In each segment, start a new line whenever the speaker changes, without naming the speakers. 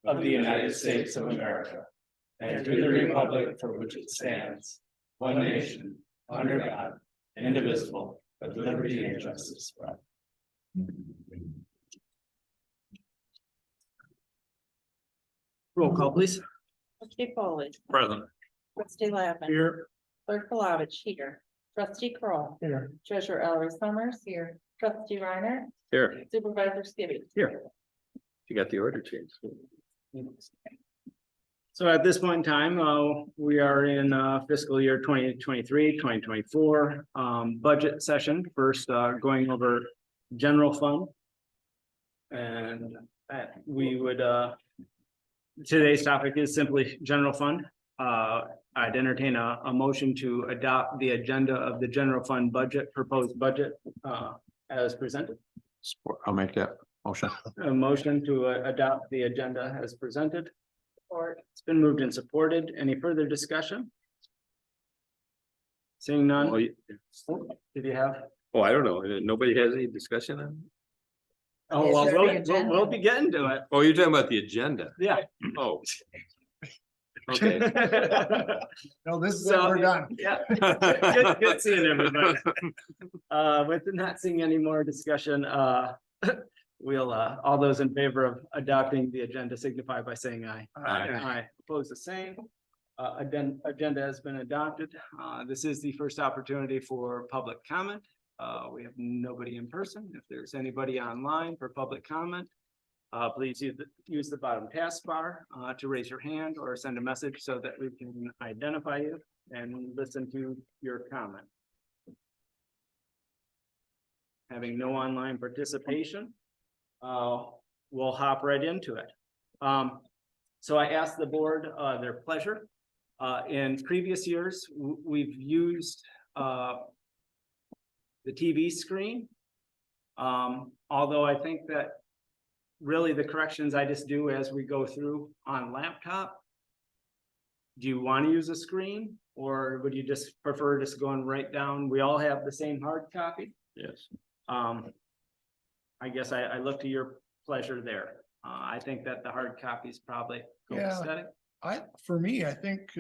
Of the United States of America, and to the republic for which it stands, one nation, under God, indivisible, with liberty and justice for all.
Roll call, please.
Trustee Foley,
Present.
trustee Lappin.
Here.
Clerk Palovich here. Trustee Kroll,
Here.
treasurer Ellery Summers here. Trustee Reiner,
Here,
supervisor Skibby.
Here.
you got the order changed.
So at this point in time, we are in fiscal year 2023-2024 budget session. First, going over general fund. And we would, today's topic is simply general fund. I'd entertain a motion to adopt the agenda of the general fund budget, proposed budget as presented.
I'll make that motion.
A motion to adopt the agenda as presented.
Or
It's been moved and supported. Any further discussion? Seeing none. Did you have?
Oh, I don't know. Nobody has any discussion on?
Oh, well, we'll be getting to it.
Oh, you're talking about the agenda.
Yeah.
Oh. Okay.
No, this is it,
So,
we're done.
Yeah. Good seeing everybody. With not seeing any more discussion, we'll, all those in favor of adopting the agenda signify by saying aye. Aye. Oppose the same. Agenda has been adopted. This is the first opportunity for public comment. We have nobody in person. If there's anybody online for public comment, please use the bottom taskbar to raise your hand or send a message so that we can identify you and listen to your comment. Having no online participation, we'll hop right into it. So I asked the board their pleasure. In previous years, we've used the TV screen. Although I think that really the corrections I just do as we go through on laptop. Do you want to use a screen or would you just prefer just going right down? We all have the same hard copy.
Yes.
I guess I look to your pleasure there. I think that the hard copy is probably
Yeah.
aesthetic.
For me, I think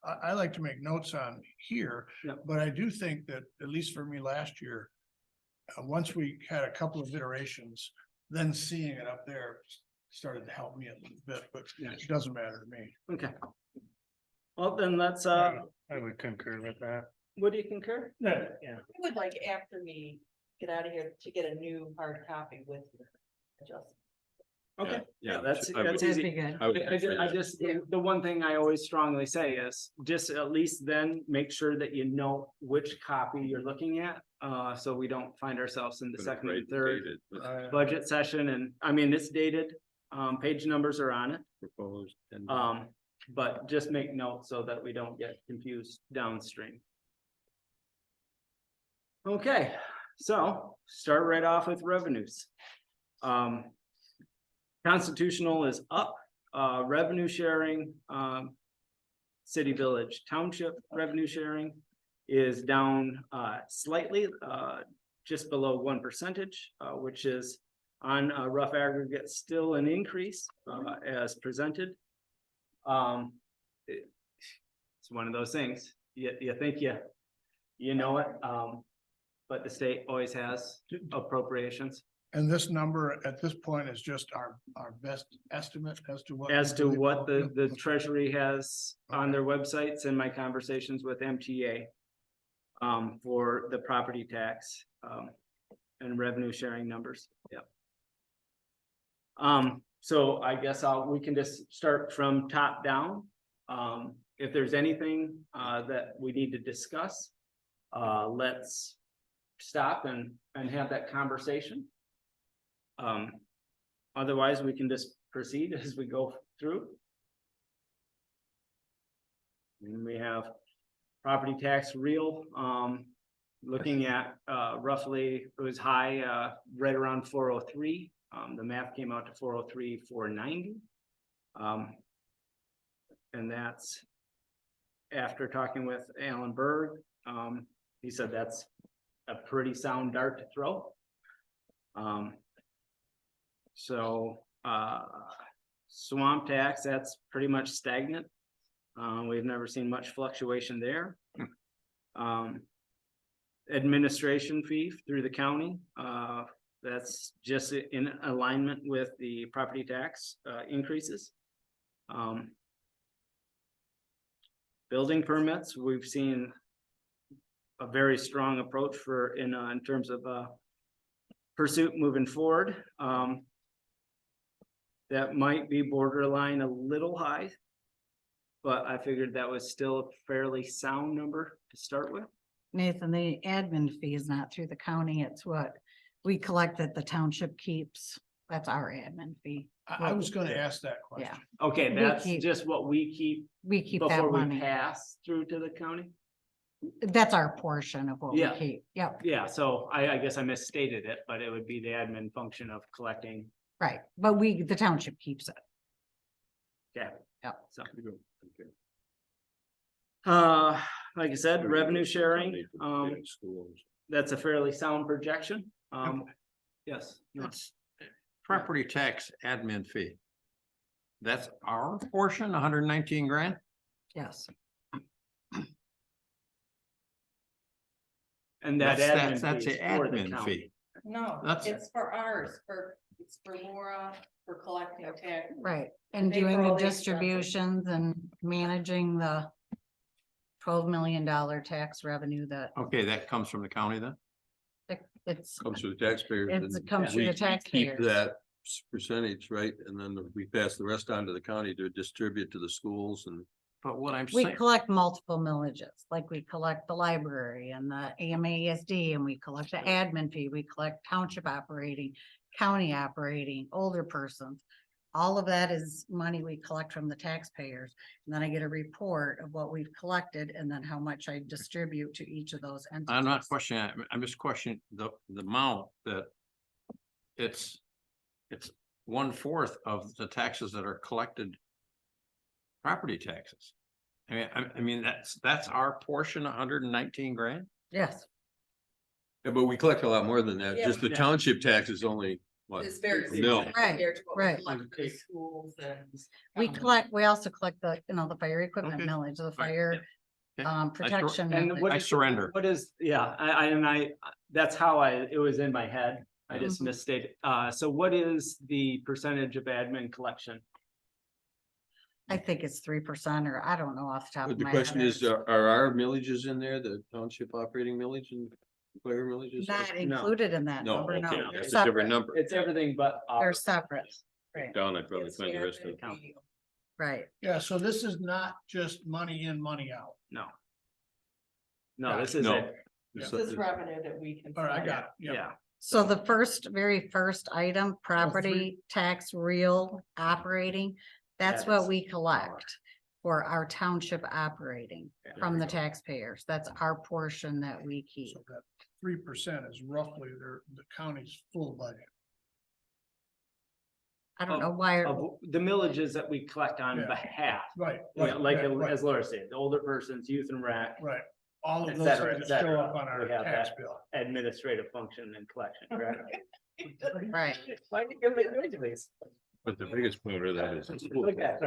I like to make notes on here,
Yep.
but I do think that, at least for me last year, once we had a couple of iterations, then seeing it up there started to help me a little bit, but
Yeah.
it doesn't matter to me.
Okay. Well, then let's,
I would concur with that.
what do you concur?
Yeah.
I would like after we get out of here to get a new hard copy with your adjustment.
Okay,
Yeah,
that's
I would-
easy.
good.
I just, the one thing I always strongly say is just at least then make sure that you know which copy you're looking at. So we don't find ourselves in the second and third budget session. And I mean, it's dated, page numbers are on it.
Proposed. and-
But just make note so that we don't get confused downstream. Okay, so start right off with revenues. Constitutional is up, revenue sharing, city, village, township revenue sharing is down slightly, just below 1%, which is on a rough aggregate still an increase as presented. It's one of those things, you think you know it, but the state always has appropriations.
And this number at this point is just our best estimate as to what.
As to what the
Okay.
treasury has on their websites and my conversations with MTA. For the property tax, and revenue sharing numbers, yep. So I guess we can just start from top down. If there's anything, that we need to discuss, let's stop and have that conversation. Otherwise, we can just proceed as we go through. And we have property tax real, looking at, roughly, it was high, right around 403. The math came out to 403, 490. And that's after talking with Alan Berg, He said that's a pretty sound dart to throw. So, swamp tax, that's pretty much stagnant. We've never seen much fluctuation there. Administration fee through the county, that's just in alignment with the property tax, increases. Building permits, we've seen a very strong approach in terms of, pursuit moving forward. That might be borderline a little high, but I figured that was still a fairly sound number to start with.
Nathan, the admin fee is not through the county. It's what we collect that the township keeps. That's our admin fee.
I was gonna ask that
Yeah,
question.
Okay,
We
that's
keep-
just what we keep
we keep that
before we
money.
pass through to the county?
That's our portion of what we
Yeah.
keep. Yep,
Yeah, so I guess I misstated it, but it would be the admin function of collecting.
right. But the township keeps it.
Yeah.
Yep.
So. Like I said, revenue sharing, that's a fairly sound projection. Yes. no.
It's property tax admin fee. That's our portion, 119 grand?
Yes.
And that
That's
admin
the
fee is for the
admin
county.
fee.
No,
That's-
it's for ours, it's for Laura, for collecting tax.
Right. And
They
doing the
roll the expenses.
distributions and managing the $12 million tax revenue that
Okay, that comes from the county then?
it's,
Comes through the taxpayers.
It's-
and
it comes through
we
the taxpayers.
Keep that percentage, right? And then we pass the rest on to the county to distribute to the schools and.
But what I'm
we
saying,
collect multiple millages, like we collect the library and the AMASD, and we collect the admin fee, we collect township operating, county operating, older persons. All of that is money we collect from the taxpayers. And then I get a report of what we've collected and then how much I distribute to each of those entities.
I'm not questioning, I'm just questioning the amount that it's 1/4 of the taxes that are collected. Property taxes. I mean, that's our portion, 119 grand?
Yes,
Yeah, but we collect a lot more than that.
Yeah.
Just the
Yeah.
township tax is only, what?
It's very.
No.
significant
Right,
compared to what we
right.
collect for the schools and.
we also collect the fire equipment
Okay.
millage, the
Right,
fire,
Okay.
protection.
And
millage.
what
I
is-
surrender.
What is, yeah, that's how it was in my head. I just
Mhm.
misstated. So what is the percentage of admin collection?
I think it's 3%, or I don't know off the top
But
of
the
my
question
head.
is, are our millages in there, the township operating millage and fire millages?
Not included in that
No,
number, no.
okay,
They're
that's a
separate.
different number.
It's everything but.
They're separate,
Down, I probably
It's
find the
the
rest of it.
admin fee.
right?
Yeah, so this is not just money in, money out.
No. No, this is
No.
it.
This is revenue that we can.
All right, I
collect.
got it. Yeah.
Yeah.
So the very first item, property tax real operating, that's
That
what
is
we collect for our township operating from the taxpayers. That's our portion that we keep.
So that 3% is roughly the county's full budget.
I don't know why,
Of the millages that we collect on
Yeah.
behalf,
Right.
yeah, like
right,
as Laura said, the older persons, youth and rec,
Right. All of
et
those
cetera,
things
et
that show
cetera.
up on our
We have
tax
that.
bill.
administrative function and collection, correct?
right?
Why do you give me these?
But the biggest point of that is. the school.
Look at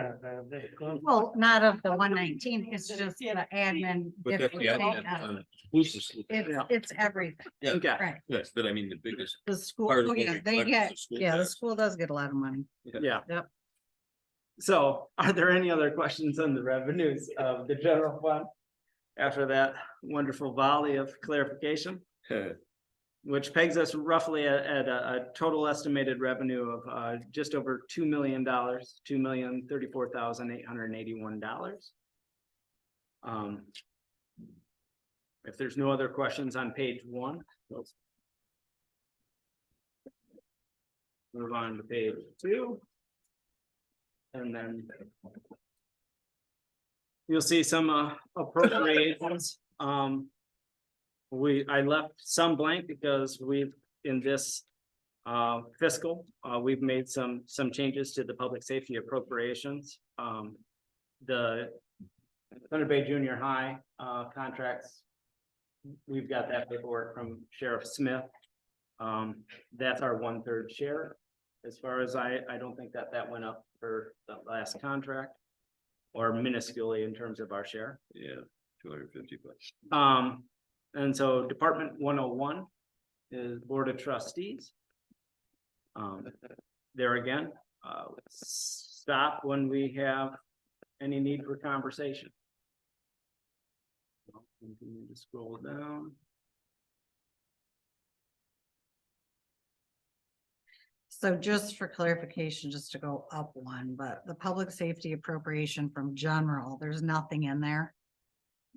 Well, not of the 119, it's just the admin.
But that's the admin on it. Who's the school?
It's everything,
Yeah,
Okay,
right?
yes, but I mean, the biggest.
The school,
Part of
oh
what
yeah,
we
they
collect is
get,
the school
yeah, the
tax.
school does get a lot of money.
yeah.
Yep.
So are there any other questions on the revenues of the general fund? After that wonderful volley of clarification, which pegs us roughly at a total estimated revenue of just over $2 million, $2,034,881. If there's no other questions on page 1. Move on to page 2. And then you'll see some appropriations. I left some blank because in this fiscal, we've made some changes to the public safety appropriations. The Thunder Bay Junior High contracts we've got that paperwork from Sheriff Smith. That's our 1/3 share. As far as I don't think that went up for the last contract. Or minusculely in terms of our share.
Yeah, $250.
And so Department 101 is Board of Trustees. There again, stop when we have any need for conversation. Continue to scroll down.
So just for clarification, just to go up one, but the public safety appropriation from general, there's nothing in there.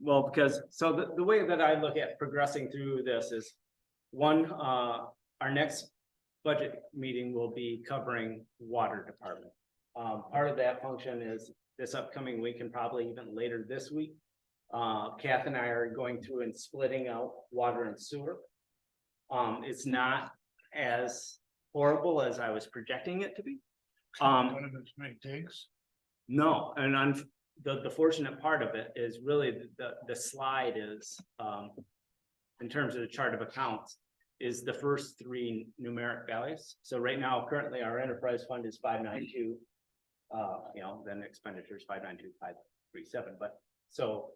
Well, because, so the way that I look at progressing through this is, one, our next budget meeting will be covering water department. Part of that function is this upcoming week and probably even later this week. Kath and I are going through and splitting out water and sewer. It's not as horrible as I was projecting it to be.
One of its big digs.
No, and the fortunate part of it is really the slide is, in terms of the chart of accounts, is the first three numeric values. So right now, currently our enterprise fund is 592. Then expenditures 592, 537, but so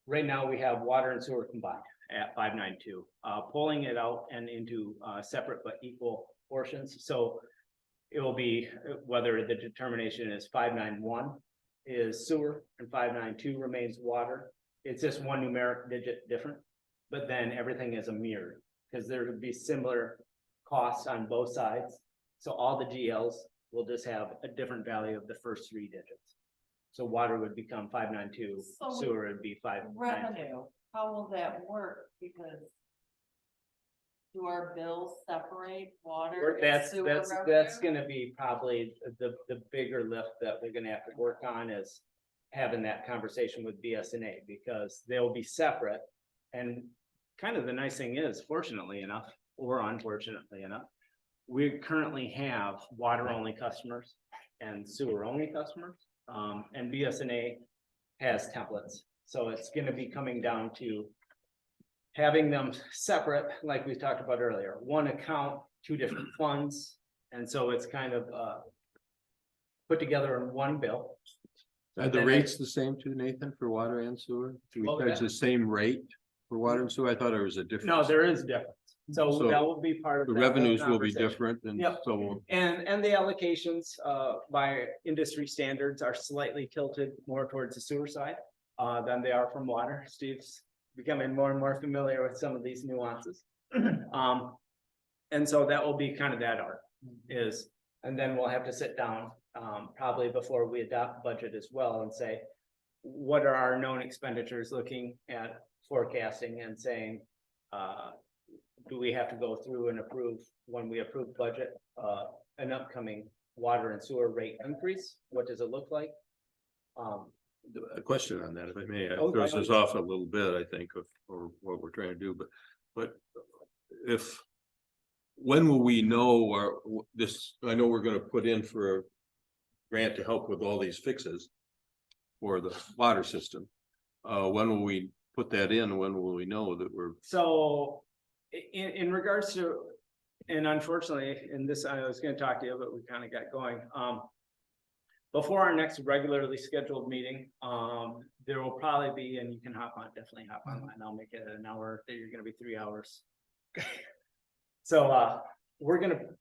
right now we have water and sewer combined at 592, pulling it out and into separate but equal portions. So it will be whether the determination is 591 is sewer and 592 remains water. It's just one numeric digit different, but then everything is a mirror because there would be similar costs on both sides. So all the GLs will just have a different value of the first three digits. So water would become 592,
So
sewer would be 592.
Revenue, how will that work? Because do our bills separate water and
That's
sewer
that's
revenue?
gonna be probably the bigger lift that we're gonna have to work on is having that conversation with BSNA because they'll be separate. And kind of the nice thing is, fortunately enough, or unfortunately enough, we currently have water only customers and sewer only customers. And BSNA has templates, so it's gonna be coming down to having them separate, like we talked about earlier, one account, two different funds. And so it's kind of put together in one bill.
Are the rates the same too, Nathan, for water and sewer? Do we
Well,
charge the same rate for water and sewer? I thought there was a difference.
No, there is difference. So
So
that will be part of.
The
that whole
revenues will be
conversation.
different and
Yep.
so.
And the allocations by industry standards are slightly tilted more towards the sewer side than they are from water. Steve's becoming more and more familiar with some of these nuances. And so that will be kind of that art is, and then we'll have to sit down probably before we adopt budget as well and say, what are our known expenditures, looking at forecasting and saying, do we have to go through and approve, when we approve budget, an upcoming water and sewer rate increase? What does it look like?
A question on that, if I may,
Oh,
throws
by all
us off a little bit, I think, of, or what we're trying to do, but if, when will we know, or this, I know we're gonna put in for a grant to help with all these fixes for the water system. When will we put that in? When will we know that we're,
So in regards to, and unfortunately, in this, I was gonna talk to you, but we kind of got going. Before our next regularly scheduled meeting, there will probably be, and you can hop on, definitely hop online. I'll make it an hour, you're gonna be 3 hours. So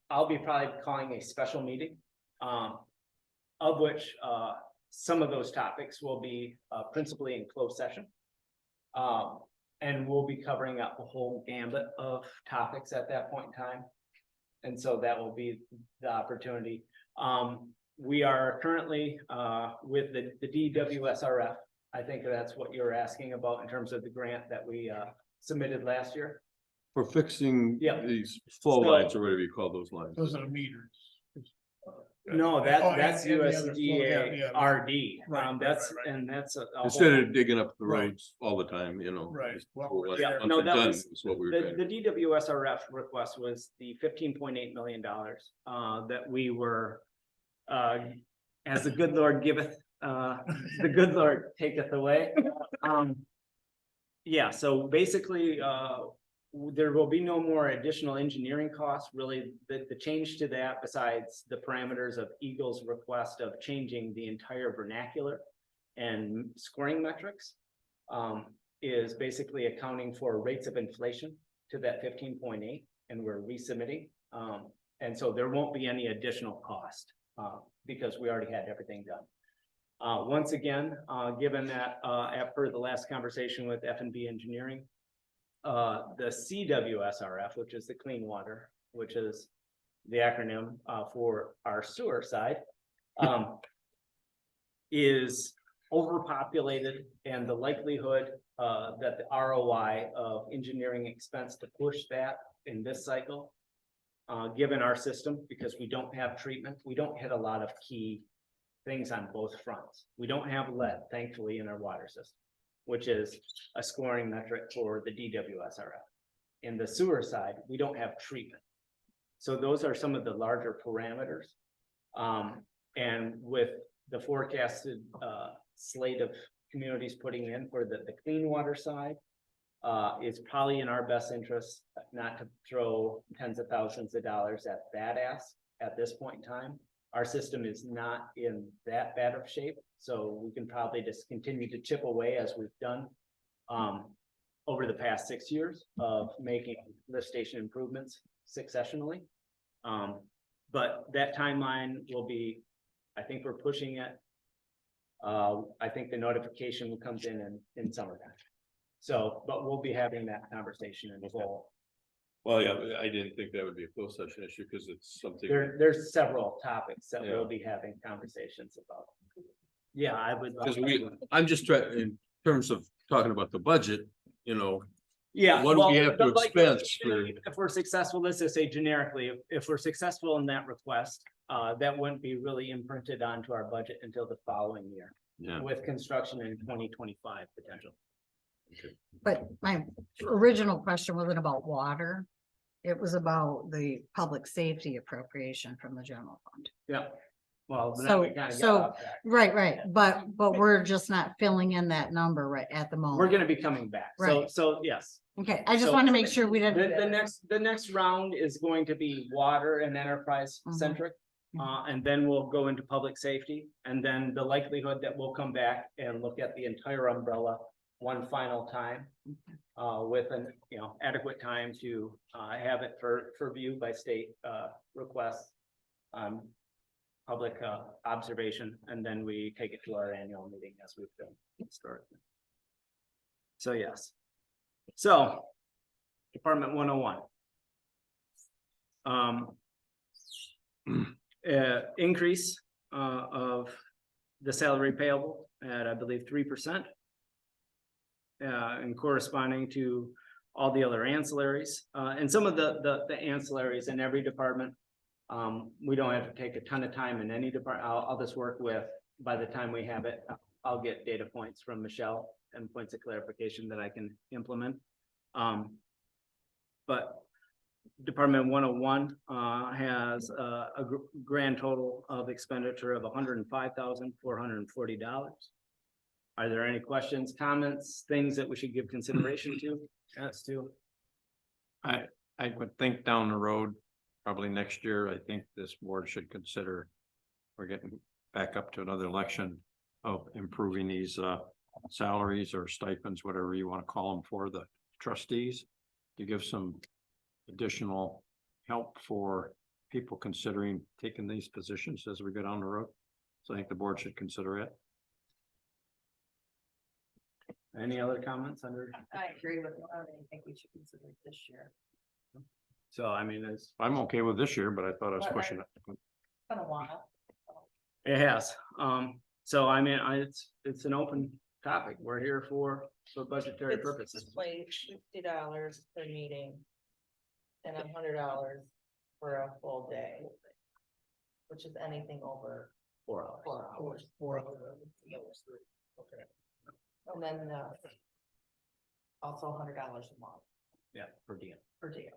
I'll be probably calling a special meeting, of which some of those topics will be principally in closed session. And we'll be covering up a whole gambit of topics at that point in time. And so that will be the opportunity. We are currently with the DWSRF. I think that's what you're asking about in terms of the grant that we submitted last year.
for fixing
Yeah.
these flow
So-
lines, or whatever you call those lines?
Those are the meters.
No,
Oh,
that's
and the other flow, yeah, yeah.
USDA-RD.
Right,
That's,
right.
and that's a
Instead
whole-
of digging up the
Right.
roads all the time, you know.
Right.
just
Well,
pull it
yeah,
once
no,
they're
that
done
was
is what we were
the
trying.
DWSRF request was the $15.8 million that we were, as the good Lord giveth, the good Lord taketh away. Yeah, so basically, there will be no more additional engineering costs, really, the change to that, besides the parameters of Eagle's request of changing the entire vernacular and scoring metrics, is basically accounting for rates of inflation to that 15.8, and we're resubmitting. And so there won't be any additional cost, because we already had everything done. Once again, given that, after the last conversation with F&B Engineering, the CWSRF, which is the clean water, which is the acronym, for our sewer side, is overpopulated, and the likelihood, that the ROI of engineering expense to push that in this cycle, given our system, because we don't have treatment, we don't hit a lot of key things on both fronts. We don't have lead, thankfully, in our water system, which is a scoring metric for the DWSRF. In the sewer side, we don't have treatment. So those are some of the larger parameters. And with the forecasted slate of communities putting in for the clean water side, it's probably in our best interest not to throw tens of thousands of dollars at that ask at this point in time. Our system is not in that bad of shape, so we can probably just continue to chip away as we've done over the past 6 years of making lift station improvements successionally. But that timeline will be, I think we're pushing it. I think the notification comes in summertime. So, but we'll be having that conversation in the fall.
Well, yeah, I didn't think that would be a closed session issue because it's something.
There's several topics that
Yeah.
we'll be having conversations about. Yeah, I would.
Because I'm just trying, in terms of talking about the budget, you know,
Yeah.
what do we
well,
have to
but like,
expense for?
If we're successful, let's just say generically, if we're successful in that request, that wouldn't be really imprinted onto our budget until the following year.
Yeah.
With construction in 2025 potential.
But my original question wasn't about water. It was about the public safety appropriation from the general fund.
Yeah. Well, then
So-
we kinda got
so-
off track.
Right, but we're just not filling in that number right at the moment.
We're gonna be coming back. So,
Right.
so yes.
Okay, I just
so-
wanted to make sure we
The,
didn't.
the next round is going to be water and enterprise centric. And then we'll go into public safety, and then the likelihood that we'll come back and look at the entire umbrella one final time. With an, adequate time to, have it for view by state, requests. Public, observation, and then we take it to our annual meeting as we've done historically. So, yes. So, Department 101. Increase, of the salary payable at, I believe, 3%. And corresponding to all the other ancillaries, and some of the ancillaries in every department. We don't have to take a ton of time in any department. I'll just work with, by the time we have it, I'll get data points from Michelle and points of clarification that I can implement. But Department 101, has a grand total of expenditure of $105,440. Are there any questions, comments, things that we should give consideration to? Yes, Stu.
I would think down the road, probably next year, I think this board should consider. We're getting back up to another election of improving these salaries or stipends, whatever you want to call them, for the trustees. To give some additional help for people considering taking these positions as we go down the road. So I think the board should consider it.
Any other comments under?
I agree with, I think we should consider it this year.
So, I mean, it's,
I'm okay with this year, but I thought I was
But I-
pushing it.
It's been a while.
it has, so I mean, it's an open topic. We're here for budgetary purposes.
It's like $60 per meeting. And $100 for a full day. Which is anything over
4 hours.
4 hours.
4 hours. Okay.
And then, also $100 a month
Yeah, per diem.
per day.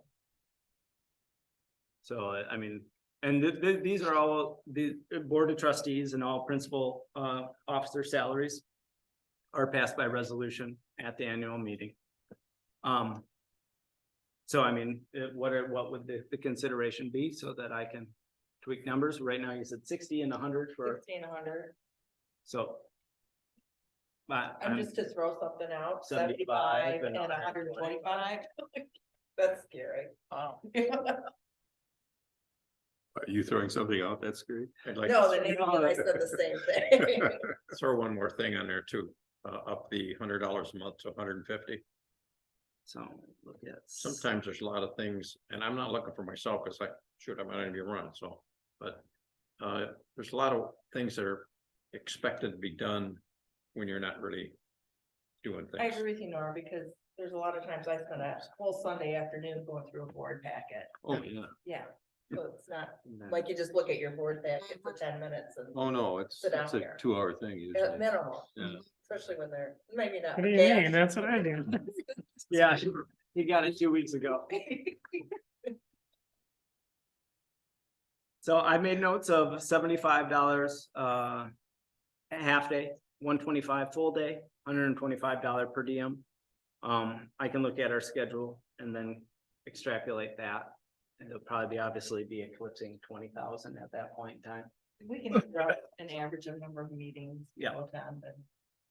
So, I mean, and these are all the board of trustees and all principal, officer salaries. or passed by resolution at the annual meeting. So I mean, what would the consideration be so that I can tweak numbers? Right now you said 60 and 100 for,
1,600.
so. But
I'm just to throw something out,
75
75
and
and 125. That's scary.
Wow.
Are you throwing something out? That's great.
I'd like
No,
to
then Amy and I said the same thing.
throw one more thing on there too, up the $100 a month to 150.
So look at.
Sometimes there's a lot of things, and I'm not looking for myself, because I might not be run, so, but. There's a lot of things that are expected to be done when you're not really doing
I
things.
agree with you, Nora, because there's a lot of times I spend a whole Sunday afternoon going through a board packet.
Oh, yeah.
Yeah, so it's not
And then-
like you just look at your board packet for 10 minutes and
Oh, no, it's
Sit down
a
here.
2-hour thing
at
usually.
minimal,
Yeah.
especially when they're maybe not.
What do you
cash.
mean? That's what I do.
Yeah, he got it 2 weeks ago. So I made notes of $75 a half day, 125 full day, $125 per diem. I can look at our schedule and then extrapolate that. And it'll probably obviously be eclipsing 20,000 at that point in time.
We can figure out an average of number of meetings.
Yeah.
people attend and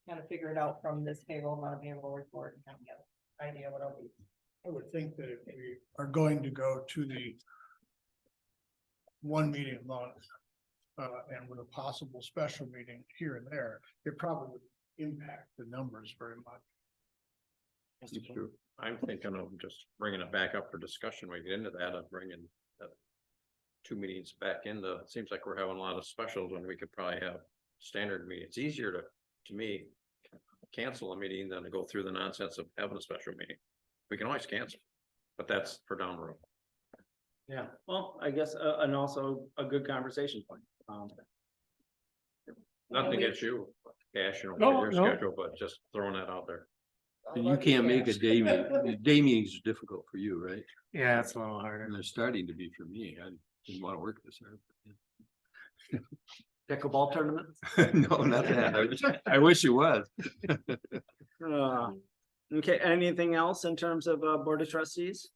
kind of figure it out from this payroll, amount of payroll report and kind of get an idea what it'll be.
I would think that if we are going to go to the one meeting a month, and with a possible special meeting here and there, it probably would impact the numbers very much.
That's true. I'm thinking of just bringing it back up for discussion. When we get into that, of bringing the 2 meetings back into, it seems like we're having a lot of specials when we could probably have standard meetings. It's easier to me, cancel a meeting than to go through the nonsense of having a special meeting. We can always cancel, but that's for down the road.
Yeah, well, I guess, and also a good conversation point.
Nothing against you, Cash, you know,
No,
your
no.
schedule, but just throwing that out there.
I
You
love
can't make a
Cash.
day meeting. Day meetings are difficult for you, right?
Yeah, it's a little harder.
And they're starting to be for me. I didn't want to work this hard.
Pickleball tournament?
No, not that. I wish it was.
Okay, anything else in terms of Board of Trustees?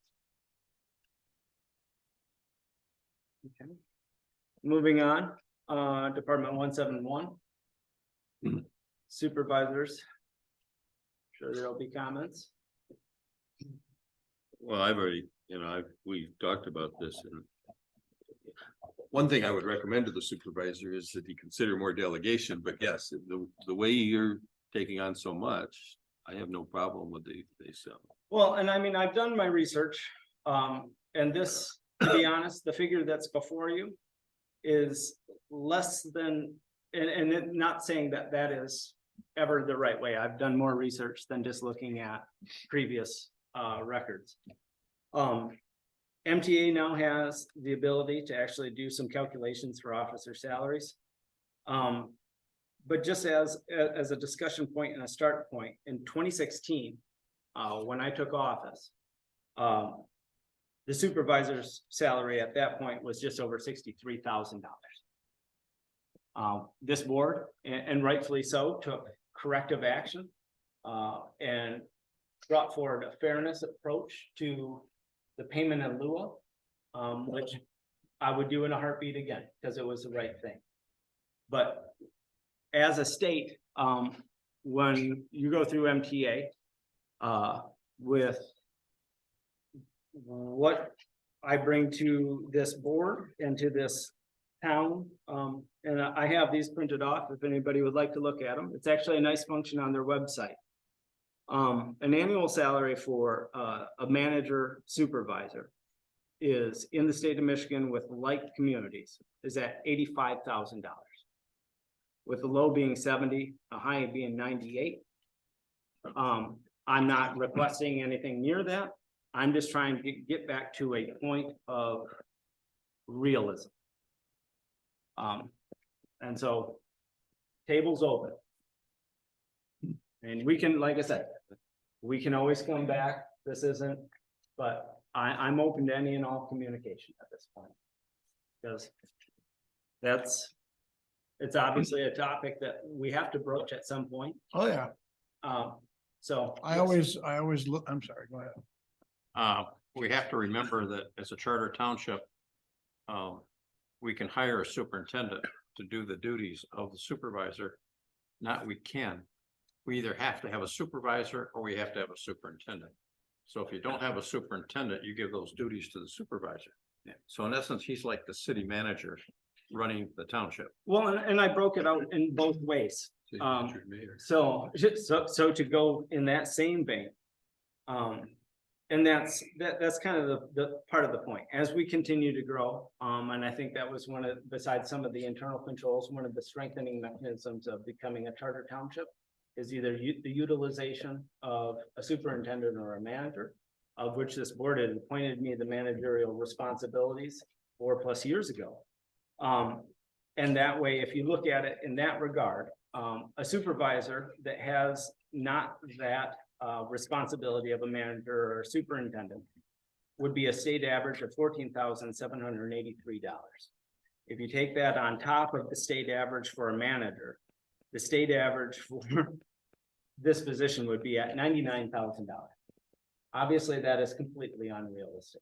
Okay. Moving on, Department 171.
Mhm.
Supervisors. Sure there'll be comments.
Well, I've already, we've talked about this, and one thing I would recommend to the supervisor is that he consider more delegation, but yes, the way you're taking on so much, I have no problem with these.
Well, and I mean, I've done my research, and this, to be honest, the figure that's before you is less than, not saying that that is ever the right way. I've done more research than just looking at previous records. MTA now has the ability to actually do some calculations for officer salaries. But just as a discussion point and a start point, in 2016, when I took office, the supervisor's salary at that point was just over $63,000. This board, and rightfully so, took corrective action and brought forward a fairness approach to the payment in lieu of, which I would do in a heartbeat again, because it was the right thing. But as a state, when you go through MTA, with what I bring to this board and to this town, and I have these printed off if anybody would like to look at them. It's actually a nice function on their website. An annual salary for a manager supervisor is in the state of Michigan with like communities is at $85,000. With the low being 70, a high being 98. I'm not requesting anything near that. I'm just trying to get back to a point of realism. And so table's open. And we can, like I said, we can always come back. This isn't, but I'm open to any and all communication at this point. Because it's obviously a topic that we have to broach at some point.
Oh, yeah.
So.
I always look, I'm sorry, go ahead.
We have to remember that as a charter township, we can hire a superintendent to do the duties of the supervisor. Not we can. We either have to have a supervisor or we have to have a superintendent. So if you don't have a superintendent, you give those duties to the supervisor.
Yeah.
So in essence, he's like the city manager running the township.
Well, and I broke it out in both ways. So to go in that same vein. And that's kind of the part of the point, as we continue to grow, and I think that was one of, besides some of the internal controls, one of the strengthening mechanisms of becoming a charter township. Is either the utilization of a superintendent or a manager, of which this board had appointed me the managerial responsibilities 4+ years ago. And that way, if you look at it in that regard, a supervisor that has not that responsibility of a manager or a superintendent would be a state average of $14,783. If you take that on top of the state average for a manager, the state average for this position would be at $99,000. Obviously, that is completely unrealistic.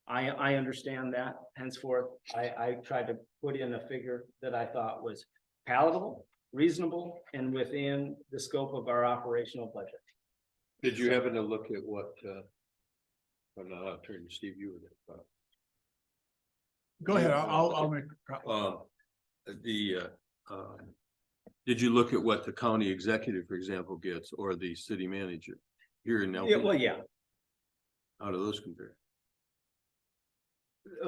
I understand that. Henceforth, I tried to put in a figure that I thought was palatable, reasonable, and within the scope of our operational budget.
Did you happen to look at what, I'll turn to Steve, you were there.
Go ahead, I'll make. a comment.
Did you look at what the county executive, for example, gets, or the city manager here in
Yeah,
Nelson?
well, yeah,
How do those compare?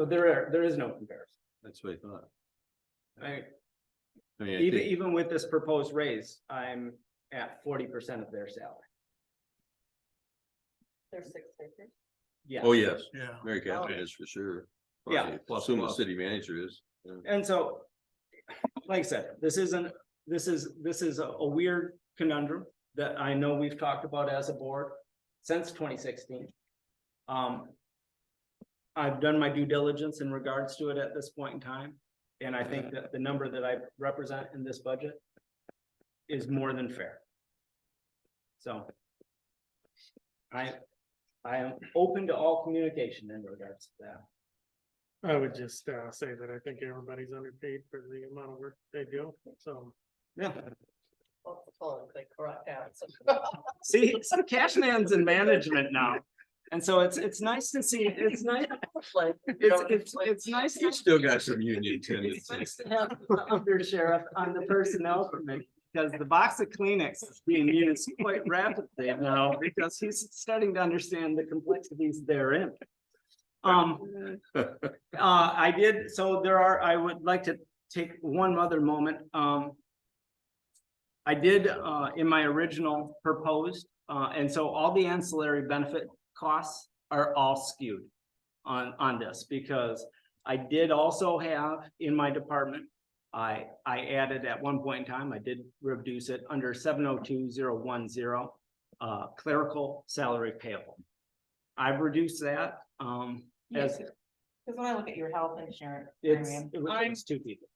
there is no comparison.
That's what I thought.
I
I mean, I
even,
think-
even with this proposed raise, I'm at 40% of their salary.
There's 6 figures.
Yeah.
Oh, yes,
Yeah,
Mary Catherine is for sure.
Yeah.
Assume the city manager is. Yeah.
And so, like I said, this is a weird conundrum that I know we've talked about as a board since 2016. I've done my due diligence in regards to it at this point in time. And I think that the number that I represent in this budget is more than fair. So I am open to all communication in regards to that.
I would just say that I think everybody's underpaid for the amount of work they do, so.
Yeah.
Well, it's politically correct answer.
See, some cash man's in management now. And so it's nice to see, it's nice,
Like,
it's nice.
You still got some union
It's
tendencies.
nice to have the under sheriff on the personnel committee, because the box of Kleenex is being used quite rapidly now, because he's starting to understand the complexities therein. I did, so I would like to take one other moment. I did, in my original proposed, and so all the ancillary benefit costs are all skewed on this, because I did also have in my department, I added at one point in time, I did reduce it under 702010, clerical salary payable. I've reduced that, as
Because when I look at your health insurance
it's,
premium,
it's 2 people.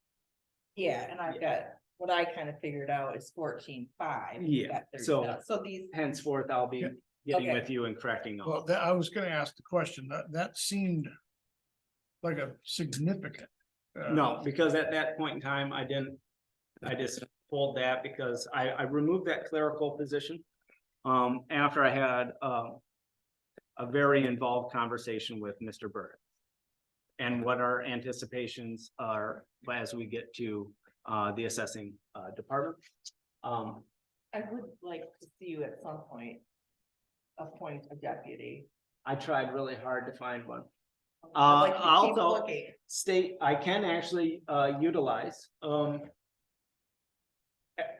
yeah, and I've got, what I kind of figured out is 14,500.
Yeah, so-
So these,
Henceforth, I'll be getting
Okay.
with you and correcting all.
well, I was gonna ask the question, that seemed like a significant.
No, because at that point in time, I just pulled that because I removed that clerical position. After I had, a very involved conversation with Mr. Burke. And what our anticipations are as we get to, the assessing, department.
I would like to see you at some point appoint a deputy.
I tried really hard to find one.
I'd like to keep
also-
looking.
State, I can actually, utilize,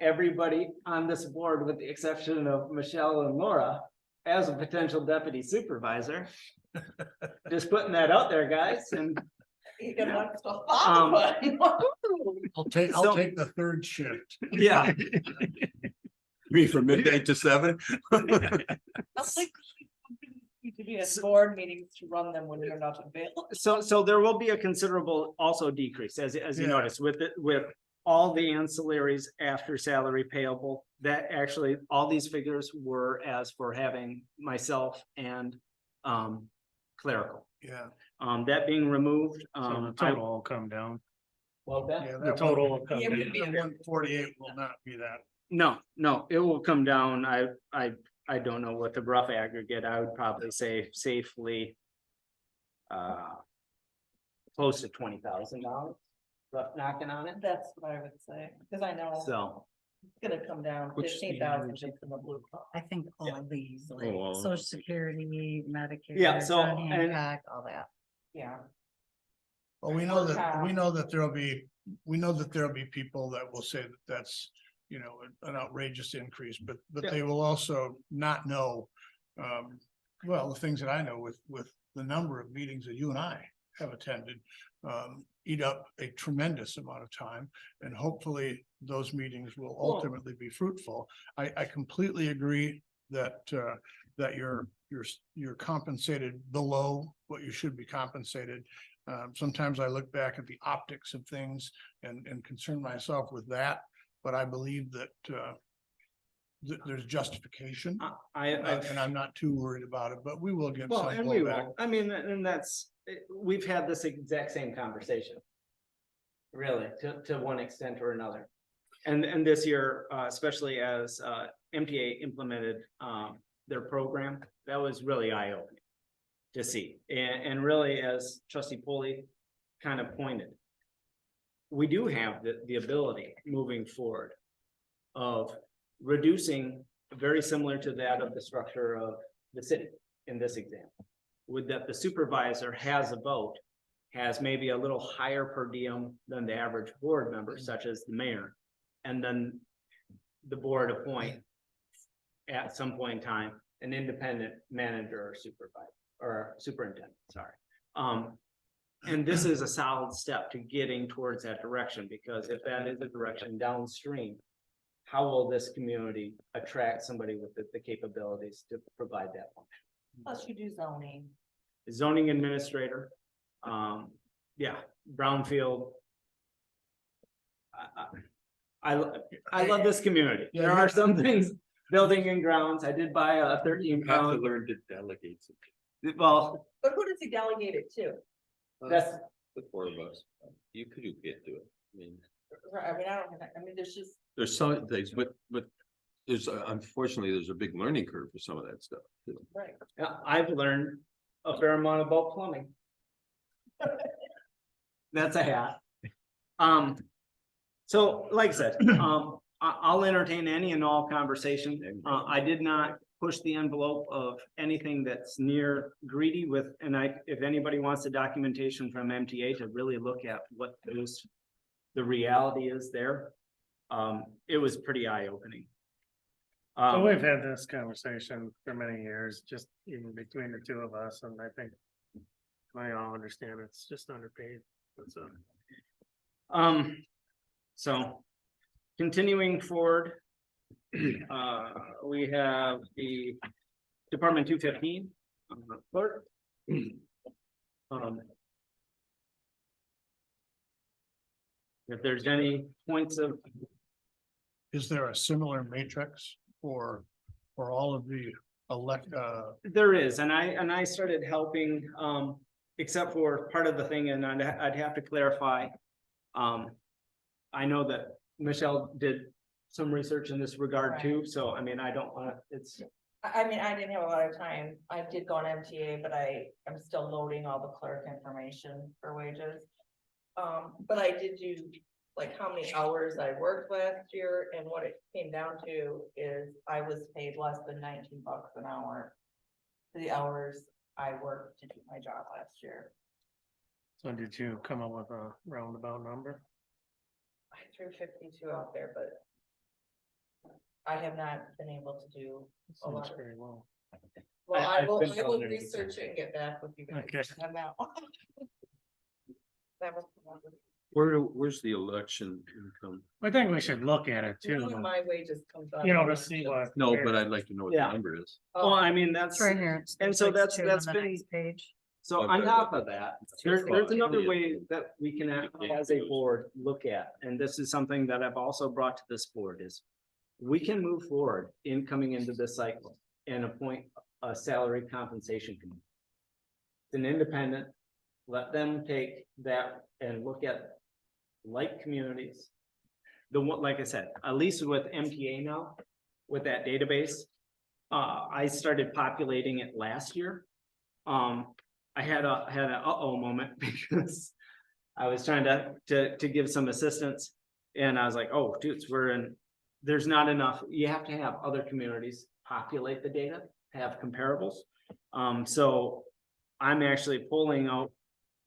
everybody on this board, with the exception of Michelle and Laura, as a potential deputy supervisor. Just putting that out there, guys, and
You can want to
Um,
follow one.
I'll
So-
take the third shift.
yeah.
Me from midnight to 7?
You to be at board meetings to run them when you're not available.
So there will be a considerable also decrease, as you
Yeah.
noticed, with all the ancillaries after salary payable, that actually, all these figures were as for having myself and clerical.
Yeah.
That being removed,
So the
I,
total will come down.
well, that,
Yeah,
The total will come
Yeah,
down.
we-
One 48 will not be that.
no, it will come down. I don't know what the rough aggregate, I would probably say safely close to $20,000, rough knocking on it,
That's what I would say, because I know
so.
it's gonna come down
Which
15,000 just from the blue. cross.
I think all of these, like
Oh,
social security, Medicare.
Yeah, so,
John
and-
Hancock, all that.
Yeah.
Well, we know that there'll be people that will say that that's, you know, an outrageous increase, but
Yeah.
they will also not know. Well, the things that I know with the number of meetings that you and I have attended, eat up a tremendous amount of time. And hopefully those meetings will ultimately be fruitful. I completely agree that, that you're compensated below what you should be compensated. Sometimes I look back at the optics of things and concern myself with that, but I believe that, there's justification. And I'm not too worried about it, but we will get
Well,
some
and we
blowback.
will, I mean, and that's, we've had this exact same conversation. Really, to one extent or another. And this year, especially as MTA implemented their program, that was really eye-opening to see. And really, as trustee Polly kind of pointed, we do have the ability moving forward of reducing, very similar to that of the structure of the city in this example. With that the supervisor has a vote, has maybe a little higher per diem than the average board member, such as the mayor. And then the board appoint at some point in time, an independent manager or supervisor or superintendent, sorry. And this is a solid step to getting towards that direction, because if that is the direction downstream, how will this community attract somebody with the capabilities to provide that function?
Plus you do zoning.
Zoning administrator, yeah, brownfield. I love this community. There are some things, building and grounds. I did buy a 13
You have to
pound.
learn to delegate some.
Well,
But who does he delegate it to?
that's,
The four of us, you can't do it. I mean,
Right, I mean, I don't, I mean, there's just,
there's some things, but there's, unfortunately, there's a big learning curve for some of that stuff. too.
right.
yeah, I've learned a fair amount about plumbing. That's a hat. So like I said, I'll entertain any and all conversation. I did not push the envelope of anything that's near greedy with, and if anybody wants the documentation from MTA to really look at what the reality is there. It was pretty eye-opening.
So we've had this conversation for many years, just even between the two of us, and I think I all understand it's just underpaid.
So continuing forward, we have the Department 215 clerk. If there's any points of,
Is there a similar matrix for all of the
there is, and I started helping, except for part of the thing, and I'd have to clarify. I know that Michelle did some research in this regard too, so I mean, I don't wanna, it's,
I mean, I didn't have a lot of time. I did go on MTA, but I'm still loading all the clerk information for wages. But I did do like how many hours I worked last year, and what it came down to is I was paid less than 19 bucks an hour. For the hours I worked to do my job last year.
So did you come up with a roundabout number?
I threw 52 out there, but. I have not been able to do a lot.
Seems very low.
Well,
I've
I will
been down there
research it and get back with you guys.
Okay.
on that one. That was.
Where's the election income?
I think we should look at it
None of
too,
my wages comes out.
you know,
of
to see what.
No, but I'd like to know what the
Yeah.
number is.
well, I mean, that's,
It's right here. It's
and so
page
that's
2 on
that's
the
been,
next page.
So on top of that, there's another way that we can act as a board look at, and this is something that I've also brought to this board is. We can move forward in coming into this cycle and appoint a salary compensation committee. It's an independent, let them take that and look at like communities. The one, like I said, at least with MTA now, with that database, I started populating it last year. I had a uh-oh moment because I was trying to give some assistance and I was like, oh, dudes, there's not enough. You have to have other communities populate the data, have comparables. So I'm actually pulling out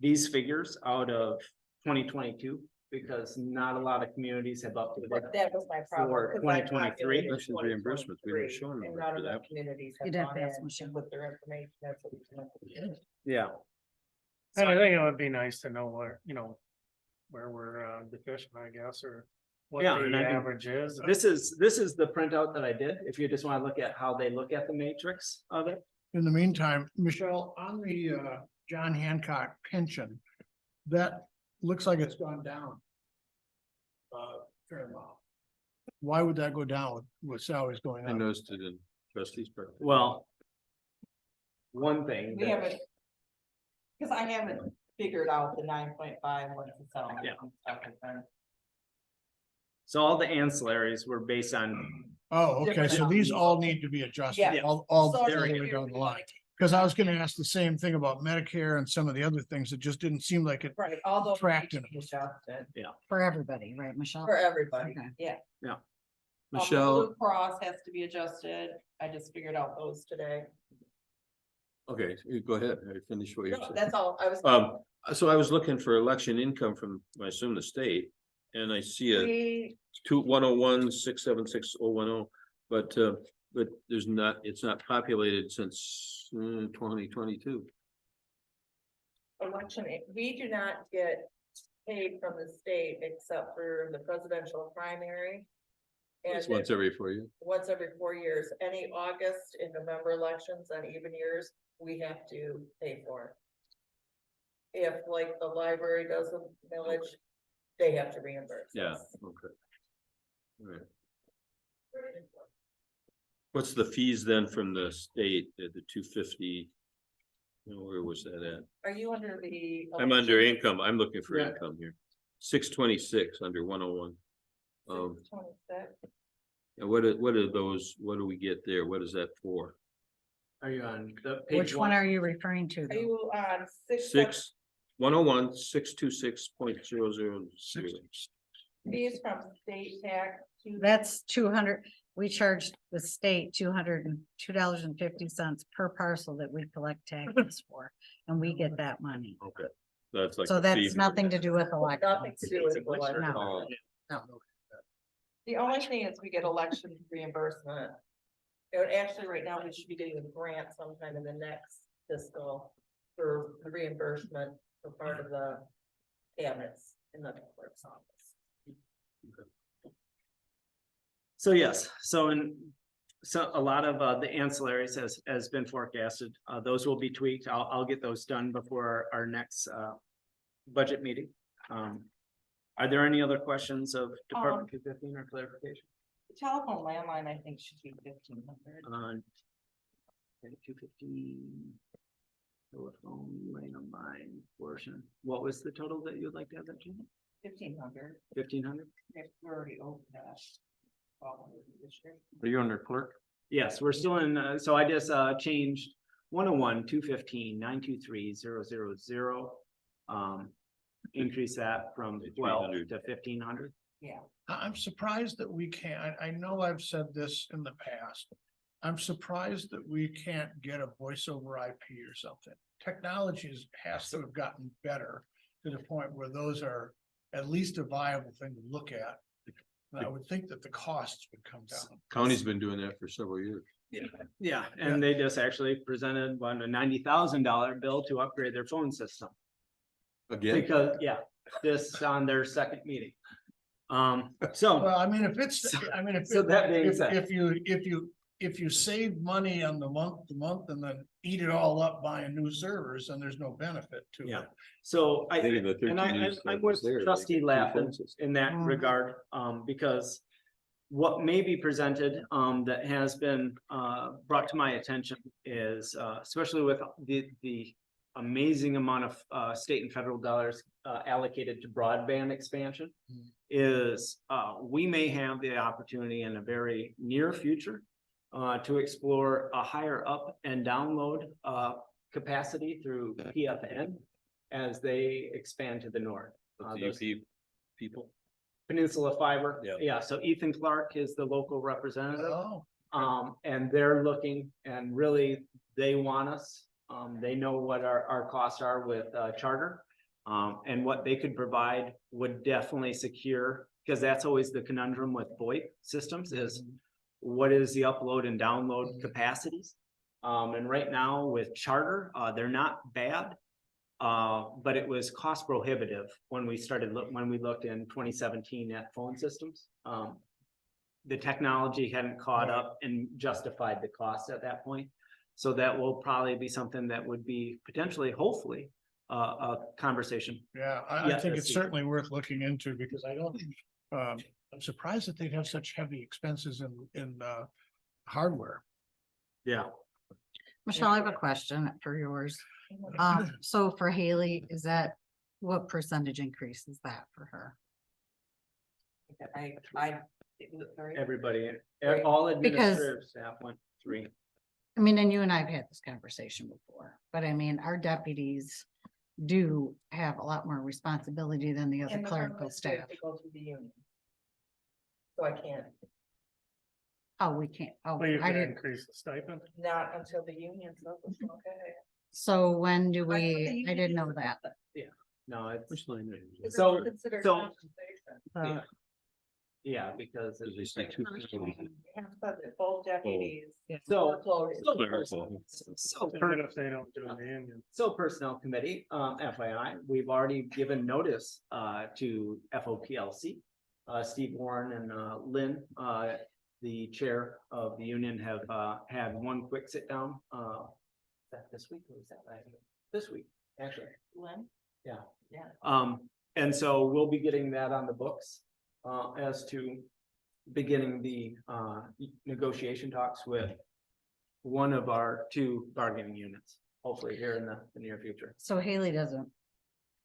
these figures out of 2022 because not a lot of communities have updated.
That was my problem.
For 2023.
That's reimbursements. We didn't show them
And
for
not enough
that.
communities
You'd
have
have to
gone
ask
in
Michelle.
with their information. That's what we can.
Yeah.
And I think it would be nice to know where, where we're deficient, I guess, or what
Yeah, and
the
I mean,
average is.
This is the printout that I did. If you just want to look at how they look at the matrix of it.
In the meantime, Michelle, on the John Hancock pension, that looks like it's gone down. Fair amount. Why would that go down with salaries going
I
up?
noticed it in trustees. part.
Well. One thing.
We
that-
haven't. Cause I haven't figured out the 9.5, what's the salary
Yeah.
and stuff like that.
So all the ancillaries were based on,
Oh, okay,
Different
so these
amounts.
all need to be adjusted,
Yeah.
all
So
the
if
way
you
down the
really
line.
like-
Cause I was gonna ask the same thing about Medicare and some of the other things. It just didn't seem like it.
Right, all those need
Tracked
to
in
be adjusted
For everybody, right, Michelle?
for everybody,
Okay.
yeah.
Michelle,
Blue Cross has to be adjusted. I just figured out those today.
okay, you go ahead, finish what you're
No,
saying.
that's all I was.
So I was looking for election income from, I assume the state, and I see a
We,
101-676-010, but there's not, it's not populated since 2022.
election, we do not get paid from the state except for the presidential primary. And
It's once every 4 years.
once every 4 years, any August and November elections on even years, we have to pay for. If like the library does a millage, they have to reimburse.
Yeah,
us.
okay. All right. What's the fees then from the state, the 250? Where was that at?
Are you under the?
I'm under income, I'm looking for
Yeah.
income here. 626 under 101.
26?
And what are those, what do we get there? What is that for?
are you on the page
Which one are you referring to?
Are
though?
you on
101-626.000.
fees from state tax?
That's 200, we charge the state $202.50 per parcel that we collect taxes for, and we get that money.
Okay, that's like.
So
the fee
that's
for
nothing to
that.
do with
Nothing
elections.
to do with election.
No.
Oh,
The only thing is we get election reimbursement. And actually, right now, we should be getting a grant sometime in the next fiscal for the reimbursement for part of the cabinets in the clerk's office.
So yes, so a lot of the ancillaries has been forecasted. Those will be tweaked. I'll get those done before our next budget meeting. Are there any other questions of Department 215 or clarification?
The telephone landline, I think, should be 1,500.
215. Telephone landline portion. What was the total that you'd like to have that, Jim?
1,500.
1,500?
We're already over that.
Are you under clerk?
Yes, we're still in, so I just changed 101-215-923-000. Increase that from 12 to 1,500.
Yeah.
I'm surprised that we can't, I know I've said this in the past. I'm surprised that we can't get a voice over IP or something. Has to have gotten better to the point where those are at least a viable thing to look at. And I would think that the costs would come down.
County's been doing that for several years.
Yeah, and they just actually presented a $90,000 bill to upgrade their phone system.
Again,
Because, this on their second meeting. So,
Well, I mean, if it's, I mean,
So that being said.
if you if you save money on the month and then eat it all up buying new servers, then there's no benefit to
Yeah.
it.
So I,
Maybe the
and
13
I,
years
I'm
that
with
was there, they
trustee
get two
Lappin
phone systems.
in that
Mhm.
regard, because what may be presented, that has been, brought to my attention is, especially with the amazing amount of, state and federal dollars, allocated to broadband expansion, is, we may have the opportunity in a very near future, to explore a higher up and download, capacity through PFN as they expand to the north.
The
Those
UP people.
Peninsula Fiber.
Yeah.
Yeah, so Ethan Clark is the local representative.
Oh,
And they're looking and really they want us. They know what our costs are with charter. And what they could provide would definitely secure, because that's always the conundrum with VoIP systems is what is the upload and download capacities? And right now with charter, they're not bad. But it was cost prohibitive when we when we looked in 2017 at phone systems. The technology hadn't caught up and justified the cost at that point. So that will probably be something that would be potentially, hopefully, a conversation.
yeah, I
Yeah,
think
let's
it's
see.
certainly worth looking into because I don't, I'm surprised that they'd have such heavy expenses in hardware.
Yeah.
Michelle, I have a question for yours. So for Haley, is that, what percentage increase is that for her?
Everybody,
Right.
all administrative staff went 3.
I mean, and you and I have had this conversation before, but I mean, our deputies do have a lot more responsibility than the other
And the
clerical
tournaments they have
staff.
to go through the union. So I can't,
Oh, we can't, oh,
Well, you
I
can
didn't,
increase the stipend.
not until the union says it's okay.
so when do
I thought the
we, I
union
didn't know
is-
that.
No, it's,
Which line is it?
It's
So-
considered
so-
compensation.
Uh,
yeah, because
Does they
it's
say two?
You have to put that both deputies.
so.
workload is-
So
Clerical.
Even if they don't do the union.
So Personnel Committee, FYI, we've already given notice to FOPLC. Steve Warren and Lynn, the chair of the union, have had one quick sit down. Is that this week or is that last week? This week, actually.
Lynn?
Yeah.
Yeah.
And so we'll be getting that on the books as to beginning the negotiation talks with one of our 2 bargaining units, hopefully here in the near future.
So Haley doesn't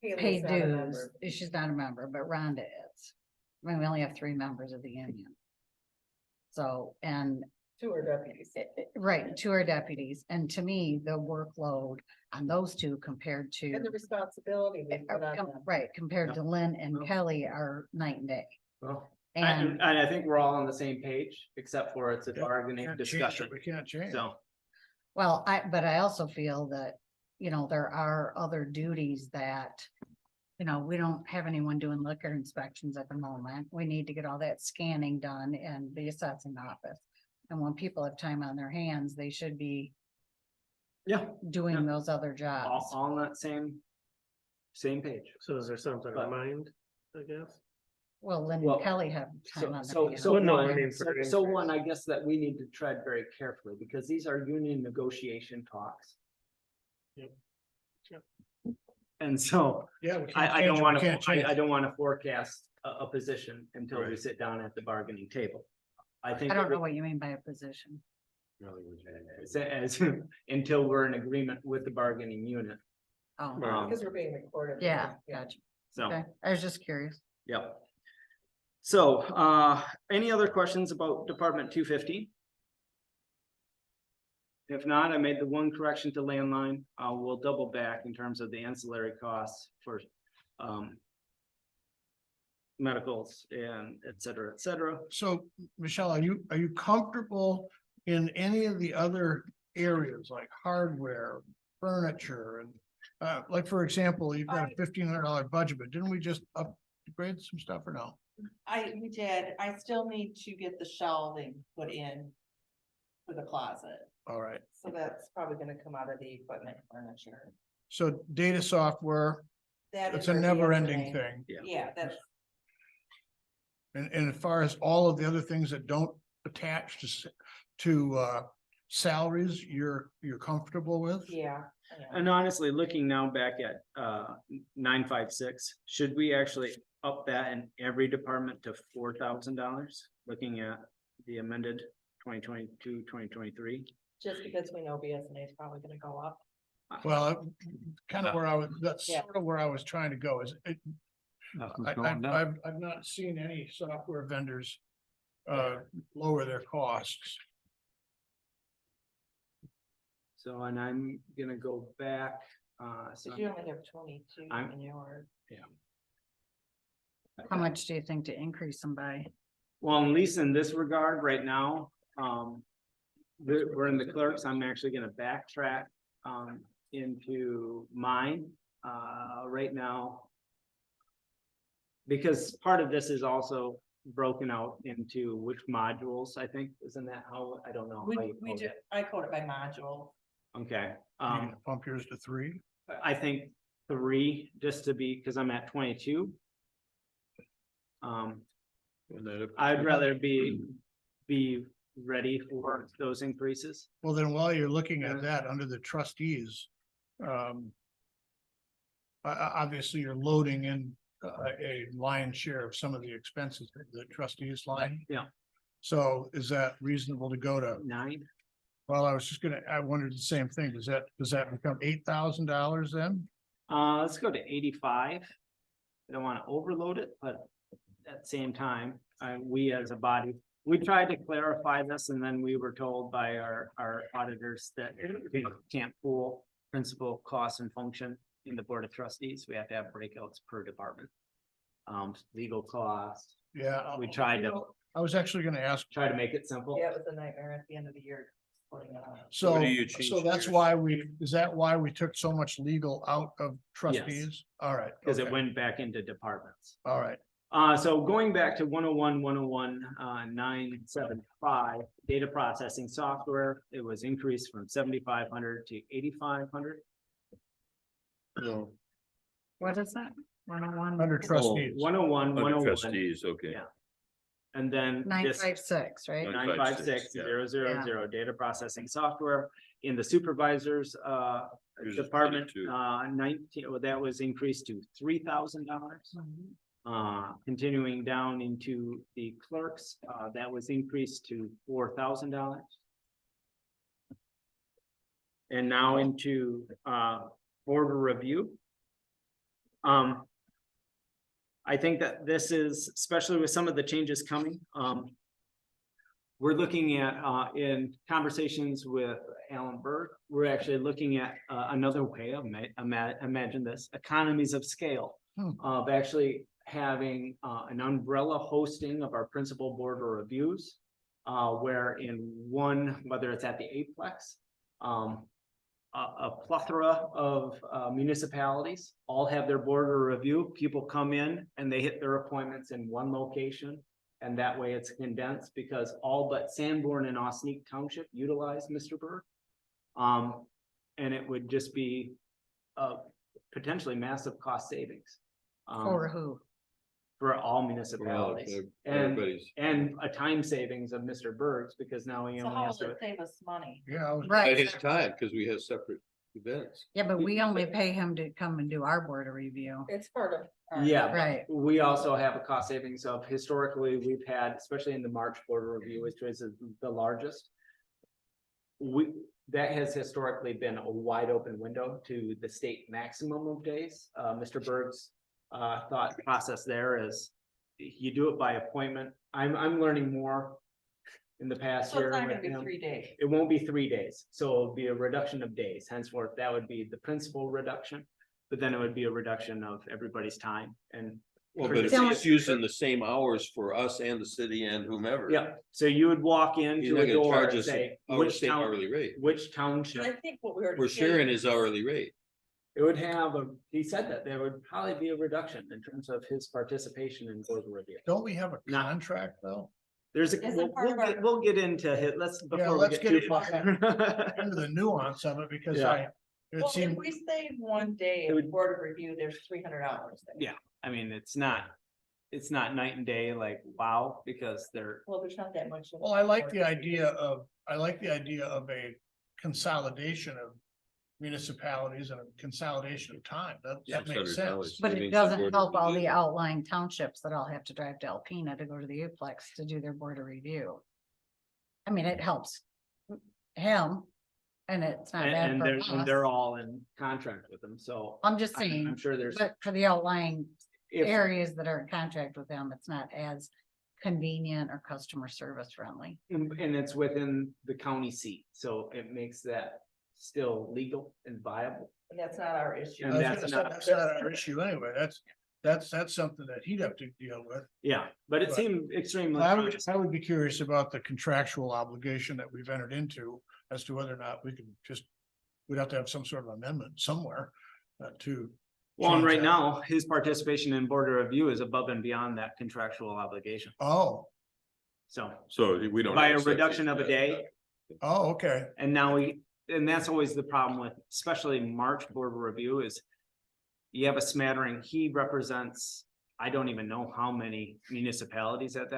Haley's
pay
not a
dues,
member.
she's not a member, but Rhonda is. I mean, we only have 3 members of the union. So, and,
2 are deputies.
right, 2 are deputies, and to me, the workload on those 2 compared to.
And the responsibility we put on them.
Right, compared to Lynn and Kelly are night and day.
Well,
And,
and I think we're all on the same page, except for it's a
Yeah,
bargaining
Can't change it,
discussion.
we can't change.
So,
well, but I also feel that, you know, there are other duties that, you know, we don't have anyone doing liquor inspections at the moment. We need to get all that scanning done in the assessing office. And when people have time on their hands, they should be
yeah,
doing
Yeah.
those other jobs.
all on that same page.
So is there something
But-
in mind, I guess?
Well, Lynn
Well,
and Kelly have time on
So,
their
so,
hands.
no,
one,
I mean for
so
increase.
one, I guess that we need to tread very carefully because these are union negotiation talks.
Yep. Yep.
And so
Yeah, we can't
I
change
don't
it,
want
we can't
to,
change
I
it.
don't want to forecast a position until we
Right.
sit down at the bargaining table. I think.
I don't know what you mean by a position.
As, until we're in agreement with the bargaining unit.
Oh,
Right.
Because we're being recorded.
yeah, gotcha.
So,
Okay, I was just curious.
yep. So, any other questions about Department 250? If not, I made the one correction to landline. We'll double back in terms of the ancillary costs for, medicals and et cetera, et cetera.
So, Michelle, are you comfortable in any of the other areas like hardware, furniture and like, for example, you've got a $1,500 budget, but didn't we just upgrade some stuff or no?
We did. I still need to get the shelving put in for the closet.
All right,
So that's probably gonna come out of the equipment furniture.
so data software,
That
it's
is
a
our
never ending
DSA.
thing.
Yeah, that's,
And as far as all of the other things that don't attach to to salaries you're comfortable with?
Yeah.
And honestly, looking now back at 956, should we actually up that in every department to $4,000? Looking at the amended 2022-2023.
Just because we know BSNA is probably gonna go up.
Well, kind of where I was, that's
Yeah.
sort of where I was trying to go is it,
Nothing's
I've
going down.
not seen any software vendors lower their costs.
So, and I'm gonna go back, so
Did you only have 22
I'm-
in yours?
How much do you think to increase them by?
well, at least in this regard, right now, we're in the clerks, I'm actually gonna backtrack, into mine, right now. Because part of this is also broken out into which modules, I think, isn't that how, I don't know. how you
We
code
do,
it.
I code it by module.
Okay,
You need to Pump yours to 3.
I think 3, just to be, cause I'm at 22.
And then
I'd rather be ready for those increases.
Well, then while you're looking
Yeah.
at that, under the trustees, obviously you're loading in a lion's share of some of the expenses, the trustees line.
Yeah.
So is that reasonable to go to?
9,
Well, I wondered the same thing. Does that become $8,000 then?
let's go to 85. I don't wanna overload it, but at the same time, we as a body, we tried to clarify this and then we were told by our auditors that we can't pool principal, cost and function in the Board of Trustees. We have to have breakouts per department. Legal costs,
Yeah.
we tried to
I was actually gonna ask,
make it simple.
Yeah, it was a nightmare at the end of the year. Putting it on.
so,
What do you change
so that's
yours?
why is that why we took so much legal out of trustees? All right.
Cause it
okay,
went back into departments.
All right.
So going back to 975, data processing software, it was increased from 7,500 to 8,500.
No,
What is that? 101?
Under trustees.
101,
under
101,
trustees, okay.
Yeah. and then
Nine
this
five six, right?
956,000 data processing software in the supervisors,
Yours is
department,
22.
19, well, that was increased to $3,000. Continuing down into the clerks, that was increased to $4,000. And now into, board of review. I think that this is, especially with some of the changes coming, we're looking at, in conversations with Alan Berg, we're actually looking at, another way of imagine this, economies of scale. Of actually having, an umbrella hosting of our principal board of reviews. Where in one, whether it's at the Aplex, a plethora of municipalities all have their board of review. People come in and they hit their appointments in one location. And that way it's condensed because all but Sanborn and Osneek Township utilize Mr. Berg. And it would just be potentially massive cost savings.
For who?
For all
Well,
municipalities
everybody's.
and a time savings of Mr. Berg's because now he
So
only
how
has
will
to.
it save us money?
Yeah, I was.
At
Right,
his time, because we have separate events.
yeah, but we only pay him to come and do our board of review.
It's part of.
Yeah,
Right.
we also have a cost savings of historically, we've had, especially in the March border review, which is the largest. That has historically been a wide open window to the state maximum of days. Mr. Berg's thought process there is you do it by appointment. I'm learning more in the past
So
year.
it's not gonna
with
be
him.
3 days.
It won't be 3 days, so it'll be a reduction of days. Henceforth, that would be the principal reduction. But then it would be a reduction of everybody's time and.
Well,
for
but
the
it's
Tell
city-
it's using the same hours for us and the city and whomever.
Yeah, so you would walk
He's
into
not
a
gonna
door
charge
and
us
say,
our
which
same
town,
hourly rate.
which
I
township?
think what we already.
We're sharing
paid-
his hourly rate.
It would have he said that there would probably be a reduction in terms of his participation in board review.
Don't we have a
Not-
contract though?
There's a,
Is it
we'll,
part of our-
we'll get into it, before we
let's
get
get
too far.
Into the nuance of it because
Yeah.
it
Well, if
seemed,
we save one day
It
of
would-
board of review, there's $300. there.
Yeah. I mean, it's not, it's not night and day, like, wow, because they're,
Well, there's not that much.
Well, I like the idea of a consolidation of municipalities and a consolidation of time. That makes sense.
But it doesn't help all the outlying townships that all have to drive to Alpena to go to the Uplex to do their board of review. I mean, it helps him and it's not bad
and
for
they're
us.
all in contract with them, so.
I'm just
I'm
saying,
sure there's,
but for the outlying
if,
areas that are in contract with them, it's not as convenient or customer service friendly.
and it's within the county seat, so it makes that still legal and viable.
And that's not our issue.
I
And
was
that's
gonna say,
not-
that's not our issue anyway. That's something that he'd have to deal with.
Yeah, but it
Right.
seemed extremely.
I would be curious about the contractual obligation that we've entered into as to whether or not we can we'd have to have some sort of amendment somewhere to.
Well, and
change
right
that.
now, his participation in board of review is above and beyond that contractual obligation,
Oh,
so.
So we don't.
By a
accept
reduction
it.
of a day,
oh, okay.
and now and that's always the problem with, especially March board of review is. You have a smattering, he represents, I don't even know how many municipalities at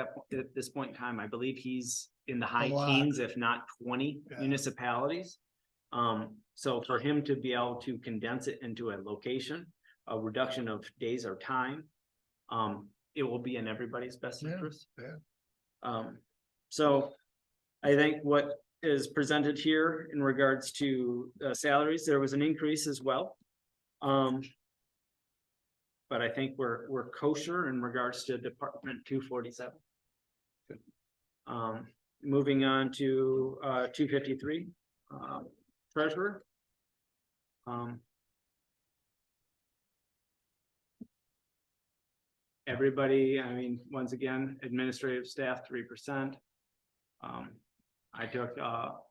this point in time, I believe he's in the high
lot.
teens, if not 20
Yeah.
municipalities. So for him to be able to condense it into a location, a reduction of days or time. It will be in everybody's best
Yeah,
interest.
yeah.
So I think what is presented here in regards to salaries, there was an increase as well. But I think we're kosher in regards to Department 247. Moving on to 253, treasurer. Everybody, I mean, once again, administrative staff 3%. I took all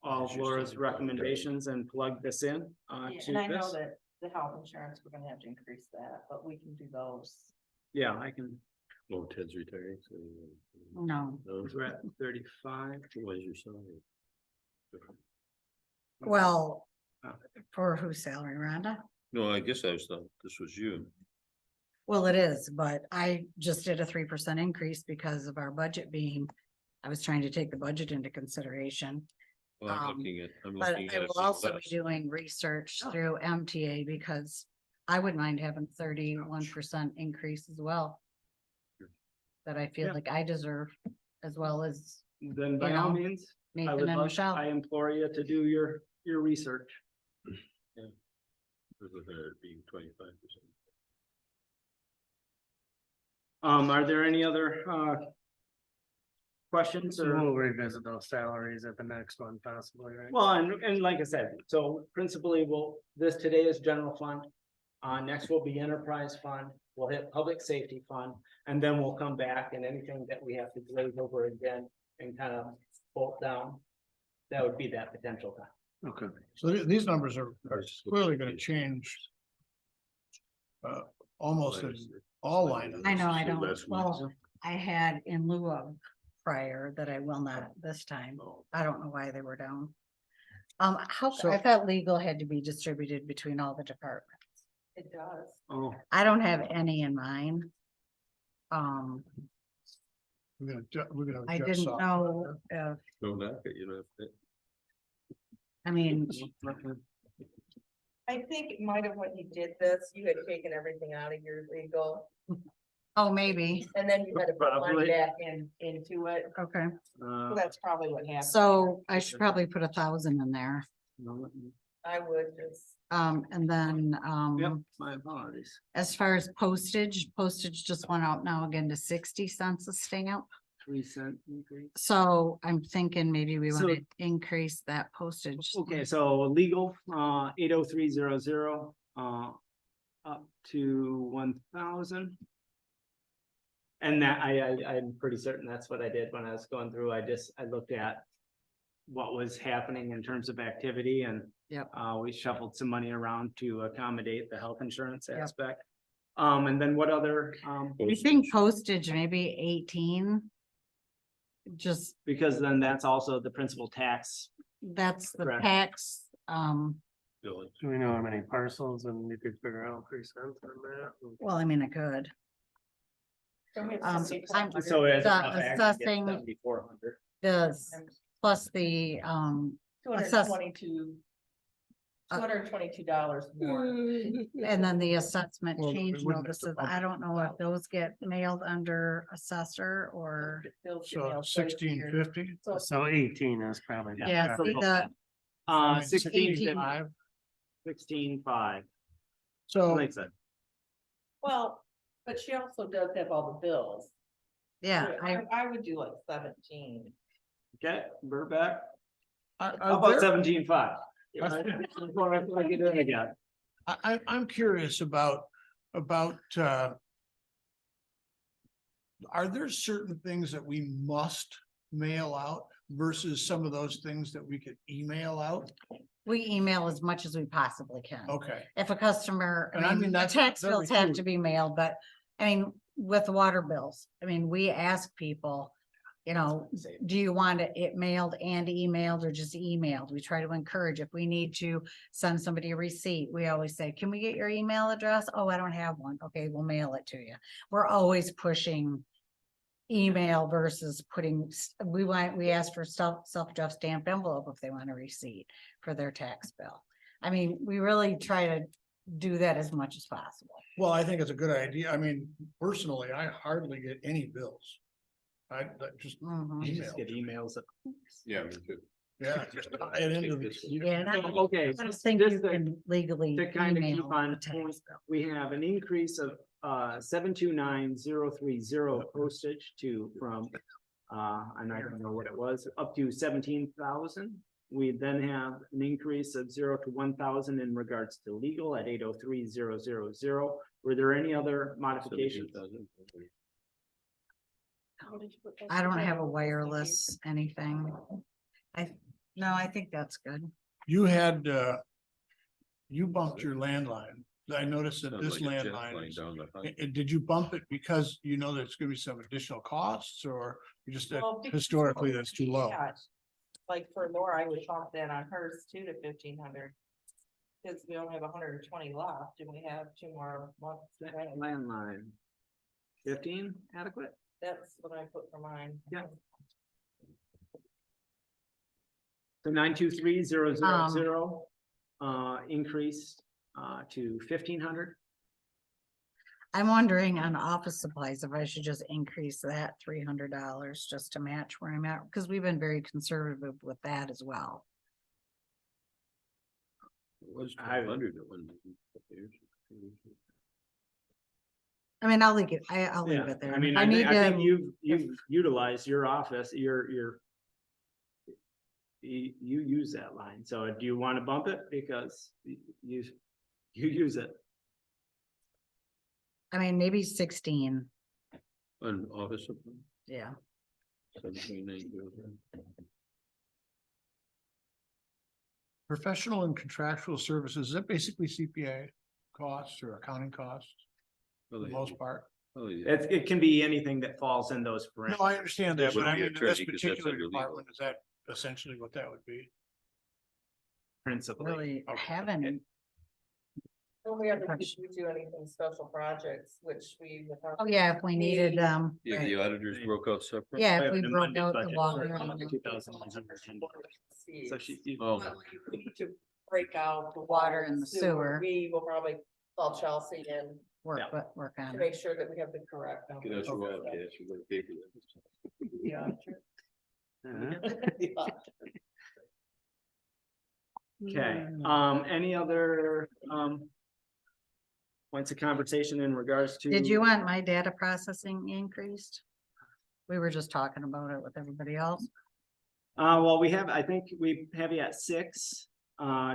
of Laura's recommendations and plugged this in
Yeah,
to
and I know
this.
that the health insurance, we're gonna have to increase that, but we can do those.
Yeah, I can,
Oh, Ted's retiring, so.
No,
No,
we're at 35.
what is your salary?
well,
Oh.
for whose salary, Rhonda?
No, I guess I was thought this was you.
Well, it is, but I just did a 3% increase because of our budget being, I was trying to take the budget into consideration.
Well, I'm
Um,
looking at, I'm
But
looking
I
at.
will
it
also be
less.
doing research through MTA because I wouldn't mind having 31% increase as well. That I feel
Yeah.
like I deserve as well as
Then by
You
all
know,
means, I
Nathan
would
and
love,
Michelle.
I implore you to do your research.
I was looking at it being 25%.
Are there any other questions
So
or?
we'll revisit those salaries at the next one possibly, right?
Well, and like I said, so principally, today is general fund. Next will be enterprise fund, we'll hit public safety fund, and then we'll come back and anything that we have to glaze over again and kind of bolt down. That would be that potential time.
Okay.
So these numbers are clearly gonna change. Almost in all line items.
I know, I
So
don't,
that's
well, I had in lieu of prior that I will not this time.
Oh.
I don't know why they were down.
So-
I thought legal had to be distributed between all the departments.
It does.
Oh,
I don't have any in mind.
We're gonna
I
adjust
didn't
software.
know if,
No, not that, you know.
I mean,
I think it might have when you did this, you had taken everything out of your legal,
oh, maybe,
and then you had to put
Probably.
money back into it.
okay.
So that's probably what happened.
So I should probably put 1,000 in there.
I would just,
And then,
Yep, my apologies.
as far as postage just went out now again to 60 cents a stamp.
3-cent increase.
So I'm thinking maybe we
So-
want to increase that postage.
Okay, so legal, 80300, up to 1,000. And that, I'm pretty certain that's what I did when I was going through, I looked at what was happening in terms of activity and
Yep.
we shuffled some money around to accommodate the health insurance
Yep.
aspect. And then what other,
I think postage maybe 18. Just,
because then that's also the principal tax.
that's the
Correct.
tax,
Billy.
Do we know how many parcels and you could figure out 3 cents on that?
well, I mean, I could.
Don't we have
I'm-
7,400?
So as.
The assessing-
7,400.
Does, plus the, assess-
$222.
Uh,
$222 more.
and then the assessment
Well, we
change
wouldn't have to
notices,
bump
I don't know if those get mailed under assessor or,
Bills get
So
mailed twice a year.
1650?
So
So 18 is probably.
yeah, see the,
Uh,
18.
16.5.
So,
Like I said,
Well, but she also does have all the bills.
yeah,
I would do like 17.
okay, we're back.
are
How about
there-
17.5?
I-
Before I get in again.
I'm curious about, are there certain things that we must mail out versus some of those things that we could email out?
we email as much as we possibly can.
Okay,
If a customer,
And I
I
mean,
mean, the
that's
tax
very
bills have
true.
to be mailed, but I mean, with the water bills, I mean, we ask people, you know, do you want it mailed and emailed or just emailed? We try to encourage, if we need to send somebody a receipt, we always say, can we get your email address? Oh, I don't have one. Okay, we'll mail it to you. We're always pushing email versus putting, we ask for self-addressed stamped envelope if they want a receipt for their tax bill. I mean, we really try to do that as much as possible.
well, I think it's a good idea. I mean, personally, I hardly get any bills. That just
Mhm.
You
email.
just get emails.
Yeah, me too.
Yeah, just tie it into the.
Yeah, and I
Okay.
I don't think you
just to-
can legally
to kind of
email
keep on
a tax
point,
bill.
we have an increase of 729,030 postage from and I don't know what it was, up to 17,000. We then have an increase of 0 to 1,000 in regards to legal at 803,000. Were there any other modifications?
How did you put that
I don't have a
together?
wireless anything. No, I think that's good.
You had, you bumped your landline. I noticed that
Sounds
this
like a jet
landline
flying
is,
down the highway.
did you bump it because you know there's gonna be some additional costs or you just,
Well, because
historically, that's too low?
yeah, Like for Laura, I would bump that on hers too to 1,500. Cause we only have 120 left and we have 2 more months. to go.
Landline. 15 adequate?
That's what I put for mine.
Yeah. The 923,000 increased to 1,500.
I'm wondering on office supplies, if I should just increase that $300 just to match where I'm at, because we've been very conservative with that as well.
It was
I would-
200 at one.
I mean, I'll leave it, I'll leave
Yeah,
it there.
I mean,
If
I
need
think
to-
you've utilized your office, you use that line, so do you want to bump it because you use it?
I mean, maybe 16,
An office supply,
yeah.
17,900.
Professional and contractual services, is that basically CPA costs or accounting costs for the most part?
Oh, yeah.
It can be anything that falls in those
No,
parameters.
I understand that, but I
Wouldn't be
mean, in this
attorney, 'cause that's
particular
under legal.
department, is that essentially what that would be?
Principally.
Really
Okay.
haven't,
When we ever do anything special projects, which we.
oh yeah, if we needed,
Yeah, the auditors broke out separate.
yeah, if we
An
broke
amended
out the
budget
water.
for
and the
2,110. So she.
Oh,
But we need to break out the
Water and the sewer.
We will probably call Chelsea and
Work,
Yeah.
but work on
to
it.
make sure that we have the correct.
get out your
numbers.
wildcats, you got to pay for that.
Yeah.
Uh-huh. Okay,
Mm.
any other points of conversation in regards to?
Did you want my data processing increased? We were just talking about it with everybody else.
Well, I think we have you at 6,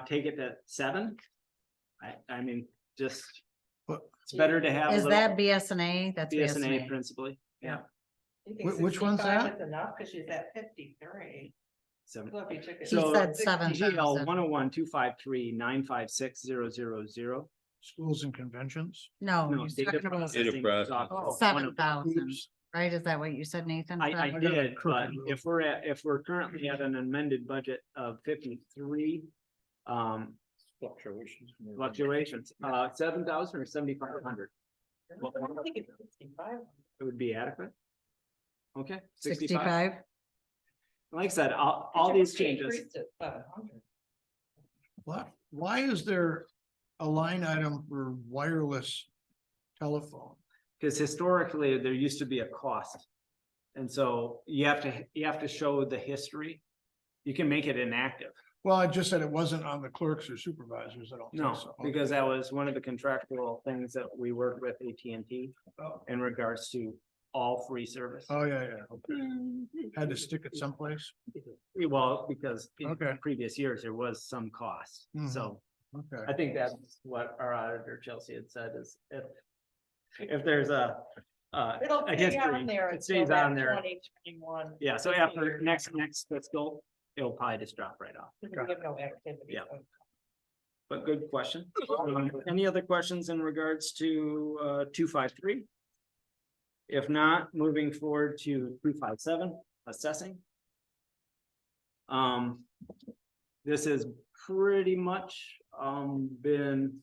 take it to 7. I mean, just,
What-
it's better to have. a
Is
little
that BSNA? That's
BSNA
BSNA.
principally, yeah.
You think
Which one's
65
that?
is enough, cause she's at 53.
Seven.
Well, if you took it
He
to
said
60.
7,000.
GL 101-253-956-000.
Schools and conventions?
No,
No,
he's
data
talking about
Data
processing
processing.
software.
7,000, right? Is that what you said, Nathan?
I
7?
did, but
Crooked road.
if we're currently at an amended budget of 53,
Fluctuations.
fluctuations, 7,000 or 7,500? Well,
I don't think it's 65.
it would be adequate. Okay, 65.
65?
Like I said, all these changes,
Increased it 700.
Why is there a line item for wireless telephone?
because historically, there used to be a cost. And so you have to show the history. You can make it inactive.
Well, I just said it wasn't on the clerks or supervisors, I don't
No,
think so.
because that was one of the contractual things that we worked with AT&T
Oh.
in regards to all free service.
Oh, yeah, okay. Had to stick it someplace,
Well, because in
Okay.
previous years, there was some cost.
Mhm.
So
okay.
I think that's what our auditor Chelsea had said is if there's a
It'll
a
stay
history,
on there
it
until
stays
that
on there.
2021.
Yeah, so after next fiscal, it'll probably just drop right off.
We have no activity.
Yeah. But good question. Any other questions in regards to 253? If not, moving forward to 257, assessing. This has pretty much been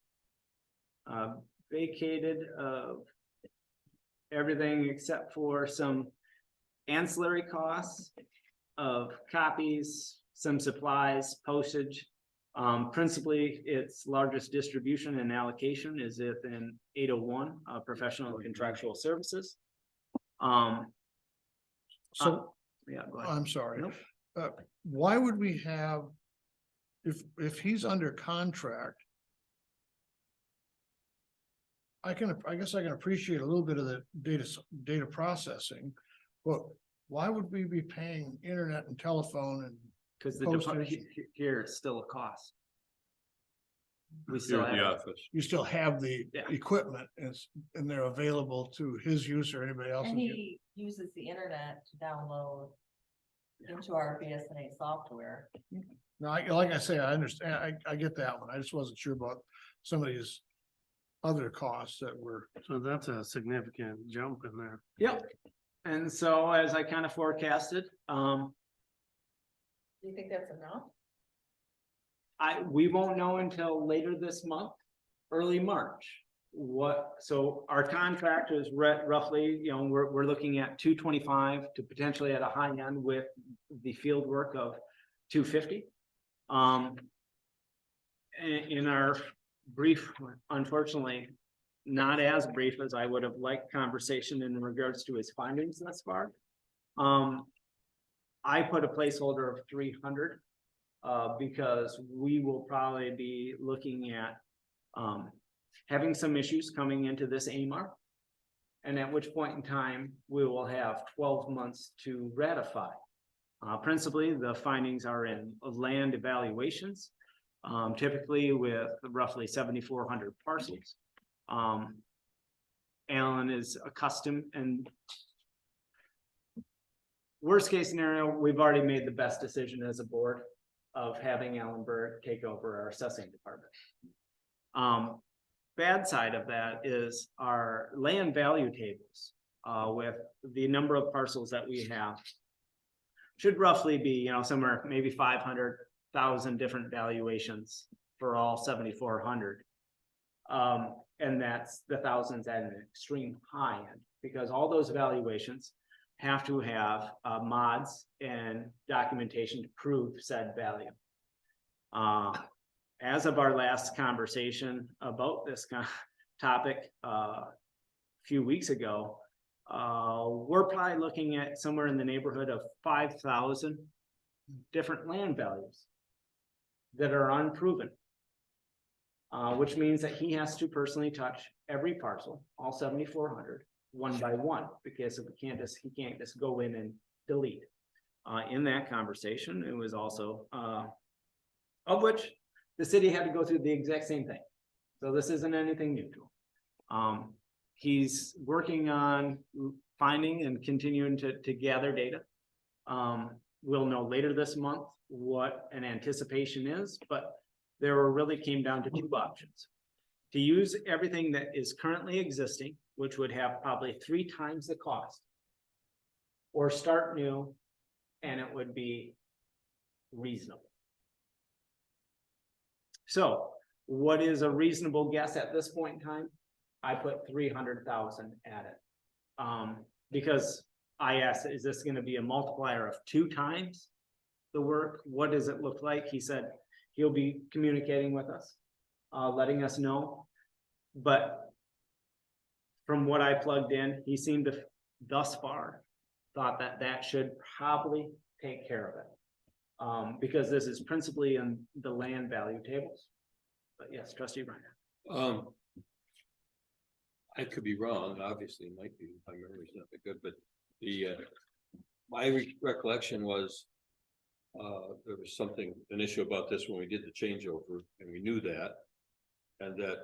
vacated of everything except for some ancillary costs of copies, some supplies, postage. Principally, its largest distribution and allocation is in 801, professional and contractual services.
So,
Yeah, go ahead.
I'm sorry.
Nope.
Why would we have, if he's under contract? I guess I can appreciate a little bit of the data processing, but why would we be paying internet and telephone and?
Because the
Postage.
here is still a cost. We
Here
still
at the
have,
office.
You still have the
Yeah.
equipment and they're available to his use or anybody else's
And
use?
he uses the internet to download into our BSNA software.
No, like I say, I understand, I get that one. I just wasn't sure about some of these other costs that were.
So that's a significant jump in there.
yep. And so as I kind of forecasted,
Do you think that's enough?
we won't know until later this month, early March. So our contract is roughly, we're looking at 225 to potentially at a high end with the field work of 250. In our brief, unfortunately, not as brief as I would have liked conversation in regards to his findings thus far. I put a placeholder of 300. Because we will probably be looking at having some issues coming into this AMAR. And at which point in time, we will have 12 months to ratify. Principally, the findings are in land evaluations, typically with roughly 7,400 parcels. Alan is accustomed, and worst case scenario, we've already made the best decision as a board of having Alan Berg take over our assessing department. Bad side of that is our land value tables, with the number of parcels that we have. Should roughly be, somewhere maybe 500,000 different valuations for all 7,400. And that's the thousands at an extreme high end, because all those valuations have to have mods and documentation to prove said value. As of our last conversation about this topic a few weeks ago, we're probably looking at somewhere in the neighborhood of 5,000 different land values that are unproven. Which means that he has to personally touch every parcel, all 7,400, one by one, because if he can't just go in and delete. In that conversation, it was also, of which the city had to go through the exact same thing. So this isn't anything new to him. He's working on finding and continuing to gather data. We'll know later this month what an anticipation is, but there really came down to two options. To use everything that is currently existing, which would have probably 3 times the cost, or start new, and it would be reasonable. So what is a reasonable guess at this point in time? I put 300,000 at it. Because I asked, is this gonna be a multiplier of 2 times the work? What does it look like? He said he'll be communicating with us, letting us know. But from what I plugged in, he seemed to thus far thought that that should probably take care of it. Because this is principally in the land value tables. But yes, trustee Reiner.
I could be wrong, obviously, it might be, my memory's not that good, but the, my recollection was. There was an issue about this when we did the changeover, and we knew that. And that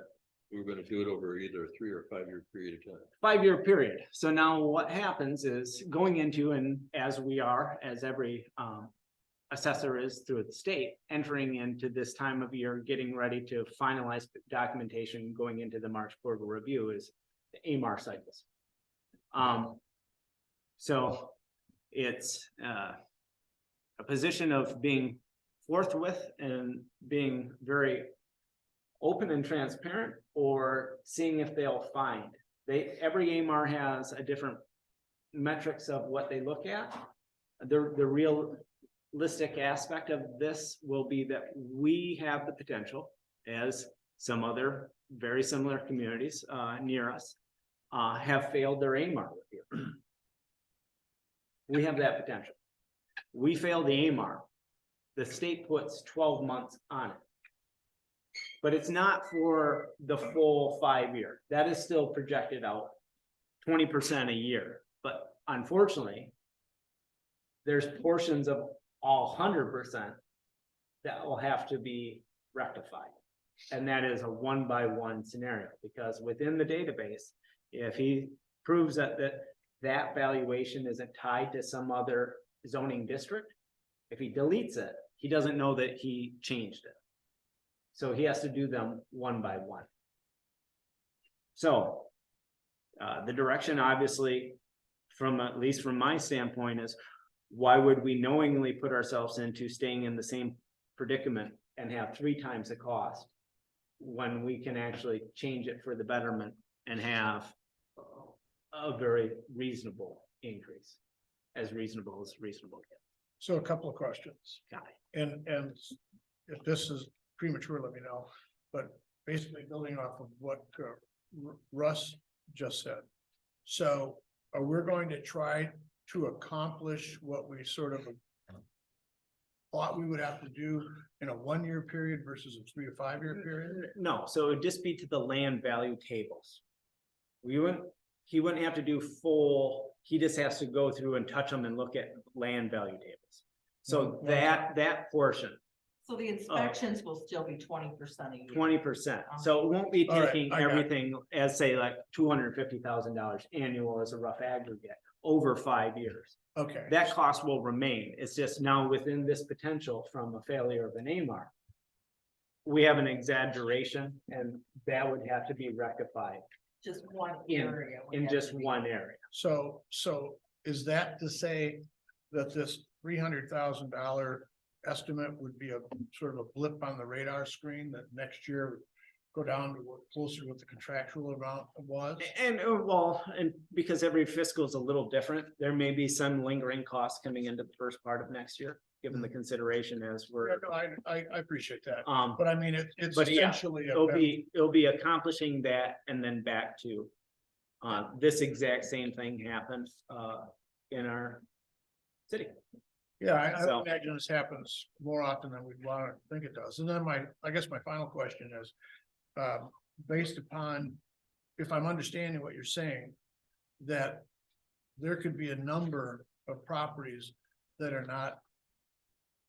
we were gonna do it over either a 3 or 5 year period of time.
5-year period. So now what happens is going into, and as we are, as every assessor is through the state, entering into this time of year, getting ready to finalize documentation, going into the March quarter review is the AMAR cycles. So it's a position of being forthwith and being very open and transparent, or seeing if they'll find. Every AMAR has a different metrics of what they look at. The realistic aspect of this will be that we have the potential, as some other very similar communities near us have failed their AMAR review. We have that potential. We failed the AMAR. The state puts 12 months on it. But it's not for the full 5 year. That is still projected out 20% a year. But unfortunately, there's portions of all 100% that will have to be rectified. And that is a 1-by-1 scenario, because within the database, if he proves that that valuation isn't tied to some other zoning district, if he deletes it, he doesn't know that he changed it. So he has to do them 1-by-1. So the direction, obviously, at least from my standpoint, is why would we knowingly put ourselves into staying in the same predicament and have 3 times the cost when we can actually change it for the betterment and have a very reasonable increase, as reasonable gets.
So a couple of questions.
Got it.
And if this is premature, let me know, but basically building off of what Russ just said. So are we going to try to accomplish what we sort of thought we would have to do in a 1-year period versus a 3 to 5 year period?
No, so it would just be to the land value tables. He wouldn't have to do full, he just has to go through and touch them and look at land value tables. So that portion,
So the inspections will still be 20% a year.
20%. So it won't be
All right,
taking
I got it.
everything as, say, like $250,000 annual as a rough aggregate over 5 years.
Okay.
That cost will remain. It's just now within this potential from a failure of an AMAR. We have an exaggeration, and that would have to be rectified
Just one
in
area. would
in
have to
just
be-
one area.
So is that to say that this $300,000 estimate would be a sort of a blip on the radar screen that next year go down to what closer what the contractual amount was?
And because every fiscal is a little different, there may be some lingering costs coming into the first part of next year, given the consideration as
Yeah,
we're.
no, I appreciate that,
Um,
but I mean, it's
But yeah,
essentially.
it'll be accomplishing that and then back to. This exact same thing happened in our city.
Yeah, I
So-
imagine this happens more often than we'd want to think it does. And then I guess my final question is, based upon, if I'm understanding what you're saying, that there could be a number of properties that are not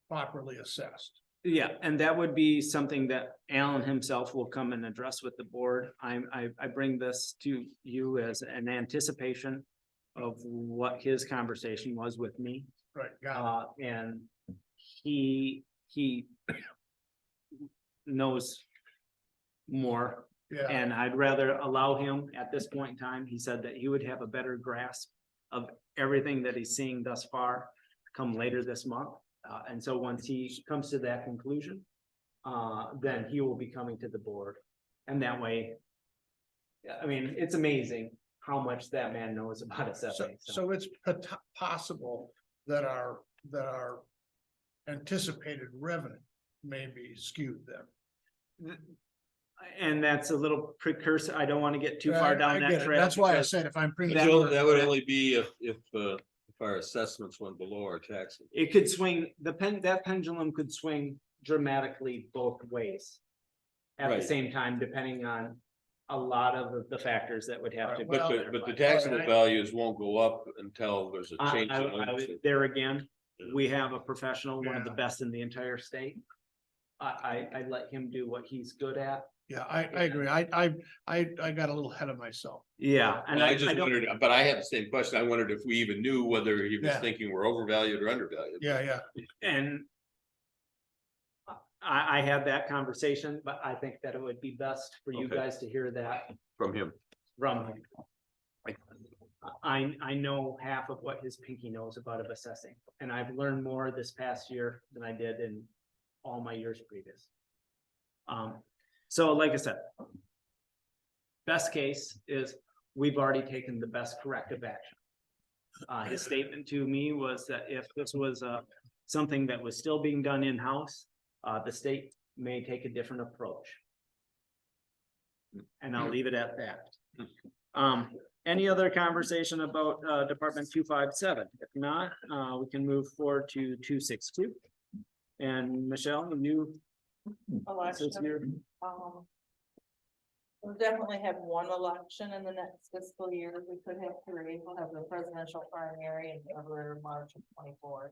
properly assessed.
Yeah, and that would be something that Alan himself will come and address with the board. I bring this to you as an anticipation of what his conversation was with me.
Right, got
And he knows more,
it. Yeah,
and I'd rather allow him at this point in time. He said that he would have a better grasp of everything that he's seeing thus far come later this month. And so once he comes to that conclusion, then he will be coming to the board. And that way, Yeah, I mean, it's amazing how much that man knows about
So,
assessing.
so it's possible that our anticipated revenue may be skewed then.
And that's a little precursor. I don't want to get too
Yeah,
far
I
down
get
that
it.
trail.
That's why I
because
said if I'm bringing.
That would only be if our assessments went below our taxes.
It could swing, that pendulum could swing dramatically both ways. At the
Right.
same time, depending on a lot of the factors that would have to. be
But the
clarified.
taxable values won't go up until there's a change. in ownership.
There again, we have a professional, one of the best in the entire state. I let him do what he's good at.
Yeah, I agree. I got a little ahead of myself.
Yeah, and
Well, I
I
just
don't,
wondered, but I had the same question. I wondered if we even knew whether he was
Yeah.
thinking we're overvalued or undervalued.
Yeah.
and I had that conversation, but I think that it would be best for you
Okay.
guys to hear that
From him.
from him. I know half of what his pinky knows about assessing, and I've learned more this past year than I did in all my years previous. So like I said, best case is we've already taken the best corrective action. His statement to me was that if this was something that was still being done in-house, the state may take a different approach. And I'll leave it at that. Any other conversation about Department 257? If not, we can move forward to 262. And Michelle, the new.
Election.
This year.
We'll definitely have one election in the next fiscal year. We could have three. We'll have the presidential primary in February, March of 24.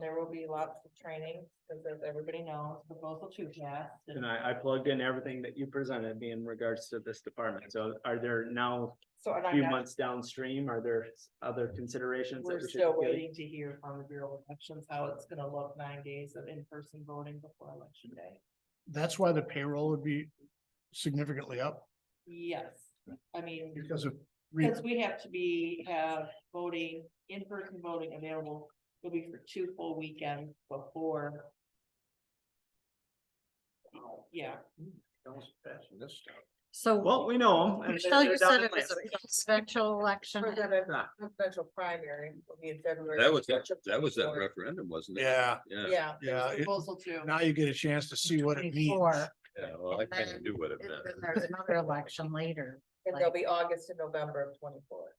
There will be lots of training, because as everybody knows, proposal 2 passed.
And I plugged in everything that you presented me in regards to this department. So are there now
So, and
a
I'm
few
not,
months downstream, are there other considerations that
we're
we should?
still
be getting?
waiting to hear from the Bureau of Elections, how it's gonna look 9 days of in-person voting before election day.
That's why the payroll would be significantly up
Yes, I mean,
because of.
because we have to have voting, in-person voting available, will be for 2 full weekends before. Yeah,
So,
Well, we know them.
Michelle, you said it was a presidential election.
presidential primary will be in February.
That was that referendum, wasn't it?
Yeah,
Yeah.
Yeah, it-
Proposal 2.
now you get a chance to see what it means.
24,
Yeah, well, I
And
kind
then-
of knew what it
and
meant.
then there's another election later.
And there'll be August and November of 24.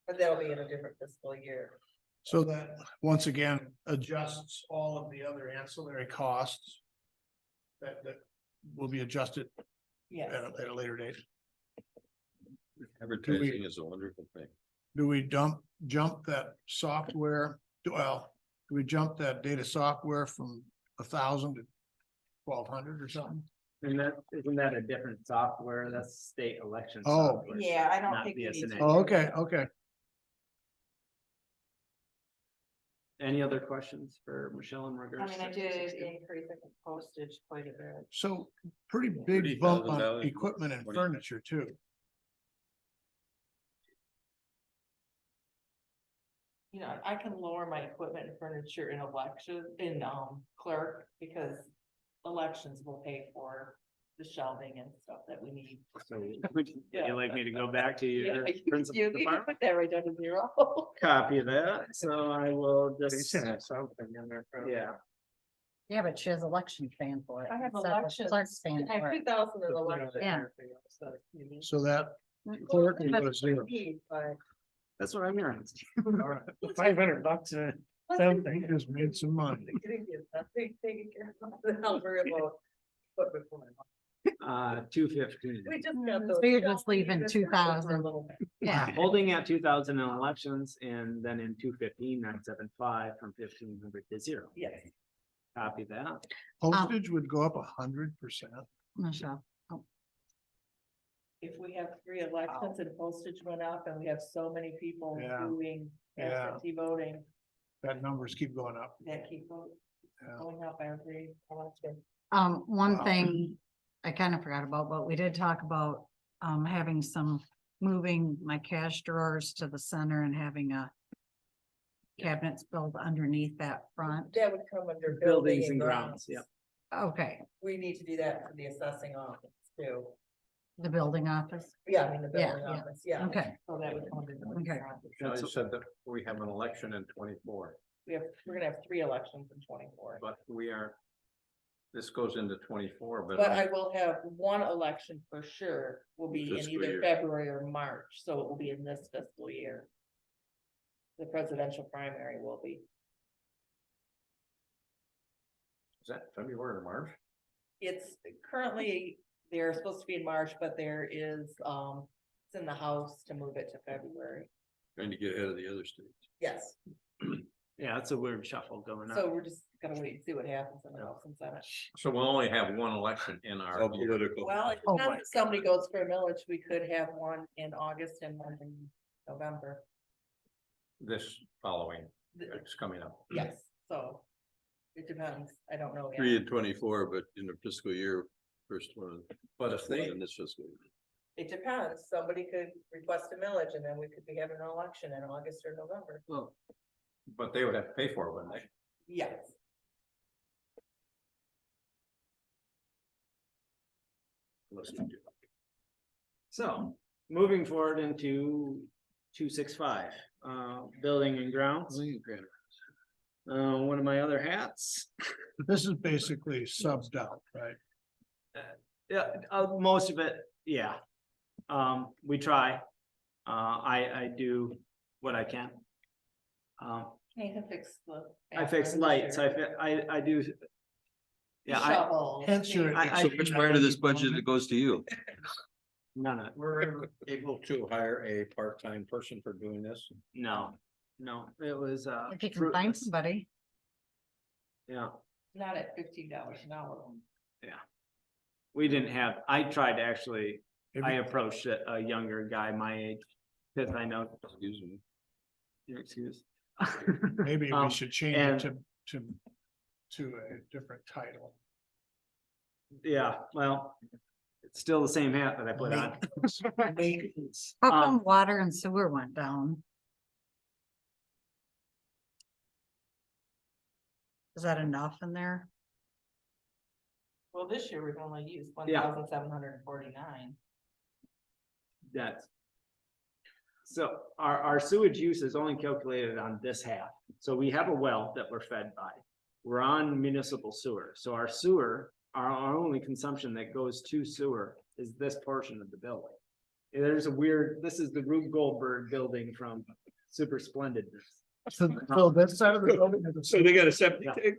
But that'll be in a different fiscal year.
So that, once again, adjusts all of the other ancillary costs. That will be adjusted
Yes.
at a later date.
Advertising is a wonderful thing.
Do we jump that software, do we jump that data software from 1,000 to 1,200 or something?
And isn't that a different software? That's state election.
Oh.
software,
Yeah, I don't
not
think we need
BSNA.
to.
Oh, okay.
Any other questions for Michelle in
I
regards?
mean, I
to
did
262?
increase the postage quite a bit.
So pretty big bump on
$30,000,
equipment and
20.
furniture too.
You know, I can lower my equipment and furniture in clerk, because elections will pay for the shelving and stuff that we need.
So would you like me to go back to
Yeah,
your
you
principal
you can
department?
put that right down to 0.
Copy of that, so I will
They
just,
should have something in there. probably.
yeah.
Yeah, but she has election fan for it.
I have
instead of
elections.
clerk's fan
I have
for it.
2,000 in election.
Yeah.
So that clerk will go to 0.
But
That's what I'm hearing.
All right.
$500 something.
Just made some money.
getting it, that's taken care of. I'll worry about equipment for my mom.
215.
We just got those.
So you're just
shelving
leaving
units
2,000.
for a little bit.
Yeah,
Holding at 2,000 in elections and then in 215, 975 from 1,500 to 0.
Yes.
Copy that.
Postage would go up 100%.
Michelle.
If we have 3 elections and postage went up and we have so many people
Yeah.
doing
Yeah.
absentee voting,
That numbers keep going up.
that keep going
Yeah.
up every election.
One
Wow.
thing I kind of forgot about, but we did talk about, having moving my cash drawers to the center and having cabinets built underneath that front.
That would come under
Buildings and grounds, yep.
Okay,
We need to do that for the assessing office too.
the building office,
Yeah, I mean, the
Yeah,
building
yeah.
office, yeah.
okay,
So that would come under. the
Okay.
office.
You said that we have an election in 24,
We're gonna have 3 elections in 24.
but we are. This goes into 24, but.
But I will have 1 election for sure, will be in
Fiscal
either
year.
February or March, so it will be in this fiscal year. The presidential primary will be.
Is that February or March?
It's currently, they're supposed to be in March, but there is, it's in the House to move it to February.
Trying to get ahead of the other states.
Yes,
Yeah, it's a weird shuffle going on.
so we're just gonna wait and see what happens in the House and Senate.
So we'll only have 1 election in our.
All political.
Well, it
Oh
depends
my
if somebody goes for a millage, we could have 1 in August and 1 in November.
This following,
Th-
it's coming up.
Yes, so it depends. I don't know. yet.
3 and 24, but in the fiscal year, first one.
But if they,
In this fiscal year.
It depends. Somebody could request a millage and then we could be having an election in August or November.
but they would have to pay for it, wouldn't they?
Yes.
Unless we do.
So, moving forward into 265, building and grounds. One of my other hats.
This is basically subbed out, right?
Yeah, most of it, yeah. We try. I do what I can.
Nathan fixed the.
I fix
bathroom
lights,
this year.
I do. Yeah,
Shovel.
Hence your.
I-
So which part of this budget that goes to you?
none of,
We're able to hire a part-time person for doing this.
no, it was,
if you can find somebody,
yeah,
Not at $15 an hour.
we didn't have, I tried to actually,
Maybe-
I approached a younger guy my age. Cause I know,
Excuse me.
your excuse.
Maybe we should change
and-
it to a different title.
Yeah, well, it's still the same hat that I put on.
Maintenance.
how
Um,
come water and sewer went down? Is that enough in there?
Well, this year we've only used
Yeah.
1,749.
That's. So our sewage use is only calculated on this half. So we have a well that we're fed by. We're on municipal sewer. So our sewer, our only consumption that goes to sewer is this portion of the building. And there's a weird, this is the Rube Goldberg building from Super Splendidness.
So that side of the building is a.
So they got a septic
Yeah.
tank?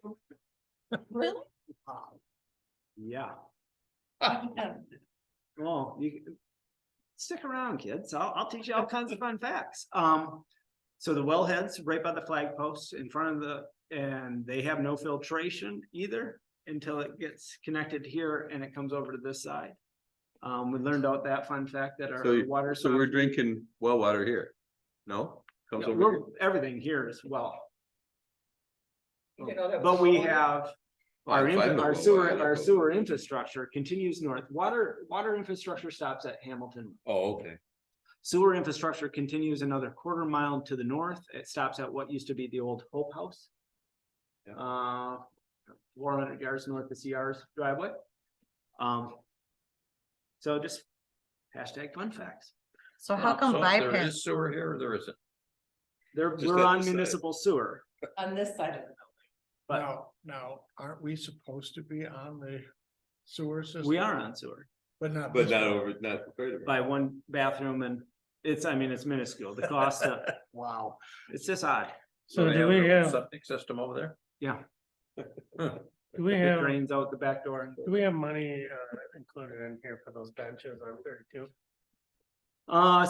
Really?
Yeah, well, you stick around, kids. I'll teach you all kinds of fun facts. So the wellhead's right by the flag post in front of and they have no filtration either until it gets connected here and it comes over to this side. We learned out that fun fact that our
So,
water.
so we're drinking well water here? No? Comes over here?
Everything here is well,
You know, that
but
was
we
all-
have
Well, I'm fine with
our
well
sewer,
water,
our
but-
sewer infrastructure continues north. Water infrastructure stops at Hamilton.
Oh, okay.
Sewer infrastructure continues another 1/4 mile to the north. It stops at what used to be the old Hope House.
Yeah.
400 yards north of CR's driveway. So just hashtag fun facts.
So how come
So there
bypass,
is sewer here or there isn't? Just
We're
at
on
the side.
municipal sewer,
On this side of the
but
Now, aren't we supposed to be on the sewer system?
we are on sewer
But not.
But
this
not
one.
over, not right over.
by one bathroom and it's minuscule. The cost of,
Wow.
it's just odd.
So
they
do we
a
have,
Septic system over there?
Yeah.
Huh.
do we
It
have,
drains out the back door.
do we have money included in here for those benches on 32?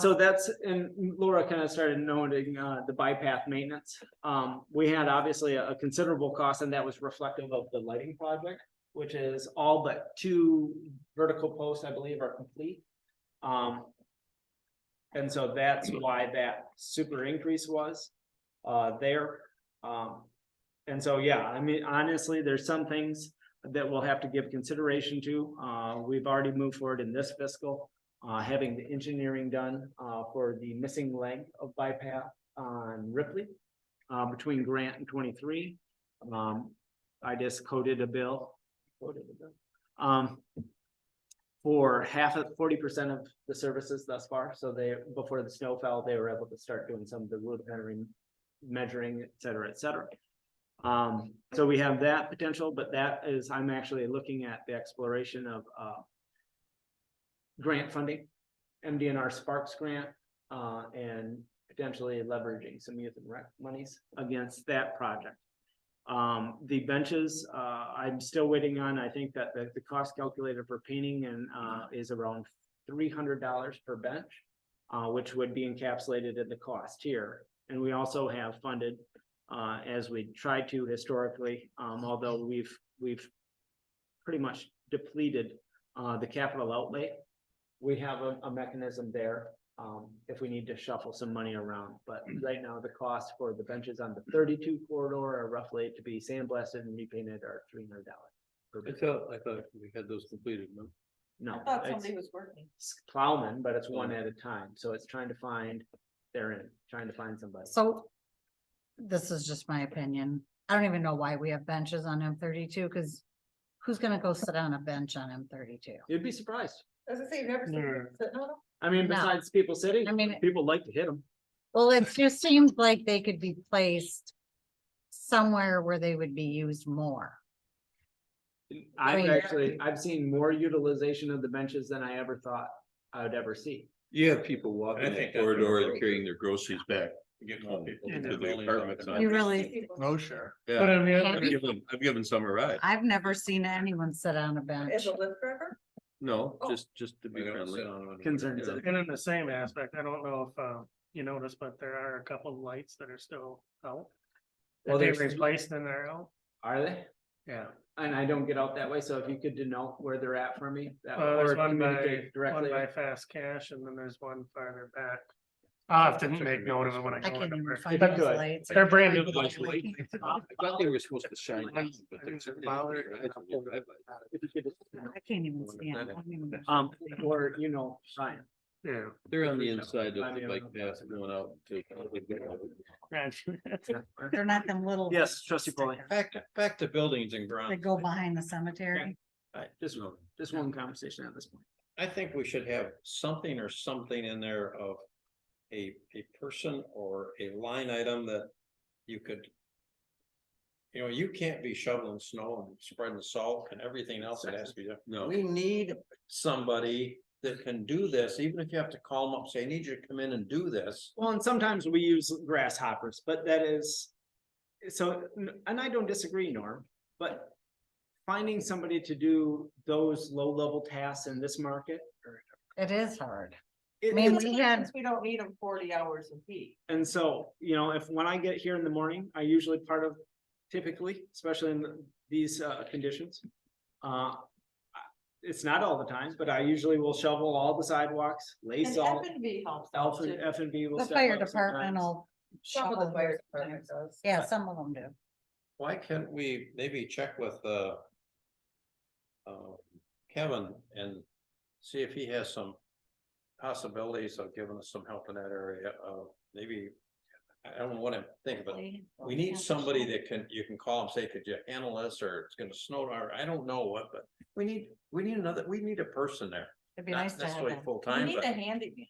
So that's, and Laura kind of started noting, the bypass maintenance. We had obviously a considerable cost and that was reflective of the lighting project, which is all but 2 vertical posts, I believe, are complete. And so that's why that super increase was, there. And so, yeah, I mean, honestly, there's some things that we'll have to give consideration to. We've already moved forward in this fiscal. Having the engineering done, for the missing leg of bypass on Ripley, between Grant and 23. I just coded a bill quoted it, though. For half of 40% of the services thus far, so they, before the snow fell, they were able to start doing some of the rudimentary measuring, et cetera, et cetera. So we have that potential, but that is, I'm actually looking at the exploration of grant funding, MDNR Sparks grant, and potentially leveraging some youth and rec monies against that project. The benches, I'm still waiting on, I think that the cost calculator for painting and is around $300 per bench, which would be encapsulated in the cost here. And we also have funded, as we tried to historically, although we've pretty much depleted the capital outlay. We have a mechanism there if we need to shuffle some money around, but right now the cost for the benches on the 32 corridor are roughly to be sandblasted and repainted are $300 per bench.
I thought we had those completed, no?
No,
I thought
it's
somebody was working.
plowman, but it's one at a time, so it's trying to find, trying to find somebody.
So this is just my opinion. I don't even know why we have benches on M32, because who's gonna go sit on a bench on M32?
You'd be surprised.
As I say, you've never seen it sitting on them?
I mean,
No.
besides people sitting,
I mean,
people like to hit them.
well, it just seems like they could be placed somewhere where they would be used more.
I've seen more utilization of the benches than I ever thought I would ever see.
You have people
I
walking
think
that
that's
corridor and
great.
carrying their groceries back, getting home
Yeah,
to the
buildings
apartments.
up.
You really,
No, sure.
But
Yeah,
I mean,
I've given some a ride.
I've never seen anyone sit on a bench.
As a lift driver?
No,
Oh.
just to be friendly.
Concerns.
Yeah.
and in the same aspect, I don't know if you noticed, but there are a couple of lights that are still out.
Well,
That they
there's-
replaced and they're out.
Are they?
Yeah.
And I don't get out that way, so if you could denote where they're at for me. that-
There's
or
one by,
communicate directly.
Fast Cash and then there's one farther back. I'll have to make note of it when I
I
go.
can't
in.
even find
But
those
good.
lights.
They're brand new.
I thought they were supposed to shine. out, but they're certainly-
If you could just-
I can't even stand. I don't even-
Or, you know, Ryan.
Yeah.
They're on the inside of the bike path going out to.
They're not them little.
Yes, trustee Polly.
Back to buildings and
That
grounds.
go behind the cemetery.
Just one conversation at this point.
I think we should have something in there of a person or a line item that you could. You know, you can't be shoveling snow and spreading salt and everything else that has to be done.
No.
We need somebody that can do this, even if you have to call them up, say, I need you to come in and do this.
Well, and sometimes we use grasshoppers, but that is, so, and I don't disagree, Norm, but finding somebody to do those low-level tasks in this market.
It is hard.
it-
mean,
it's-
we had-
We don't need them 40 hours a week.
And so, you know, when I get here in the morning, I usually typically, especially in these conditions. It's not all the time, but I usually will shovel all the sidewalks, lay
And
salt.
F&B helps out too.
F&B will.
The
step
fire
up
department
sometimes.
will.
Some of
shovel
the fire
those
department
sometimes.
does.
Yeah, some of them do.
Why can't we maybe check with Kevin and see if he has some possibilities of giving us some help in that area, maybe. I don't want to think of it. We need somebody that you can call and say, could you handle this, or it's gonna snow, or I don't know what, but we need a person there.
It'd be
Not
nice to have
necessarily
them.
full
We
time,
need
but.
a handyman.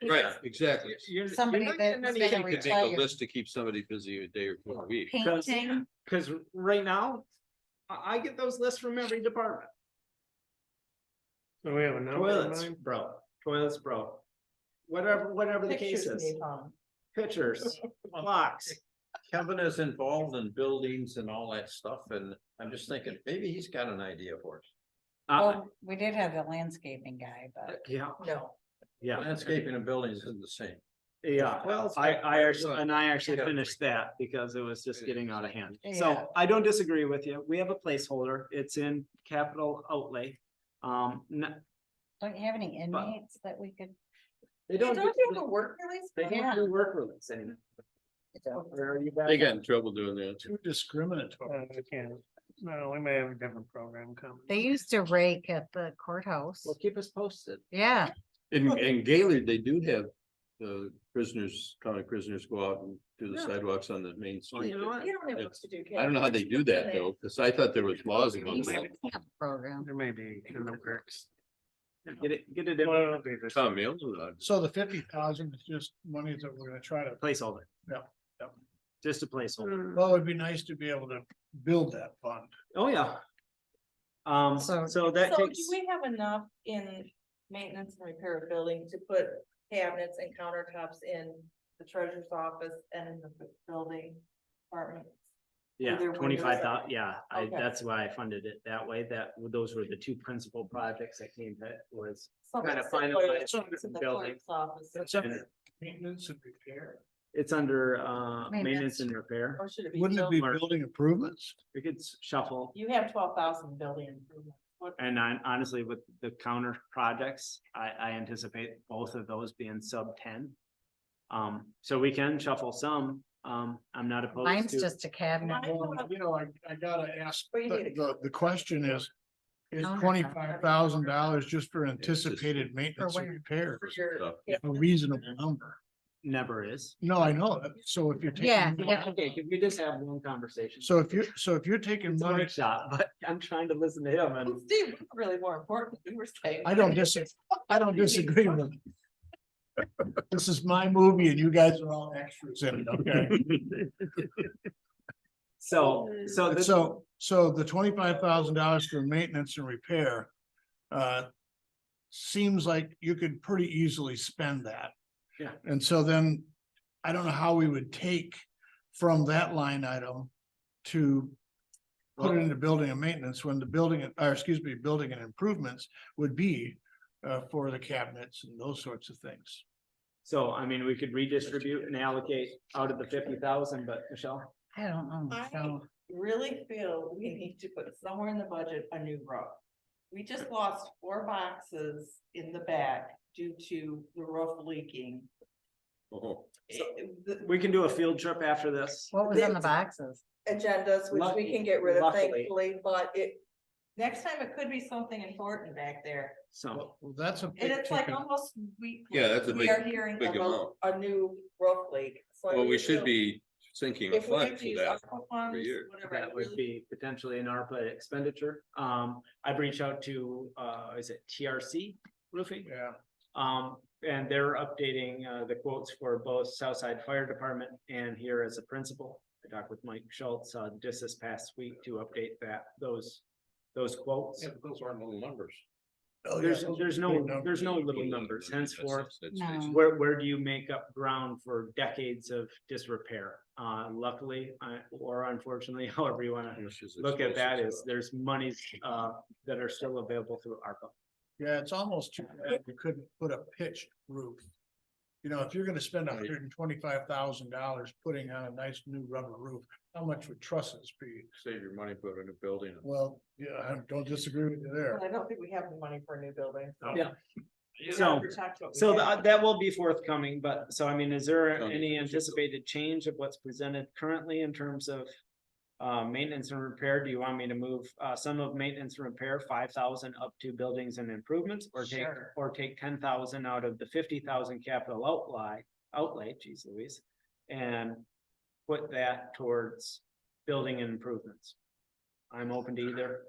Right, exactly.
Somebody
not
that's
getting any-
gonna
You could make a
retire.
list to keep somebody busy a day or two a week.
Painting,
Cause right now, I get those lists from every department.
So we have a number in
Toilets,
mind.
bro. Whatever the case
Pictures
is,
need hung.
pictures, clocks.
Kevin is involved in buildings and all that stuff, and I'm just thinking, maybe he's got an idea for us.
well, we did have the landscaping guy, but
Yeah,
No.
yeah,
Landscaping and buildings isn't the same.
yeah.
Well,
I actually finished that because it was just getting out of hand. So I don't disagree with you. We have a placeholder. It's in capital outlay.
don't you have any inmates that we could?
They
Don't
don't,
you have a work release?
they don't do work release anymore. Or are you back?
They got in trouble doing that.
Too discriminatory.
I can't, no, we may have a different program coming.
They used to rake at the courthouse.
Well, keep us posted.
Yeah,
In Gaylord, they do have the prisoners, county prisoners go out and do the
Yeah.
sidewalks on the main
Well,
street.
you know what?
You don't have much to do.
I don't know how they do that though, because I thought there was laws about that.
Camp Program.
There may be in the works.
Get it in
Well, it'll be this-
Tom Mills was on.
So the 50,000 is just money that we're gonna try to,
placeholder.
Yeah, yeah.
Just a placeholder.
well, it'd be nice to be able to build that fund.
Oh, yeah. So that
So do
takes,
we have enough in maintenance and repair of building to put cabinets and countertops in the treasurer's office and in the building department?
yeah,
there windows
25,000, yeah,
Okay.
that's why I funded it that way, those were the two principal projects that came to, was kind of
Something similar
finalized
to the
building.
clerk's office.
That's under maintenance and repair.
It's under, maintenance
Maintenance.
and repair.
Or should it be?
Wouldn't it be
Or-
building improvements?
We could shuffle,
You have 12,000 building improvements. What,
and honestly, with the counter projects, I anticipate both of those being sub 10. So we can shuffle some, I'm not opposed
Mine's
to.
just a cabinet.
Well, you know, I gotta ask,
Well, you need
the question is
Countertop.
$25,000 just for anticipated maintenance and
where?
repairs
for your-
Stuff.
yeah.
a reasonable number?
Never is.
No, I know that. So if you're
Yeah,
taking,
yeah.
Okay, could we just have one conversation?
so if you're taking
It's a
money,
workshop, but I'm trying to listen to him and.
Steve, what's really more important, we were saying.
I don't disagree with it. This is my movie and you guys are all extras in it, okay?
So
So the $25,000 for maintenance and repair. Seems like you could pretty easily spend that.
Yeah.
And so then, I don't know how we would take from that line item to. Put it into building and maintenance when the building, or excuse me, building and improvements would be for the cabinets and those sorts of things.
So, I mean, we could redistribute and allocate out of the 50,000, but Michelle,
I don't know,
I
so.
really feel we need to put somewhere in the budget a new roof. We just lost 4 boxes in the back due to the roof leaking.
Oh,
we can do a field trip after this.
What was in the boxes?
Agendas, which
Lucky-
we can get rid of
luckily.
thankfully, but next time it could be something important back there.
So,
Well, that's a.
And
big
it's like
ticket.
almost weekly.
Yeah, that's a
We
big-
are hearing
big
about a new roof leak. So I
well, we
really
should
feel
be sinking a
If we
fund
have
for
to use
that.
ARPA funds,
year.
whatever, I
that would
really,
be potentially an ARPA expenditure. I've reached out to, is it TRC Roofing?
Yeah,
And they're updating, the quotes for both Southside Fire Department and here as a principal. I talked with Mike Schultz, just this past week to update those quotes.
Yeah, but those aren't little numbers.
Oh, yeah,
There's
those are
there's
big
no
numbers.
little numbers henceforth.
No.
Where do you make up ground for decades of disrepair? Luckily, or unfortunately, however you wanna look at that, is there's monies that are still available through ARPA.
Yeah, it's almost too bad you couldn't put a pitched roof. You know, if you're gonna spend $125,000 putting on a nice new rubber roof, how much would trusses be?
Save your money, put in a building.
Well, yeah, I don't disagree with you there.
but I don't think we have the money for a new building.
Yeah.
We
So-
have to talk about what we
So
have.
that will be forthcoming, but so I mean, is there
Sounds
any
good.
anticipated change of what's presented currently in terms of? Maintenance and repair, do you want me to move some of maintenance and repair 5,000 up to buildings and improvements?
Sure.
Or take 10,000 out of the 50,000 capital outlay, geez Louise. And put that towards building and improvements. I'm open to either.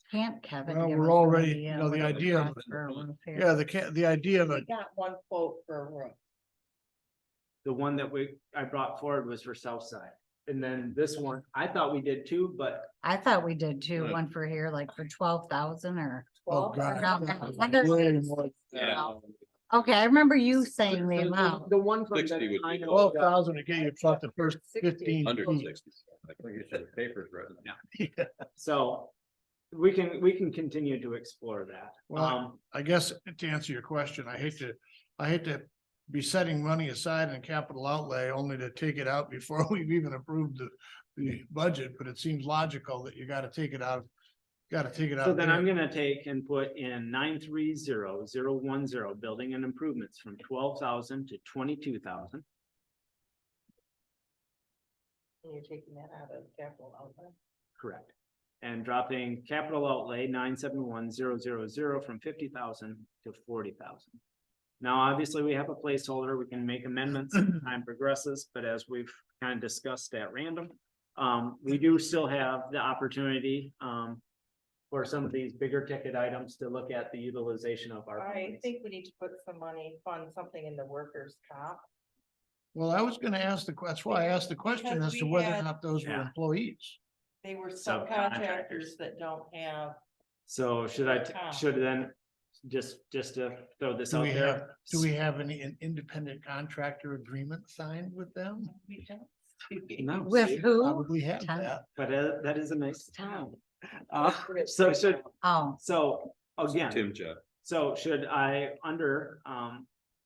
Can't Kevin?
Well,
give
we're
us an
already,
idea
you know,
what
the
it would
idea of
cost for a roof here?
Yeah, the idea of
We
it,
got one quote for a roof.
The one that I brought forward was for Southside. And then this one, I thought we did too, but
I thought we did too,
Right.
one for here, like for 12,000 or,
oh
12
God.
No,
Way more.
Yeah.
okay, I remember you saying the amount.
the one from
60
that
would
I
be
know.
12,000 to get your truck the first
60.
15
Under
feet.
60. I think you should have papers written.
Yeah. So we can continue to explore that.
Well, I guess to answer your question, I hate to be setting money aside in capital outlay only to take it out before we've even approved the budget, but it seems logical that you gotta take it out.
So then I'm gonna take and put in 930,010 building and improvements from 12,000 to 22,000.
And you're taking that out of capital outlay.
Correct. And dropping capital outlay 971,000 from 50,000 to 40,000. Now, obviously, we have a placeholder, we can make amendments as time progresses, but as we've kind of discussed at random. We do still have the opportunity, for some of these bigger ticket items to look at the utilization of our.
I
funds.
think we need to put some money, fund something in the workers' comp.
Well, I was gonna ask that's why I asked the question
Because
as to
we
whether or
had-
not those were
Yeah.
employees.
They were
Subcontractors.
subcontractors that don't have,
So should then, just to throw this
Do
out
we
there.
have, do we have an independent contractor agreement signed with them?
we don't.
No,
With
Steve,
who?
Probably have
Tom?
that.
but that is a nice town. So
Oh,
so again.
Tim Jeff.
So should I, under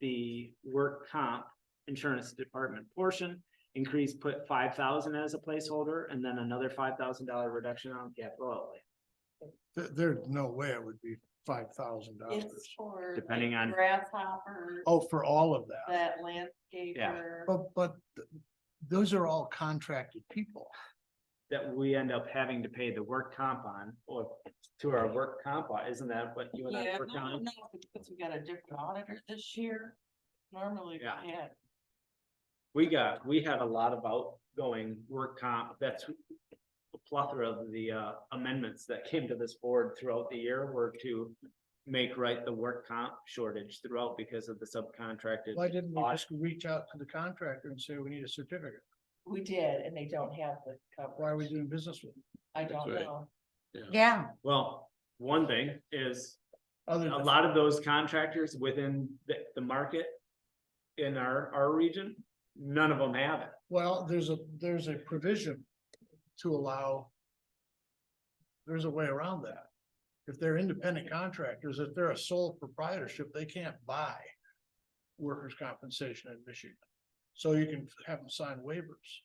the work comp insurance department portion, increase, put 5,000 as a placeholder and then another $5,000 reduction on capital outlay?
There's no way it would be $5,000.
It's for.
Depending
like,
on-
Grasshoppers,
Oh, for all of that.
that landscaper.
But those are all contracted people.
That we end up having to pay the work comp on, or to our work comp, isn't that what you and I
Yeah,
worked
no,
on?
no, because we got a different auditor this year. Normally,
Yeah.
yeah,
We had a lot of outgoing work comp, that's a plethora of the amendments that came to this board throughout the year were to make right the work comp shortage throughout because of the subcontracted.
Why didn't we
audit.
just reach out to the contractor and say we need a certificate?
we did, and they don't have the cover.
Why are we doing business with them?
I don't
right.
know.
yeah,
Well, one thing is
Other
a
than,
lot of those contractors within the market in our region, none of them have it.
well, there's a provision to allow. There's a way around that. If they're independent contractors, if they're a sole proprietorship, they can't buy workers' compensation in Michigan. So you can have them sign waivers.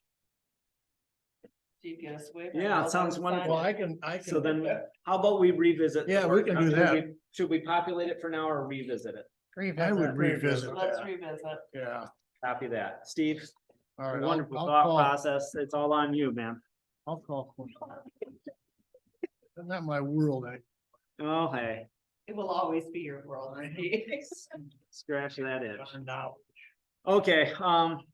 Do you get us waiver?
Yeah, it
I'll
sounds
sign
wonderful.
Well,
it.
I can.
So then, how about we revisit? the
Yeah, we
work
can
comp?
do that.
Should we populate it for now or revisit it?
I would
revisit.
revisit
Let's
that.
revisit.
Yeah.
Copy that. Steve,
All right.
wonderful
I'll
thought
call-
process. It's all on you, man.
I'll call. Isn't that my world?
Oh, hey,
It will always be your world.
scratch that itch.
Now.
Okay,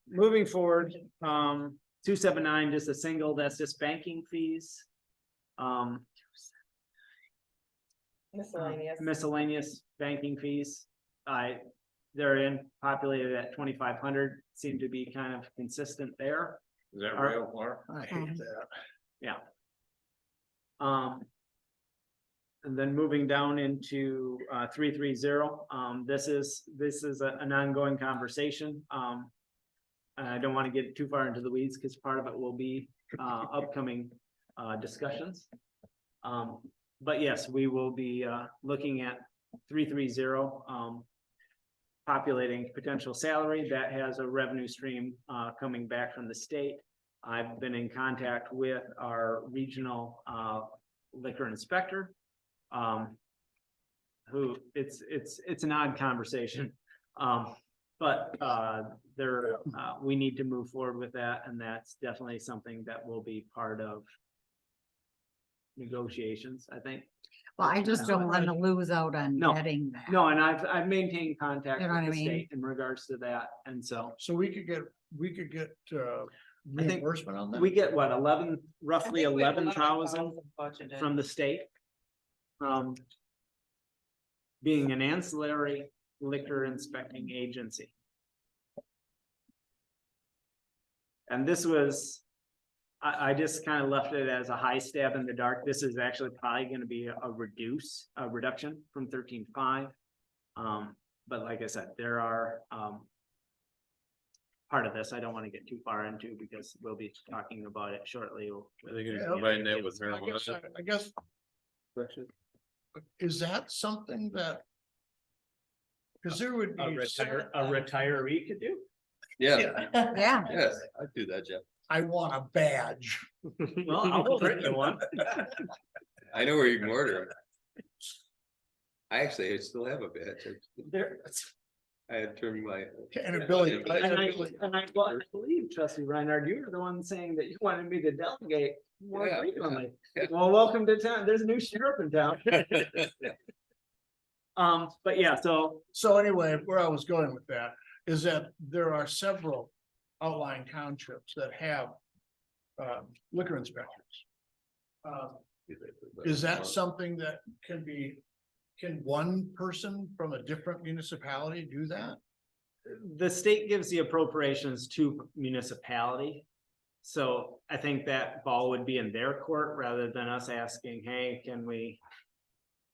moving forward, 279, just a single, that's just banking fees.
Miscellaneous.
Miscellaneous banking fees. They're populated at 2,500, seem to be kind of consistent there.
Is that
Our-
real, Mark?
I hate that.
Yeah. And then moving down into 330, this is an ongoing conversation. I don't want to get too far into the weeds because part of it will be upcoming discussions. But yes, we will be looking at 330, populating potential salary that has a revenue stream coming back from the state. I've been in contact with our regional liquor inspector. Who it's an odd conversation. But we need to move forward with that, and that's definitely something that will be part of negotiations, I think.
Well, I just don't want to lose out on
No,
getting that.
No, and I've maintained contact
You know what I
with the
mean?
state in regards to that, and so
So we could get
I think
reimbursement on that?
we get what,
I
roughly
think we have
11,000
budgeted.
from the state. Being an ancillary liquor inspecting agency. And this was, I just kind of left it as a high stab in the dark. This is actually probably gonna be a reduction from 13.5. But like I said, there are, part of this I don't want to get too far into because we'll be talking about it shortly.
I think you're combining that with marijuana.
I guess, is that something that? Cause there would
A
be.
retiree could do?
Yeah,
Yeah,
yes, I'd do that, Jeff.
I want a badge.
Well, I'll print you one.
I know where you can order them. I still have a badge.
There,
I had turned my.
And a Billy.
and I believe, trustee Reinhardt, you were the one saying that you wanted me to delegate more
Yeah,
frequently.
yeah.
Well, welcome to town. There's a new sheriff in town. But yeah, so
So anyway, where I was going with that is that there are several outlying townships that have liquor inspectors. Is that something that can one person from a different municipality do that?
the state gives the appropriations to municipality. So I think that ball would be in their court rather than us asking, hey, can we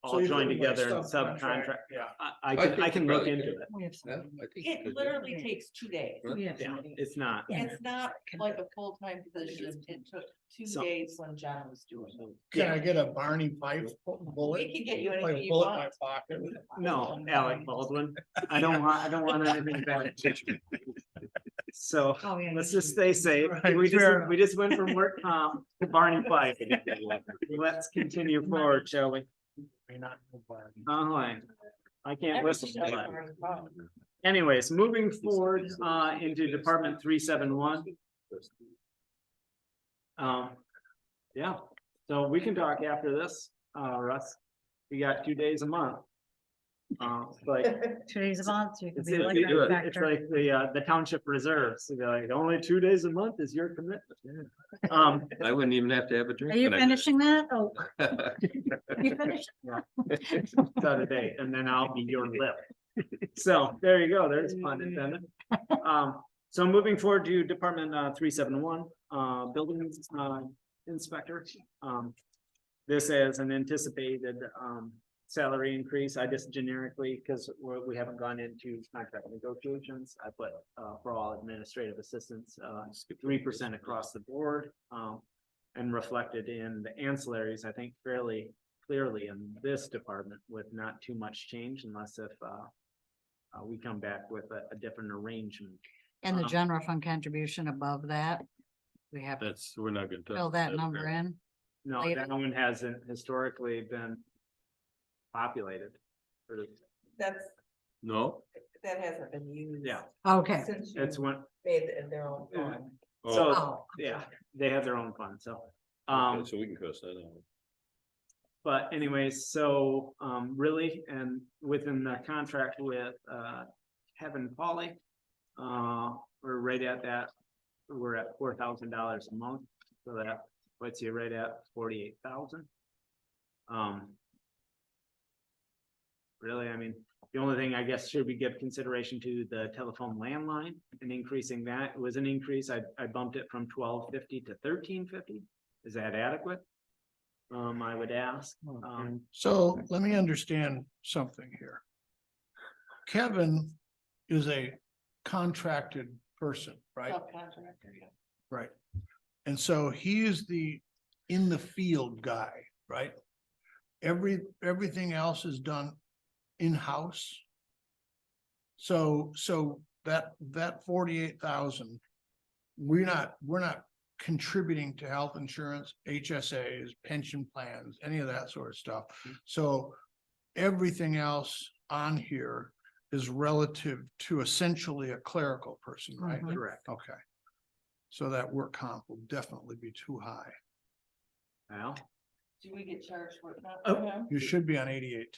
So
all
you
join
couldn't, like,
together and subcontract?
Yeah.
I
think
can
you
look
probably
into
could.
it.
We have
Yeah,
some-
I think you
It
could,
literally takes 2 days.
we have
Yeah,
somebody.
it's not.
It's not like a full-time position. It took 2
So-
days when John was doing it.
Can I get a Barney Fife bullet?
We can get you
Like
anything
a
you
bullet in my
want.
pocket?
No, Alec Baldwin. I don't want anything bad. So
Oh, yeah.
let's just stay safe.
Right,
We
fair
we just went from work comp to Barney Fife. Let's continue forward, shall we?
May not know Barney.
I can't listen to
Everything
that.
else is fine.
Anyways, moving forward into Department 371. Yeah, so we can talk after this, Russ. We got 2 days a month. Like
2 days a month, you could
it's
be like.
it's like the township reserves, they're like, only 2 days a month is your commitment.
I wouldn't even have to have a drink.
Are you
when I did it.
finishing that? Oh, you finished?
It's out of date, and then I'll be your lip. So there you go, there's pun intended. So moving forward to Department 371, building inspector. This is an anticipated salary increase. I just generically, because we haven't gone into contract negotiations, I put for all administrative assistants 3% across the board. And reflected in the ancillaries, I think fairly clearly in this department with not too much change unless if we come back with a different arrangement.
And the general fund contribution above that, we have to
That's, we're not gonna. touch
fill that number in.
No,
Later.
that one hasn't historically been populated.
That's,
No?
that hasn't been used.
Yeah,
Okay.
Since
it's
you
one,
made it their own fund.
so,
Oh,
yeah, they have their own fund, so.
Okay, so we can cross that out.
But anyways, so really, and within the contract with Kevin Pauly, we're right at that. We're at $4,000 a month, so that puts you right at 48,000. Really, I mean, the only thing I guess should we give consideration to the telephone landline and increasing that. It was an increase. I bumped it from $12.50 to $13.50. Is that adequate? I would ask.
So let me understand something here. Kevin is a contracted person, right?
Subcontractor, yeah.
Right. And so he is the in the field guy, right? Everything else is done in-house. So that 48,000, we're not contributing to health insurance, HSAs, pension plans, any of that sort of stuff. So everything else on here is relative to essentially a clerical person, right?
Mhm.
Correct.
Okay. So that work comp will definitely be too high.
Well,
Do we get charged for it? Not
Oh.
for him?
You should be on 88,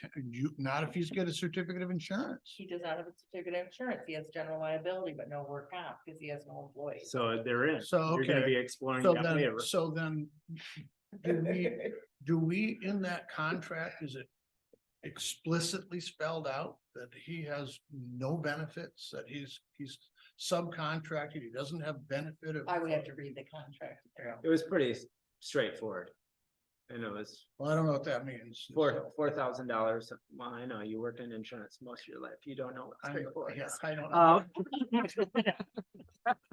not if he's got a certificate of insurance.
He does not have a certificate of insurance. He has general liability, but no work comp because he has no employees.
so there is.
So,
You're gonna
okay.
be exploring
So
that
then,
later.
do we in that contract, is it explicitly spelled out that he has no benefits, that he's subcontracted, he doesn't have benefit of?
I would have to read the contract.
Yeah.
It was pretty straightforward. And it was
Well, I don't know what that means.
$4,000. Well, I know you worked in insurance most of your life. You don't know what
I
straightforward
yeah,
is.
I don't know.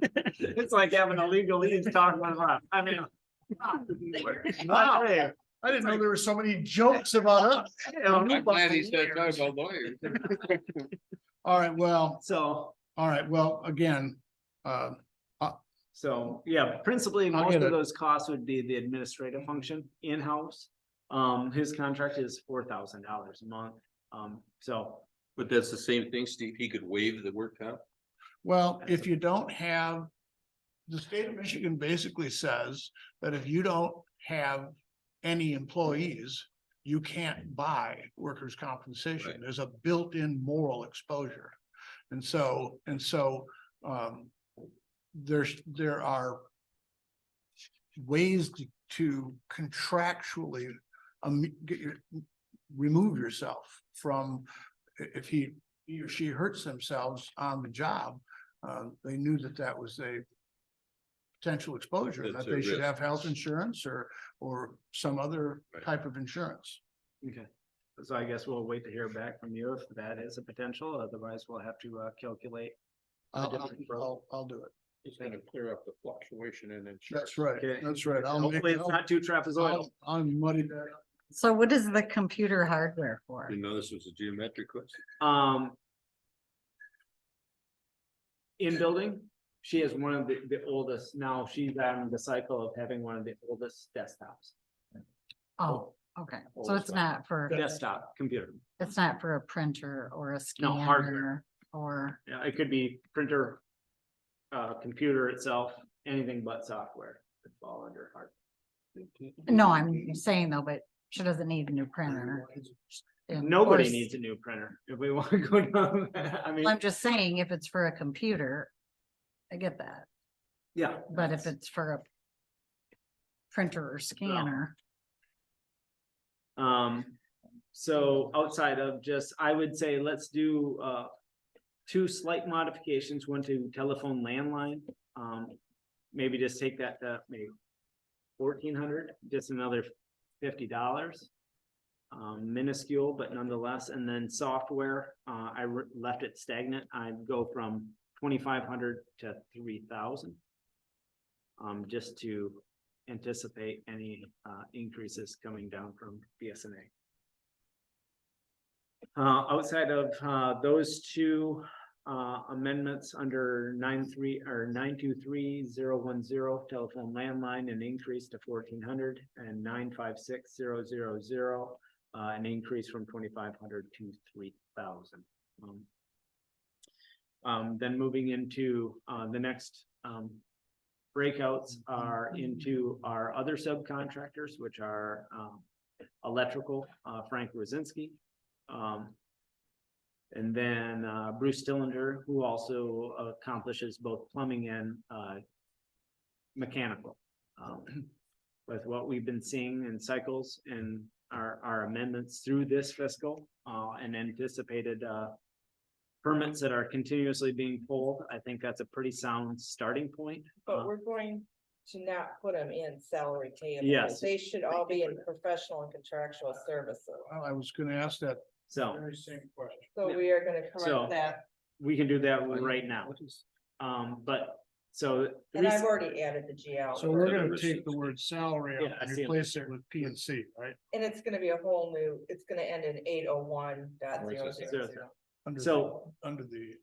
It's like having a legalese talking about, I mean.
Wow. I didn't know there were so many jokes about us.
I'm glad he said talk about lawyers.
All right, well,
So,
again,
so, yeah, principally,
I'll
most
get
of
it.
those costs would be the administrative function in-house. His contract is $4,000 a month. So,
But that's the same thing, Steve, he could waive the work comp?
well, if you don't have, the state of Michigan basically says that if you don't have any employees, you can't buy workers' compensation.
Right.
There's a built-in moral exposure. And so, there are ways to contractually remove yourself from, if he or she hurts themselves on the job, they knew that was a potential exposure,
It's
that
a
they should
risk.
have health insurance or some other
Right.
type of insurance.
Okay. So I guess we'll wait to hear back from you if that is a potential, otherwise we'll have to calculate.
I'll do it.
Just gonna clear up the fluctuation in insurance.
That's right.
Okay.
That's right.
Hopefully it's not too trapezoidal.
I'll muddy that up.
So what is the computer hardware for?
Didn't know this was a geometric question.
In building, she has one of the oldest, now she's on the cycle of having one of the oldest desktops.
Oh, okay. So
Old
it's not for,
Desktop computer.
it's not for a printer or a
No, hardware.
scanner or,
Yeah, it could be printer, computer itself, anything but software would fall under hard.
no, I'm saying though, but she doesn't need a new printer. And of
Nobody
course-
needs a new printer if we want to go down, that. I mean,
I'm just saying, if it's for a computer, I get that,
yeah.
but if it's for a printer or scanner,
So outside of just, I would say, let's do, two slight modifications, one to telephone landline. Maybe just take that to maybe 1,400, just another $50. Minuscule, but nonetheless, and then software, I left it stagnant. I'd go from 2,500 to 3,000. Just to anticipate any increases coming down from BSNA. Outside of those two amendments under 923-010 telephone landline, an increase to 1,400, and 956-000, an increase from 2,500 to 3,000. Then moving into the next breakouts are into our other subcontractors, which are electrical, Frank Rosinski. And then Bruce Stillinger, who also accomplishes both plumbing and mechanical. With what we've been seeing in cycles and our amendments through this fiscal and anticipated permits that are continuously being pulled, I think that's a pretty sound starting point.
But we're going to not put them in salary tables.
Yes.
They should all be in professional and contractual services.
Well, I was gonna ask that
So
very same question.
So we are gonna
So-
correct that.
we can do that right now. But so.
And I've already added the GL.
So we're gonna take the word salary out
Yeah, I
and
see it.
replace it with P and C, right?
And it's gonna be a whole new, it's gonna end in 801.000.
Under
So-
under the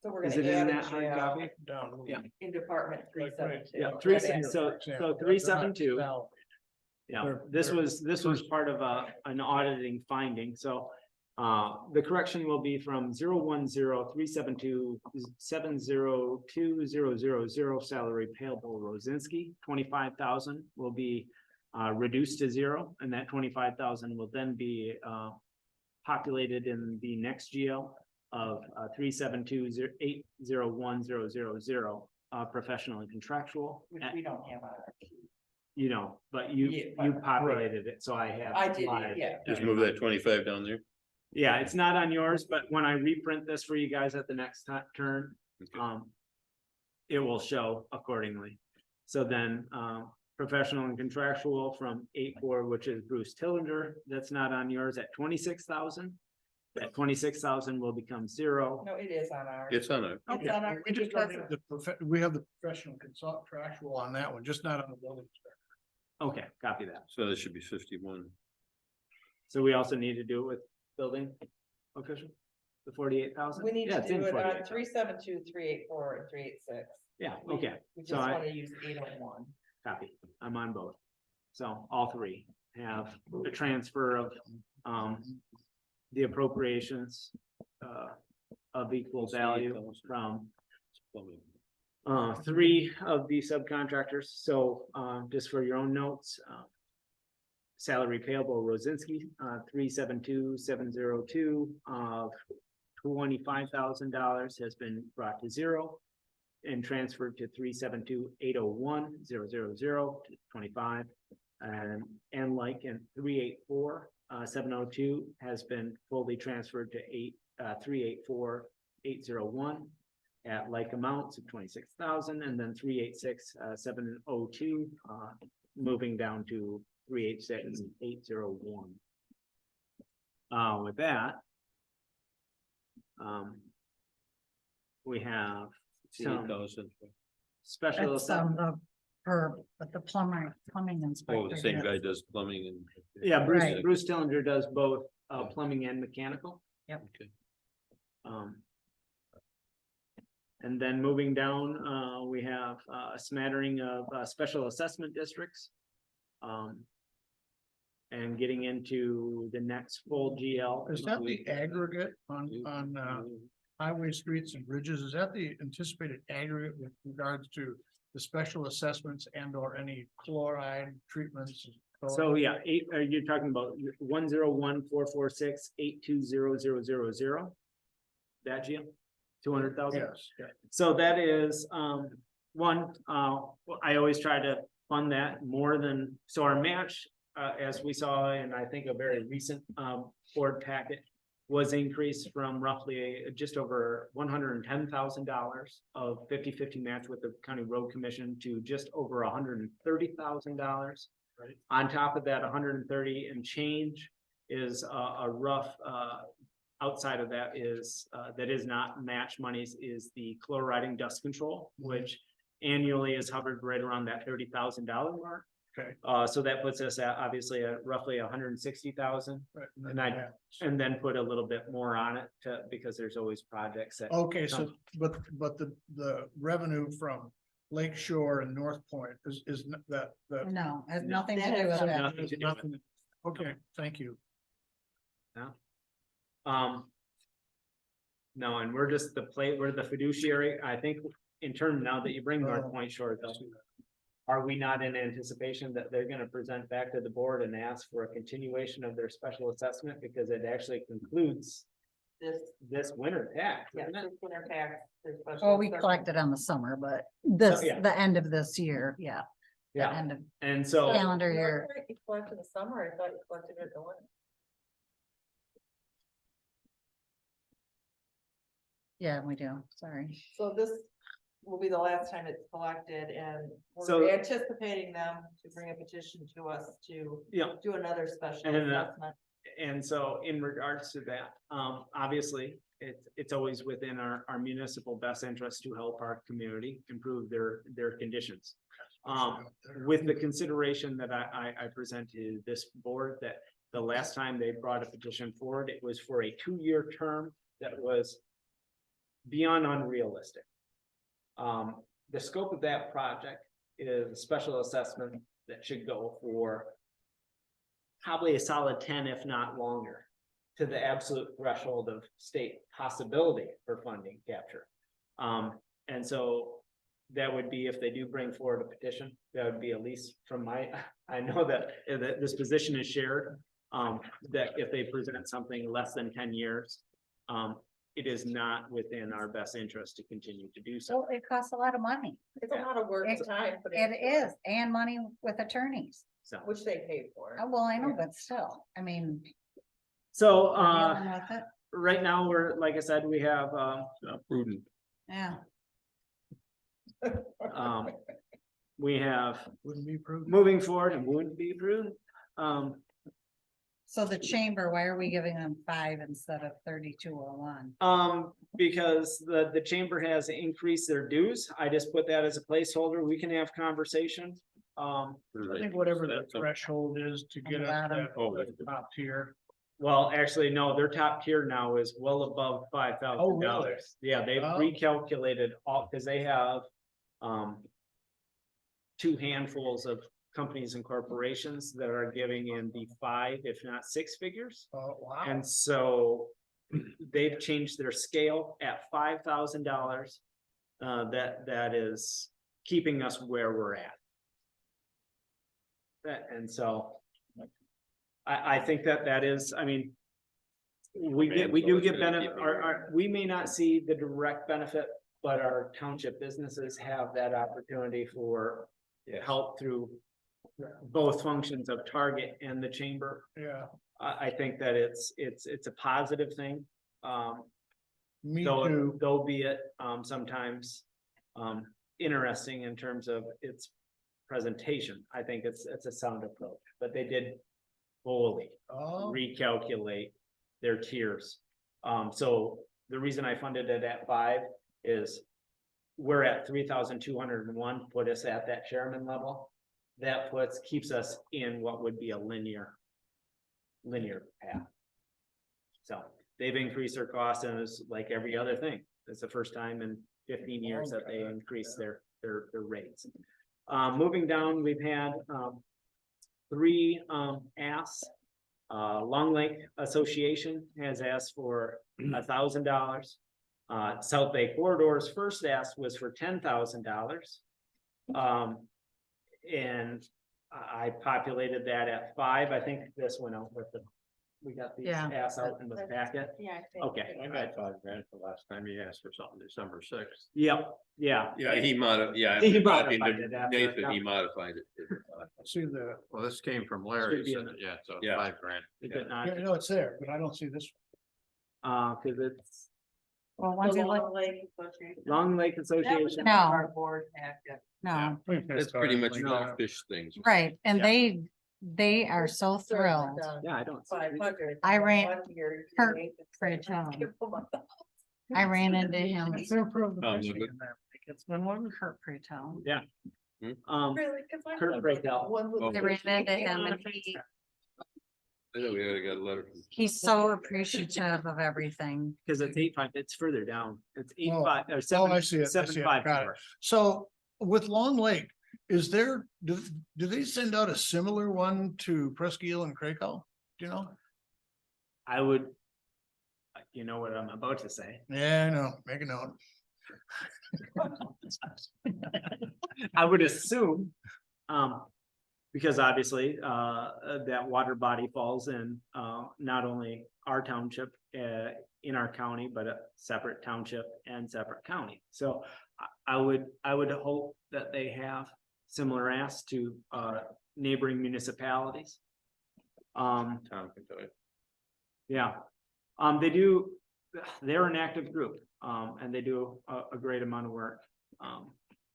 So we're
Is
gonna
it in
add a
that hard
GL
copy?
down. a little
Yeah.
bit.
in Department
Right, right.
372.
Yeah,
Okay.
so
Example, they're not
372.
salary.
Yeah,
They're-
this
they're-
was part of an auditing finding, so. The correction will be from 010-372-702-0000 salary payable Rosinski. 25,000 will be reduced to zero, and that 25,000 will then be populated in the next GL of 372-801-000 professional and contractual.
Which we don't have on our.
You know, but
Yeah,
you populated it, so I have.
I did,
live.
yeah.
Just move that 25 down there.
Yeah, it's not on yours, but when I reprint this for you guys at the next turn,
Okay.
it will show accordingly. So then, professional and contractual from 8.4, which is Bruce Tillinger, that's not on yours at 26,000. That 26,000 will become zero.
No, it is on ours.
It's on a,
It's on
Yeah,
our.
we just don't have we have the professional contractual on that one, just not on the building inspector.
Okay, copy that.
so that should be 51.
So we also need to do it with building official, the 48,000?
We need
Yeah,
to
it's in
do it on
48,000.
372, 384, and 386.
Yeah, okay.
We
So
just
I-
wanna use 801.
Copy. I'm on both. So all three have the transfer of the appropriations of equal value from three of the subcontractors. So just for your own notes, salary payable Rosinski, 372,702 of $25,000 has been brought to zero and transferred to 372,801,000 to 25. And like in 384,702 has been fully transferred to 384,801 at like amounts of 26,000, and then 386,702 moving down to 386,801. With that, we have some
8,000.
special
That's but the plumbing inspector.
Oh, the same
gets-
guy does plumbing and.
Yeah, Bruce,
Right.
Bruce Tillinger does both, plumbing and mechanical.
Yep.
Okay.
And then moving down, we have a smattering of, special assessment districts. And getting into the next full GL.
Is that the aggregate on highway, streets and bridges? Is that the anticipated aggregate with regards to the special assessments and or any chloride treatments?
So yeah, you're talking about 101,446,820,000. That GL, 200,000.
Yes, yeah.
So that is, one, I always try to fund that more than, so our match, as we saw, and I think a very recent, board packet was increased from roughly just over $110,000 of 50-50 match with the county road commission to just over $130,000.
Right.
On top of that, 130 and change is a rough, outside of that is, that is not match monies, is the chloriding dust control, which annually is hovered right around that $30,000 mark.
Okay.
So that puts us at obviously at roughly 160,000,
Right,
and then put a little bit more on it to, because there's always projects that.
Okay, so, but the revenue from Lake Shore and North Point is that.
No, has
No.
nothing to
That
do
has
with that.
Nothing to do with it.
Okay, thank you.
No, and we're just we're the fiduciary, I think, in term, now that you bring North Point Shore, though. Are we not in anticipation that they're gonna present back to the board and ask for a continuation of their special assessment, because it actually concludes this winter tax,
Yeah,
isn't it?
it's winter tax. there's special
Well, we
assessment.
collected on the summer, but
yeah.
the end of this year, yeah. The
Yeah,
end of
and so,
calendar
You
year.
collected in the summer, I thought you collected it in the winter.
Yeah, we do, sorry.
So this will be the last time it's collected, and
So-
we're anticipating them to bring a petition to us to
yeah,
do another special
And,
assessment.
and so in regards to that, obviously, it's always within our municipal best interest to help our community improve their conditions. With the consideration that I present to this board, that the last time they brought a petition forward, it was for a 2-year term that was beyond unrealistic. The scope of that project is a special assessment that should go for probably a solid 10, if not longer, to the absolute threshold of state possibility for funding capture. And so that would be, if they do bring forward a petition, that would be at least from I know that this position is shared, that if they present something less than 10 years, it is not within our best interest to continue to do so.
So it costs a lot of money.
It's a lot of work and
It-
time. put
It
into
is, and money with attorneys.
So,
Which they pay for.
Well, I know, but still, I mean.
so,
we're dealing with it.
right now, we're, like I said, we have,
Prudent.
Yeah,
we have
Wouldn't be prudent.
moving forward and wouldn't be prudent.
so the chamber, why are we giving them 5 instead of 3201?
Because the chamber has increased their dues. I just put that as a placeholder. We can have conversation.
I think whatever the threshold is to get up to that
Oh, that's good.
top tier.
Well, actually, no, their top tier now is well above $5,000. Yeah, they've
Oh.
recalculated all, because they have 2 handfuls of companies and corporations that are giving in the 5, if not 6 figures.
Oh, wow.
And so they've changed their scale at $5,000. That is keeping us where we're at. And so I think that is, I mean. We do get benefit, we may not see the direct benefit, but our township businesses have that opportunity for help through both functions of Target and the chamber.
Yeah,
I think that it's a positive thing.
me
Though,
too.
though be it, sometimes, interesting in terms of its presentation. I think it's a sound approach, but they did fully
Oh,
recalculate their tiers. So the reason I funded it at 5 is we're at 3,201, put us at that chairman level. That keeps us in what would be a linear path. So they've increased their cost, and it's like every other thing. It's the first time in 15 years that they increased their rates. Moving down, we've had 3 asks. Long Lake Association has asked for $1,000. South Bay Corridor's first ask was for $10,000. And I populated that at 5. I think this went out with we got these
Yeah.
asks out in the packet.
Yeah. I think-
Okay.
I got $5,000 the last time he asked for something, December 6th.
Yep, yeah.
Yeah, he modified, yeah.
He
I
modified
mean,
it after,
Nathan, he
yeah.
modified it.
see the,
Well, this came from Larry,
Should be in
so, yeah, so
Yeah.
$5,000.
Is it not?
yeah, no, it's there, but I don't see this.
Cause it's
Well,
The
once you look,
Long Lake Association.
Long Lake
That was
Association.
in
No.
our board packet.
no,
That's pretty much
No.
fish things.
right, and
Yeah.
they are so thrilled.
Yeah, I don't. see it.
500.
I ran
Kurt
I ran into him,
It's no problem.
Oh,
Fishing
good.
in that lake. It's been one.
Kurt Pretel.
Really? 'Cause I
Kurt
thought
Breakout.
one was-
I ran into him and
I know we already got a letter from.
he's so appreciative of everything.
Cause it's 8.5, it's further down. It's
Oh,
8.5 or
Oh,
7.
I see it. I see it.
7.5.
Got it. So with Long Lake, is there, do they send out a similar one to Presque Isle and Krakow? Do you know?
I would. You know what I'm about to say.
Yeah, I know, make a note.
I would assume, because obviously, that water body falls in, not only our township, in our county, but a separate township and separate county. So I would hope that they have similar asks to, neighboring municipalities.
Tom can tell you.
Yeah, they do, they're an active group, and they do a great amount of work.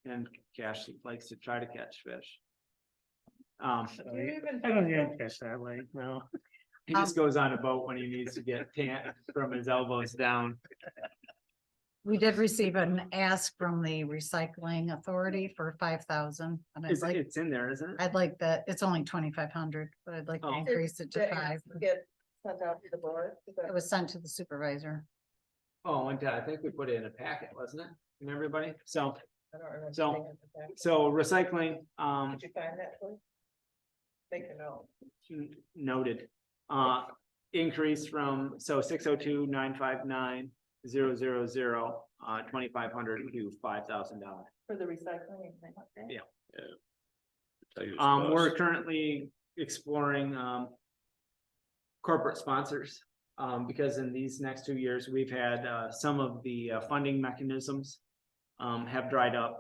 And Cash likes to try to catch fish.
Do you even-
I don't even fish that lake, no.
He just goes on a boat when he needs to get tan from his elbows down.
We did receive an ask from the recycling authority for 5,000. And
It's in there, isn't it?
I'd like that, it's only 2,500, but I'd like to
Oh.
increase it to
The
5.
ask Get sent out to the board. Is that-
It was sent to the supervisor.
Oh, and I think we put it in a packet, wasn't it? And everybody, so
I don't remember.
So-
seeing it in the packet.
recycling,
Did you find that, please? Make a note.
noted. Increase from, 602-959-000, 2,500 to $5,000.
For the recycling and things like that?
Yeah.
Tell you his
We're
boss.
currently exploring, corporate sponsors. Because in these next 2 years, we've had, some of the funding mechanisms, have dried up.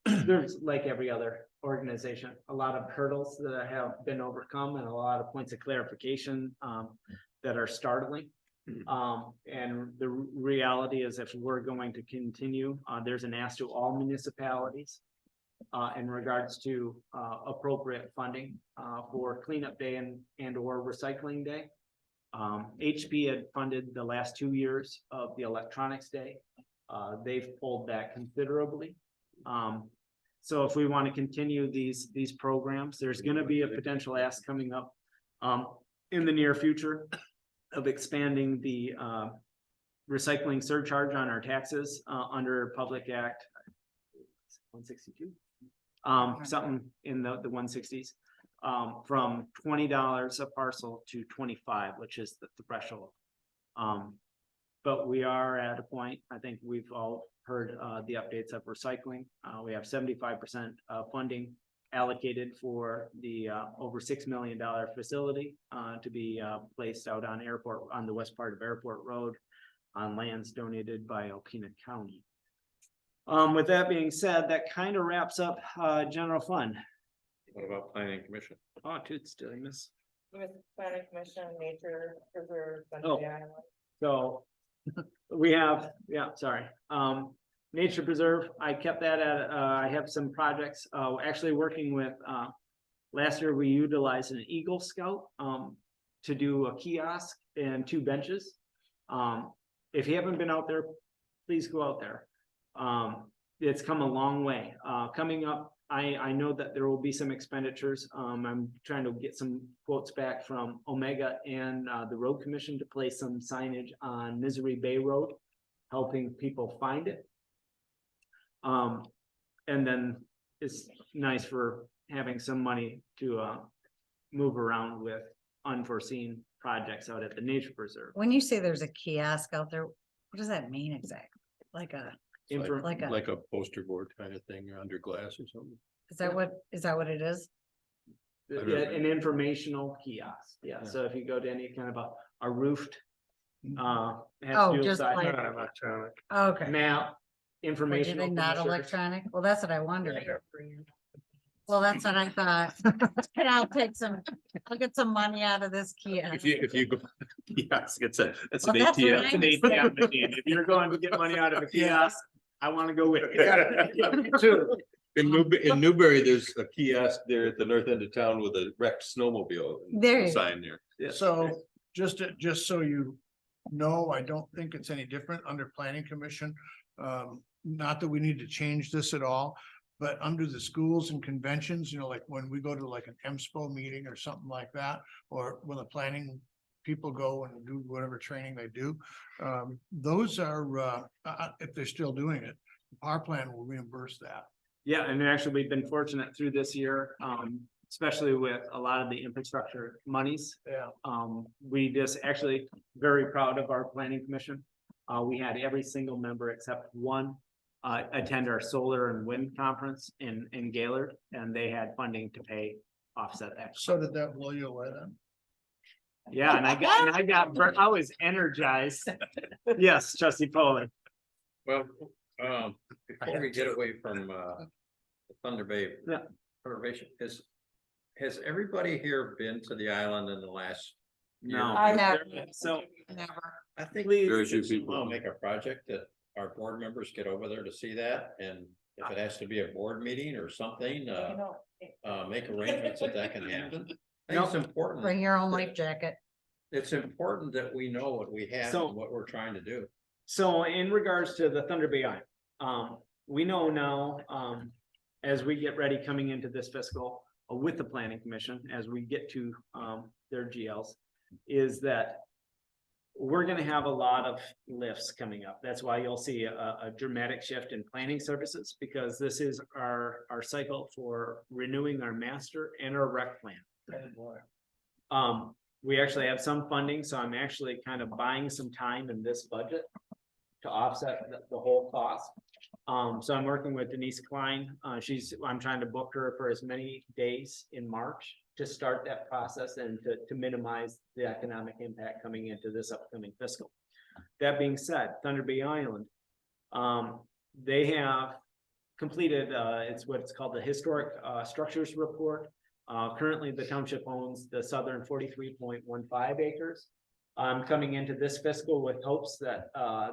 There's like every other organization, a lot of hurdles that have been overcome and a lot of points of clarification, that are startling. And the reality is if we're going to continue, there's an ask to all municipalities in regards to appropriate funding for cleanup day and or recycling day. HP had funded the last 2 years of the electronics day. They've pulled back considerably. So if we want to continue these programs, there's gonna be a potential ask coming up in the near future of expanding the recycling surcharge on our taxes under Public Act 162. Something in the 160s, from $20 a parcel to 25, which is the threshold. But we are at a point, I think we've all heard the updates of recycling. We have 75% funding allocated for the over $6 million facility to be placed out on the west part of Airport Road on lands donated by Alpena County. With that being said, that kind of wraps up general fund.
What about planning commission?
Oh, dude, still I miss.
With planning commission, nature preserve.
Oh. So we have, yeah, sorry. Nature Preserve, I kept that at, I have some projects, actually working with, last year we utilized an Eagle Scout, to do a kiosk and 2 benches. If you haven't been out there, please go out there. It's come a long way. Coming up, I know that there will be some expenditures. I'm trying to get some quotes back from Omega and the Road Commission to place some signage on Misery Bay Road, helping people find it. And then it's nice for having some money to move around with unforeseen projects out at the nature preserve.
When you say there's a kiosk out there, what does that mean exactly? Like a, like a,
Like a poster board kind of thing under glass or something.
is that what it is?
Yeah, an informational kiosk. Yeah, so if you go to any kind of a roofed, has
Oh,
dual
just
side
like-
Not electronic.
Okay.
map,
Or do
information.
they not electronic? Well, that's what I wondered. Well, that's what I thought. And I'll get some money out of this kiosk.
If you go, yes, it's an
Well, that's what
ATM.
I-
It's an ATM machine. If you're going to get money out of a kiosk, I want to go with you. Too.
In Newbury, there's a kiosk there at the north end of town with a wrecked snowmobile.
There you go.
Sign there.
Yeah.
So just so you know, I don't think it's any different under planning commission. Not that we need to change this at all, but under the schools and conventions, you know, like when we go to like an MSPO meeting or something like that, or when the planning people go and do whatever training they do, those are, if they're still doing it, the power plant will reimburse that.
Yeah, and actually, we've been fortunate through this year, especially with a lot of the infrastructure monies.
Yeah.
We just actually very proud of our planning commission. We had every single member except one attend our solar and wind conference in Gaylord, and they had funding to pay offset that.
So did that blow you away then?
Yeah, and I was energized. Yes, trustee Poland.
Well, before we get away from the Thunder Bay.
Yeah.
Preservation, has everybody here been to the island in the last? year?
No.
I never.
So
Never.
I think
Please.
Very few people.
we'll make a project that our board members get over there to see that, and if it has to be a board meeting or something, make arrangements that can happen. I think it's important.
Bring your own life jacket.
It's important that we know what we have
So-
and what we're trying to do.
So in regards to the Thunder Bay Island, we know now, as we get ready coming into this fiscal with the planning commission, as we get to their GLs, is that we're gonna have a lot of lifts coming up. That's why you'll see a dramatic shift in planning services, because this is our cycle for renewing our master and our rec plan. We actually have some funding, so I'm actually kind of buying some time in this budget to offset the whole cost. So I'm working with Denise Klein. I'm trying to book her for as many days in March to start that process and to minimize the economic impact coming into this upcoming fiscal. That being said, Thunder Bay Island, they have completed, it's what's called the Historic Structures Report. Currently, the township owns the southern 43.15 acres. Coming into this fiscal with hopes that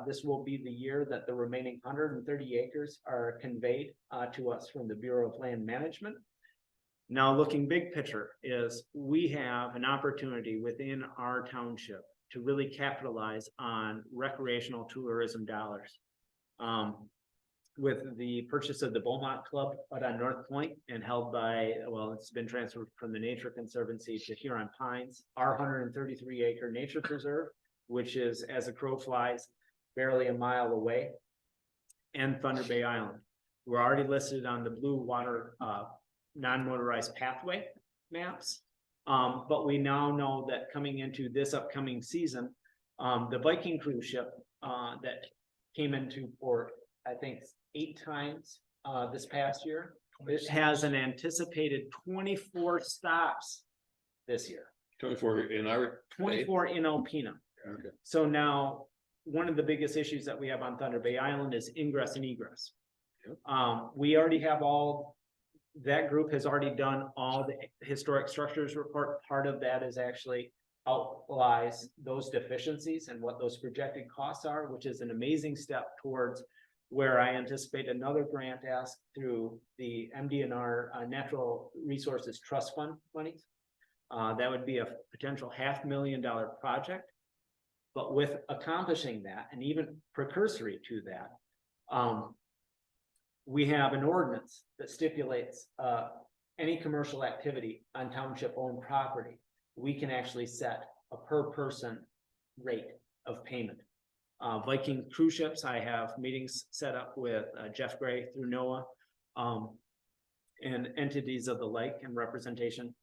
this will be the year that the remaining 130 acres are conveyed to us from the Bureau of Land Management. Now, looking big picture is we have an opportunity within our township to really capitalize on recreational tourism dollars. With the purchase of the Beaumont Club out on North Point and held by, well, it's been transferred from the Nature Conservancy to Huron Pines, our 133 acre nature preserve, which is as a crow flies, barely a mile away. And Thunder Bay Island. We're already listed on the Blue Water non-motorized pathway maps. But we now know that coming into this upcoming season, the Viking cruise ship that came into port, I think 8 times this past year. It has an anticipated 24 stops this year,
24 in our.
24 in Alpena.
Okay.
So now, one of the biggest issues that we have on Thunder Bay Island is ingress and egress.
Yep.
We already have that group has already done all the historic structures report. Part of that is actually outlines those deficiencies and what those projected costs are, which is an amazing step towards where I anticipate another grant asked through the MDNR Natural Resources Trust Fund monies. That would be a potential $500,000 project. But with accomplishing that, and even precursory to that, we have an ordinance that stipulates any commercial activity on township-owned property, we can actually set a per person rate of payment. Viking cruise ships, I have meetings set up with Jeff Gray through NOAA and entities of the like and representation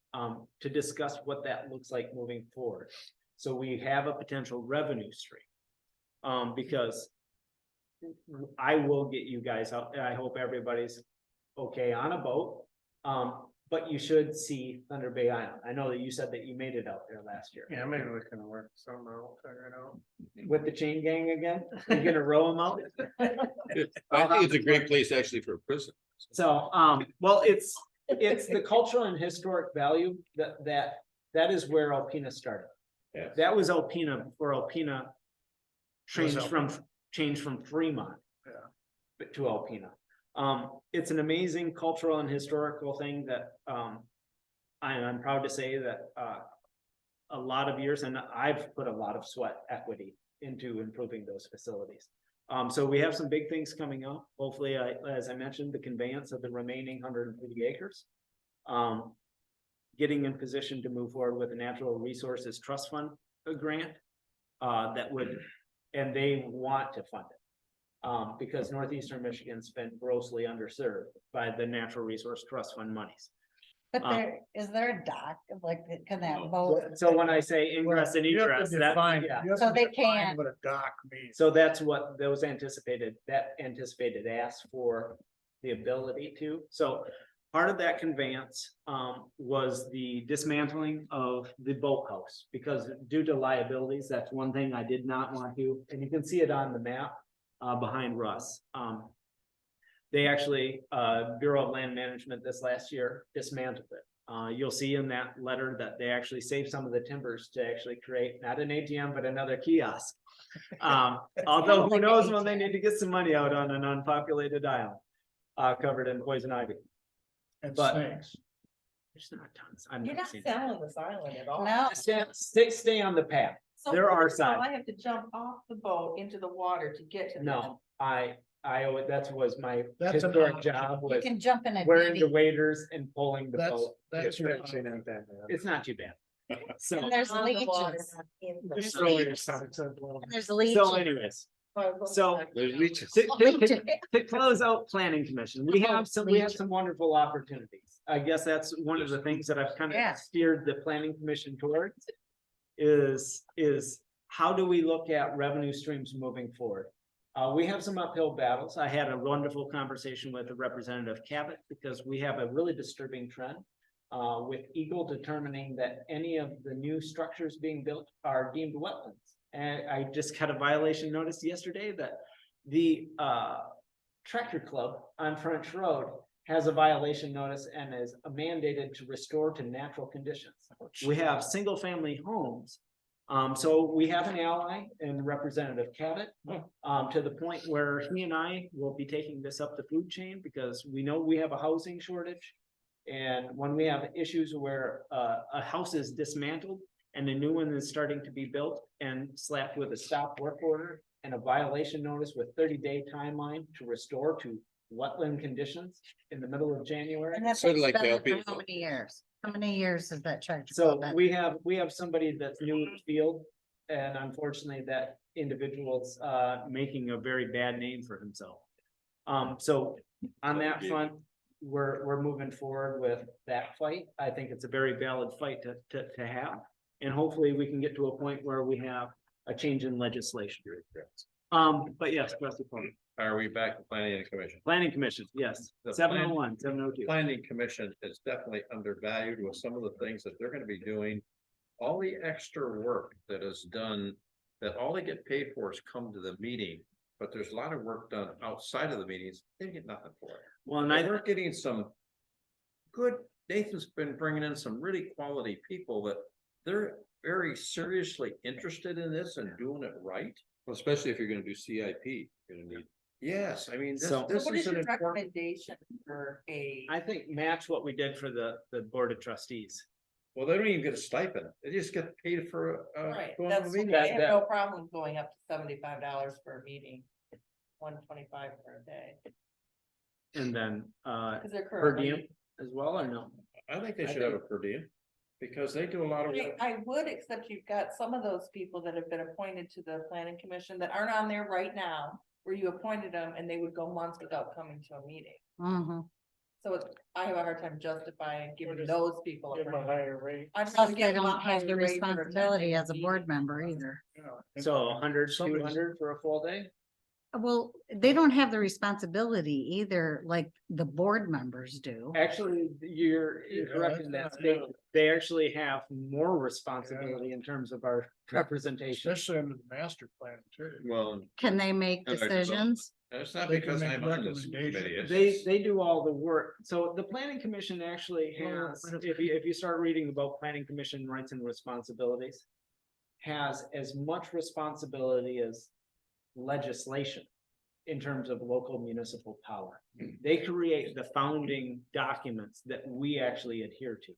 to discuss what that looks like moving forward. So we have a potential revenue stream because I will get you guys out. I hope everybody's okay on a boat. But you should see Thunder Bay Island. I know that you said that you made it out there last year.
Yeah, maybe we can work something out, figure it out.
With the chain gang again? You're gonna row them out?
I think it's a great place actually for a prison.
So, well, it's the cultural and historic value that is where Alpena started.
Yeah.
That was Alpena before Alpena changed from Fremont.
Yeah.
To Alpena. It's an amazing cultural and historical thing that, I'm proud to say that, a lot of years, and I've put a lot of sweat equity into improving those facilities. So we have some big things coming up. Hopefully, as I mentioned, the conveyance of the remaining 150 acres. Getting in position to move forward with a Natural Resources Trust Fund grant, that would, and they want to fund it. Because Northeastern Michigan's been grossly underserved by the Natural Resource Trust Fund monies.
But is there a dock, like, can that boat?
So when I say ingress and
You have to
egress,
define-
yeah.
you have
So
to
they
define
can't-
What a dock means.
So that's what those anticipated ask for the ability to. So part of that conveyance was the dismantling of the boathouse, because due to liabilities, that's one thing I did not want to, and you can see it on the map behind Russ. They actually, Bureau of Land Management this last year dismantled it. You'll see in that letter that they actually saved some of the timbers to actually create not an ATM, but another kiosk. Although who
Like an
knows when they
ATM.
need to get some money out on an unpopulated island, covered in poison ivy.
And
but-
snakes.
There's not tons. I've
You're
never
not
seen it.
selling this island at all.
No,
Stay on the path.
So
there are
so
signs.
I have to jump off the boat into the water to get to.
No, I that was my
That's an
historic
option.
job,
you
was
can jump in a
wearing the
DV,
waders and pulling the
That's,
boat.
that's.
It's not too bad. So,
and there's
On the water,
leeches,
not in the-
There's
Throw your
leeches.
socks up a little.
and there's
so
leeches.
anyways,
So-
so
There's leeches.
to close out planning commission, we have some wonderful opportunities. I guess that's one of the things that I've kind
Yeah.
of steered the planning commission towards. Is how do we look at revenue streams moving forward? We have some uphill battles. I had a wonderful conversation with Representative Cabot, because we have a really disturbing trend. With Eagle determining that any of the new structures being built are deemed wetlands. And I just got a violation notice yesterday that the tractor club on French Road has a violation notice and is mandated to restore to natural conditions. We have single family homes. So we have an ally in Representative Cabot, to the point where he and I will be taking this up the food chain, because we know we have a housing shortage. And when we have issues where a house is dismantled and a new one is starting to be built and slapped with a stop work order and a violation notice with 30-day timeline to restore to wetland conditions in the middle of January.
And that's
Sort of like
been
the
for
LP.
how many years? How many years has that charge?
So we have somebody that's new in the field, and unfortunately that individual's making a very bad name for himself. So on that front, we're moving forward with that fight. I think it's a very valid fight to have. And hopefully we can get to a point where we have a change in legislation. But yes, trustee Paul.
are we back to planning and commission?
Planning Commission, yes,
The
701, 702.
Planning commission is definitely undervalued with some of the things that they're gonna be doing. All the extra work that is done, that all they get paid for is come to the meeting. But there's a lot of work done outside of the meetings, they get nothing for it.
Well, and
And we're getting some good, Nathan's been bringing in some really quality people that they're very seriously interested in this and doing it right. Especially if you're gonna do CIP, you're gonna need. Yes, I mean, this,
So-
this
What
is
is
an
your
important.
recommendation for a?
I think match what we did for the Board of Trustees.
Well, they don't even get a stipend, they just get paid for,
Right,
going to a
that's,
meeting.
I have no problem going up to $75 for a meeting. 125 for a day,
And then,
because they're
per diem
currently.
as well, or no?
I think they should have a per diem, because they do a lot of work.
I would, except you've got some of those people that have been appointed to the planning commission that aren't on there right now. Where you appointed them and they would go months without coming to a meeting.
Mhm.
So I have a hard time justifying giving
just
those people.
Give them a higher rate.
I'd rather
Plus, they
give them a
don't have the
higher rate for
responsibility
attending
as a
the
board
meeting.
member either.
So 100,
Somebody's-
200 for a full day?
Well, they don't have the responsibility either, like the board members do.
Actually, you're
Yeah,
correct in
that's
that
not-
statement. They actually have more responsibility in terms of our representation.
Especially under the master plan too.
Well,
Can they make
And I develop-
decisions?
it's not
They can
because
make
I'm on this
recommendations.
committee. it's
They,
just-
they do all the work. So the planning commission actually
Well,
has,
but
if you start reading about planning commission rights and responsibilities, has as much responsibility as legislation in terms of local municipal power. They create the founding documents that we actually adhere to.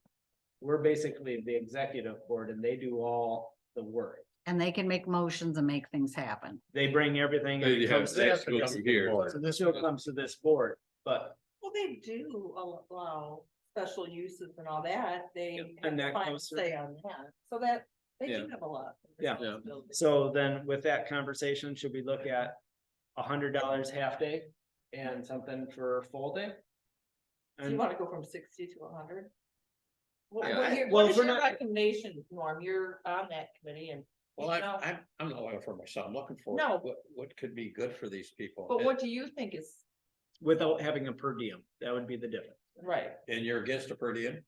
We're basically the executive board and they do all the work.
And they can make motions and make things happen.
They bring everything and
They
it
have-
comes
they
to
have to go through here.
So this,
still comes to this board, but
Well, they do allow special uses and all that, they.
And that
have final
goes through-
say on that, so that, they do
Yeah.
have a lot. of
Yeah.
responsibility.
so then with that conversation, should we look at $100 half day and something for a full day?
So you
And
wanna go from 60 to 100? What,
Yeah,
what
I-
your-
well,
what
if
is
we're
your
not-
recommendation, Norm? You're on that committee and.
Well,
No.
I'm not looking for myself, I'm looking for
No.
what could be good for these people.
But what do you think is
without having a per diem, that would be the difference.
right?
And you're against a per diem?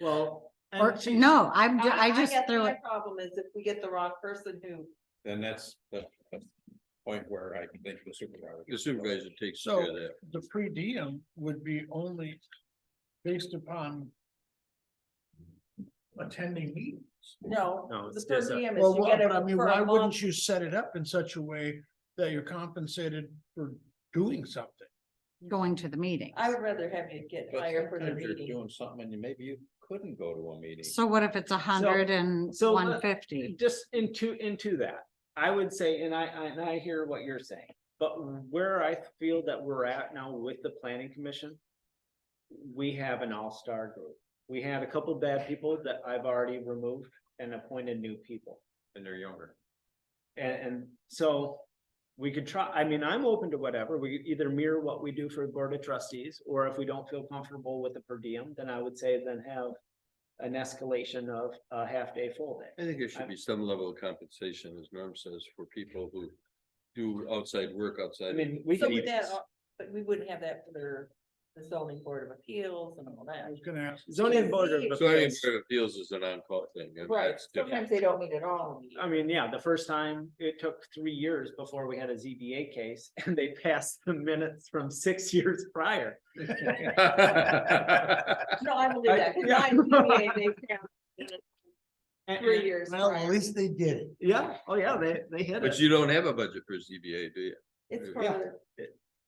Well.
Or, no, I just
guess
threw
my
it,
problem is if we get the wrong person who,
Then that's the point where I think the supervisor takes
So-
care of that.
the per diem would be only based upon attending meetings.
No,
no, the
it's
per
just a-
diem is
Well,
you get it
but I mean,
for
why
a
wouldn't
month.
you set it up in such a way that you're compensated for doing something?
going to the meeting.
I would rather have you get
But
higher for the
sometimes you're
meeting.
doing something and maybe you couldn't go to a meeting.
So what if it's 100 and
so let-
150?
Just into that, I would say, and I hear what you're saying, but where I feel that we're at now with the planning commission. We have an all-star group. We had a couple bad people that I've already removed and appointed new people.
And they're younger.
And so we could try, I mean, I'm open to whatever. We could either mirror what we do for the board of trustees, or if we don't feel comfortable with the per diem, then I would say then have an escalation of a half day, full day.
I think there should be some level of compensation, as Norm says, for people who do outside work outside.
I mean, we
So
could
with
even,
that, but we wouldn't have that for the zoning board of appeals and all
I
that.
was gonna ask.
zoning board of
Zoning
appeals.
Board of Appeals is an on-call thing. and
Right,
that's different.
sometimes they don't meet at all.
I mean, yeah, the first time it took 3 years before we had a ZBA case and they passed the minutes from 6 years prior.
No, I believe that, 'cause
Yeah.
mine, ZBA, they passed
And-
3 years.
Well, at
prior.
least they did it.
Yeah, oh yeah, they hit
But
it.
you don't have a budget for ZBA, do you?
It's
Yeah.
for,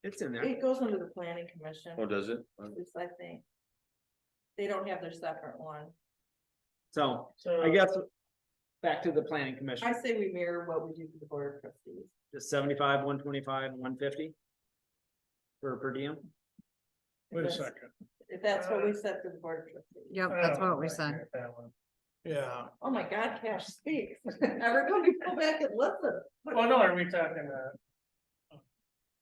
It's in there.
it goes under the planning commission,
Oh, does it?
which I think. They don't have their separate one.
So I guess back to the planning commission,
I say we mirror what we do for the board of trustees.
just 75, 125, 150 for per diem.
Wait a
If that's-
second.
If that's what we set for the board of trustees.
Yep, that's what we said.
Yeah,
Oh my God, Cash speaks. Everybody go back and listen.
Well, no, are we talking,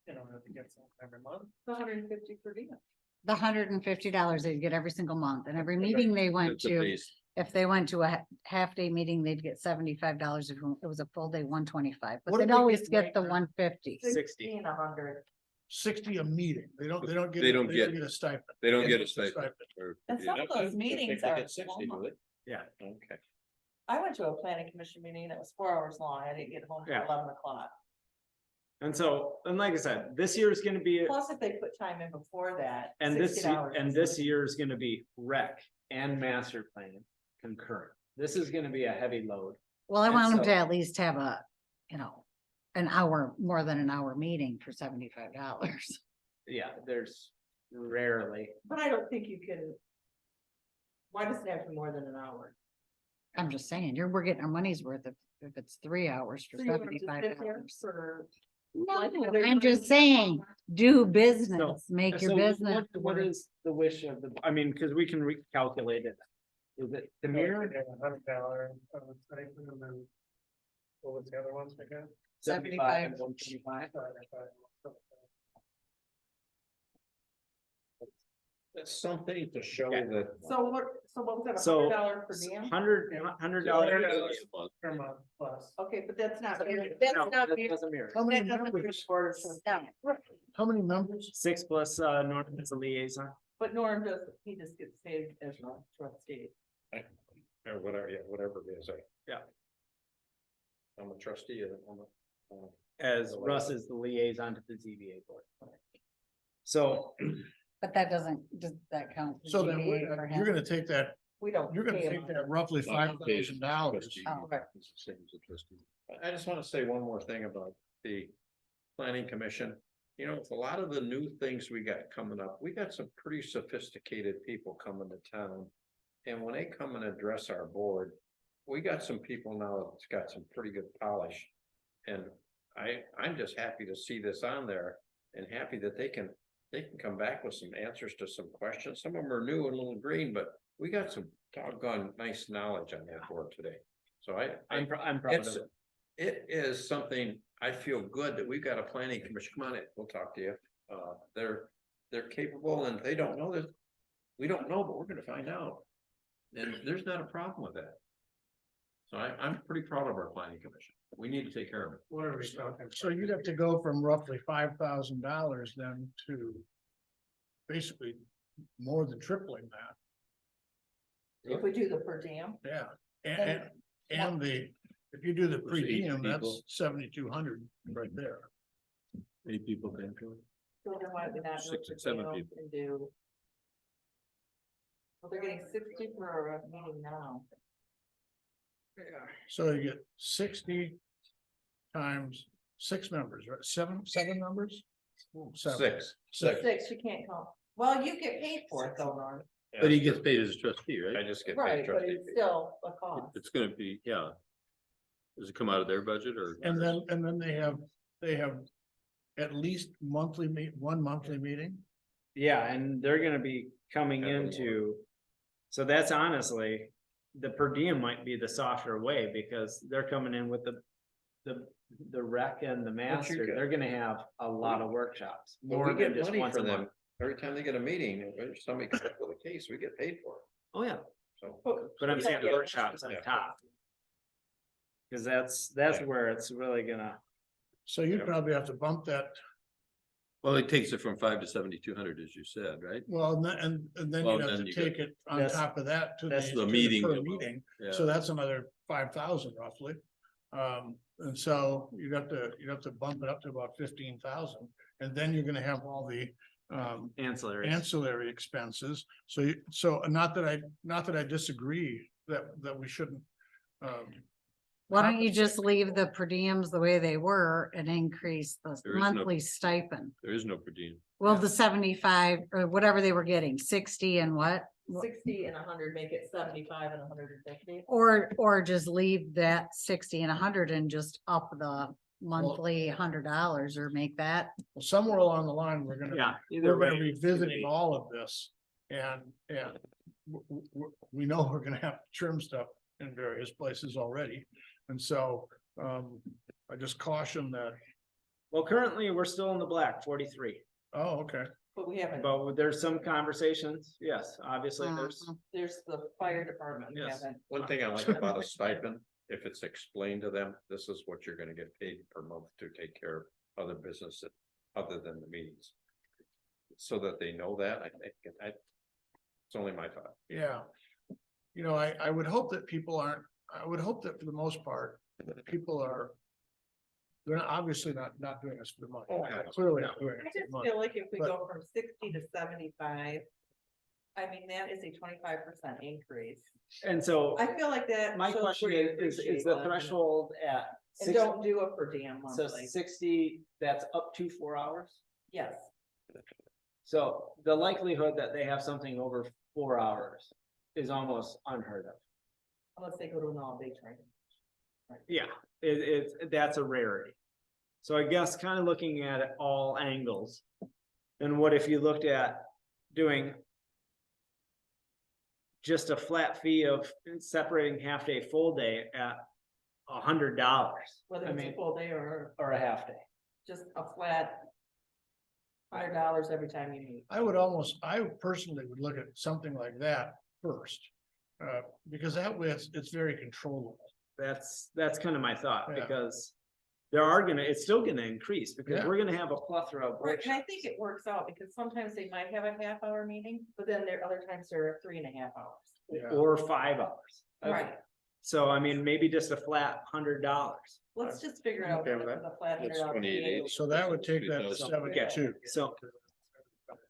you know, to get some every month?
150 per diem.
The $150 they get every single month and every meeting they went
It's a
to,
base.
If they went to a half-day meeting, they'd get $75. If it was a full day, 125, but
What do
they'd
they
always
get
get
right
the
now?
150.
16, 100.
60 a meeting. They don't get.
They don't get-
a stipend.
They don't
They
get a
get
stipend. or-
And some of those meetings
They
are
get 60, do
long.
they?
Yeah.
Okay.
I went to a planning commission meeting that was 4 hours long. I didn't get home till
Yeah.
11 o'clock.
And so, and like I said, this year is gonna be,
Plus, if they put time in before that.
and
60 hours is-
this year is gonna be rec and master plan concurrent. This is gonna be a heavy load.
Well, I
And
want them to
so-
at least have a, an hour, more than an hour meeting for $75.
Yeah, there's rarely,
But I don't think you can. Why does it have to be more than an hour?
I'm just saying, we're getting our money's worth if it's 3 hours for
So you want to sit there
$75.
for-
No,
Like, they're
I'm just
doing-
saying, do business, make your
So
business.
what
work.
is the wish of the, I mean, cause we can recalculate it. Is it the mirror?
$100 stipend, and then what was the other ones again?
75 and 125.
That's something to show that.
So what was that,
So,
$100 per diem?
$100.
Per month plus.
Okay, but that's not.
No,
That's not.
that doesn't mirror.
How many
That doesn't
members?
Board of-
How many members?
6 plus, Norm is a liaison.
But Norm does, he just gets paid as a trustee.
Or whatever, yeah, whatever it is,
Yeah.
I'm a trustee of,
As Russ is the liaison to the ZBA board. So,
But that does that count? for
So then
ZBA for
you're
him?
gonna take that,
We don't.
you're gonna
pay
take
him.
that roughly $5,000.
Oh.
I just wanna say one more thing about the planning commission. You know, with a lot of the new things we got coming up, we got some pretty sophisticated people coming to town. And when they come and address our board, we got some people now that's got some pretty good polish. And I'm just happy to see this on there and happy that they can come back with some answers to some questions. Some of them are new and a little green, but we got some doggone nice knowledge on that board today. So
I'm proud of
it's,
it.
it is something, I feel good that we've got a planning commission, come on in, we'll talk to you. They're capable and they don't know this. We don't know, but we're gonna find out. And there's not a problem with that. So I'm pretty proud of our planning commission. We need to take care of it.
What are we talking?
So you'd have to go from roughly $5,000 then to basically more than tripling that.
If we do the per diem,
Yeah, and if you do the
Was it eight
premium, that's
people?
7,200 right there.
8 people came to it.
so then why would not? do
6
per
and 7
diem
people.
and do. Well, they're getting 60 for a meeting now.
So you get 60 times 6 members, right? Seven members? Seven.
Six.
Six, you can't count. Well, you get paid for it though, Norm.
But he gets paid as a trustee, right? I just get paid
Right, but
trustee.
it's still a cost.
It's gonna be, yeah. Does it come out of their budget or?
And then they have at least one monthly meeting.
Yeah, and they're gonna be coming
Every
into, so that's honestly, the per diem might be the softer way, because they're coming in with the rec and the master,
get?
they're gonna have a lot of workshops.
Well,
More
we
than
get
just
money
once
for
a
them.
month.
Every time they get a meeting, if somebody comes up with a case, we get paid for it,
Oh, yeah,
so.
but I'm saying
Yeah.
workshops on
Yeah.
top. Cause that's
Yeah.
where it's really gonna,
So you'd
Yeah.
probably have to bump that,
Well, it takes it from 5 to 7,200, as you said, right?
well, and then
Well,
you'd have
then
to
you
take it on
That's-
top of that to
that's
the
to
meeting
per
that will-
meeting.
Yeah.
So that's another 5,000 roughly. And so you'd have to bump it up to about 15,000. And then you're gonna have all the
ancillary.
ancillary expenses. So not that I disagree that we shouldn't.
Why don't you just leave the per diems the way they were and increase the
There is no-
monthly stipend?
There is no per diem.
Well, the 75 or whatever they were getting, 60 and what?
60 and 100 make it 75 and 150.
Or just leave that 60 and 100 and just up the monthly $100 or make that.
Somewhere along the line, we're gonna.
Yeah, either
We're gonna
way.
be revisiting all of this and we know we're gonna have to trim stuff in various places already. And so, I just caution that,
Well, currently, we're still in the black, 43.
oh, okay.
But we haven't,
but there's some conversations, yes, obviously there's.
Mhm.
there's the fire department, we
Yes.
haven't.
One thing I like about a stipend, if it's explained to them, this is what you're gonna get paid per month to take care of other business other than the meetings. So that they know that, I think, it's only my thought.
Yeah. You know, I would hope that people aren't, I would hope that for the most part, that people are. They're obviously not doing this for the money.
Oh,
Clearly not doing
I
it for
just
the money.
feel like if we
But-
go from 60 to 75, I mean, that is a 25% increase.
And so
I feel like that.
my
shows
question
where you
is
appreciate
the
them,
threshold at
And
60?
don't do it per damn
So
monthly,
60, that's up to 4 hours?
yes.
So the likelihood that they have something over 4 hours is almost unheard of.
Unless they go to an all-day training.
Yeah, that's a rarity. So I guess kind of looking at it all angles. And what if you looked at doing just a flat fee of separating half day, full day at $100?
Whether
I
it's a
mean,
full day or
or a half day.
just a flat $100 every time you meet.
I personally would look at something like that first. Because that way it's very controllable.
That's kind of my thought,
Yeah.
because it's still gonna increase, because
Yeah.
we're gonna have a plethora of
Right, and I
workshops.
think it works out because sometimes they might have a half-hour meeting, but then there other times they're 3.5 hours.
Yeah.
Or 5 hours.
Right,
So I mean, maybe just a flat $100.
let's just figure it out
Okay with
with the flat
That's
$100.
28.
So that would take that to 72.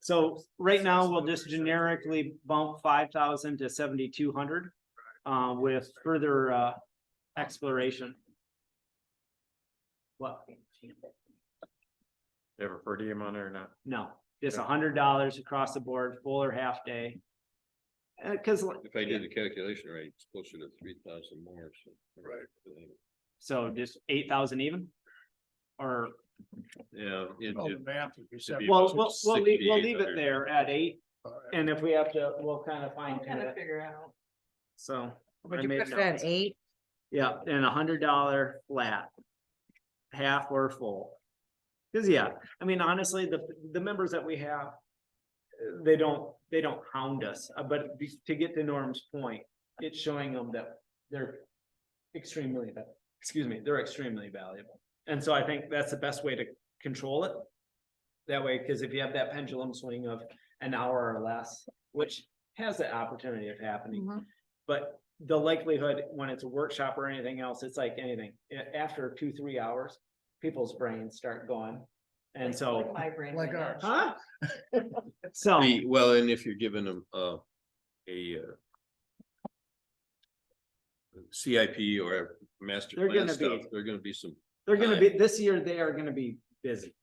So right now, we'll just generically bump 5,000 to 7,200, with further, exploration. What?
Ever per diem on there or not?
No, just $100 across the board, full or half day. Cause
If I did the calculation right, it's closer to 3,000 more, so.
Right.
so just 8,000 even? Or,
Yeah.
Oh, the math would be
be
well,
about
we'll leave it
6,800.
there at 8,
all right.
and if we have to, we'll kind of
I'll
fine tune
kind of
it,
figure out.
so.
Would
I
you
made
put it at
notes.
8?
Yeah, and $100 flat, half or full. Cause yeah, I mean, honestly, the members that we have, they don't hound us, but to get to Norm's point, it's showing them that they're extremely, they're extremely valuable. And so I think that's the best way to control it. That way, cause if you have that pendulum swing of an hour or less, which has the opportunity of happening,
Mhm.
but the likelihood when it's a workshop or anything else, it's like anything. After 2-3 hours, people's brains start going. And
Like
so,
my brain
Like
right now.
ours.
huh? So,
Well, and if you're giving them CIP or a master
They're
plan
gonna
stuff,
be-
they're gonna be some.
they're gonna be, this year, they are gonna be busy.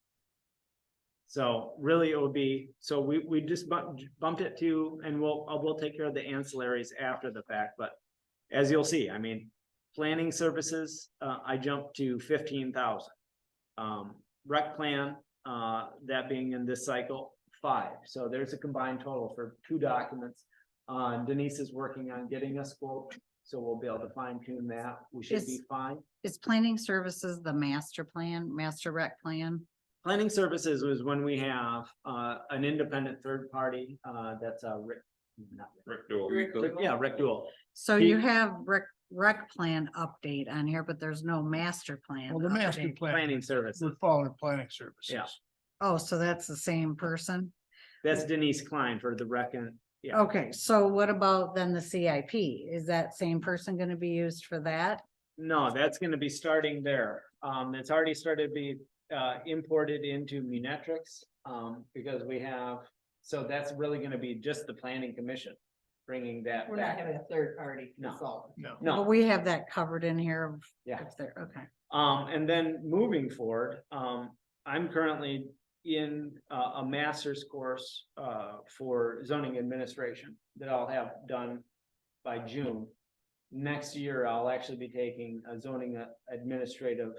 So really it will be, so we just bumped it to, and we'll take care of the ancillaries after the fact, but as you'll see, I mean, planning services, I jumped to 15,000. Rec plan, that being in this cycle, 5. So there's a combined total for 2 documents. Denise is working on getting us quote, so we'll be able to fine tune that. We should be
Is-
fine.
Is planning services the master plan, master rec plan?
Planning services was when we have an independent third party, that's Rick. Not Rick. Yeah, Rick Dual.
So you
He-
have rec plan update on here, but there's no master plan.
Well, the master
update.
plan
Planning services.
would fall in planning services.
Yeah.
Oh, so that's the same person?
That's Denise Klein for the rec and, yeah.
Okay, so what about then the CIP? Is that same person gonna be used for that?
No, that's gonna be starting there. It's already started to be imported into Munetrix, because we have, so that's really gonna be just the planning commission. Bringing that
We're not
back.
having a third party
No.
consultant.
No.
But
No,
we have that covered in here.
Yeah.
If there, okay.
and then moving forward, I'm currently in a master's course for zoning administration that I'll have done by June. Next year, I'll actually be taking a zoning administrative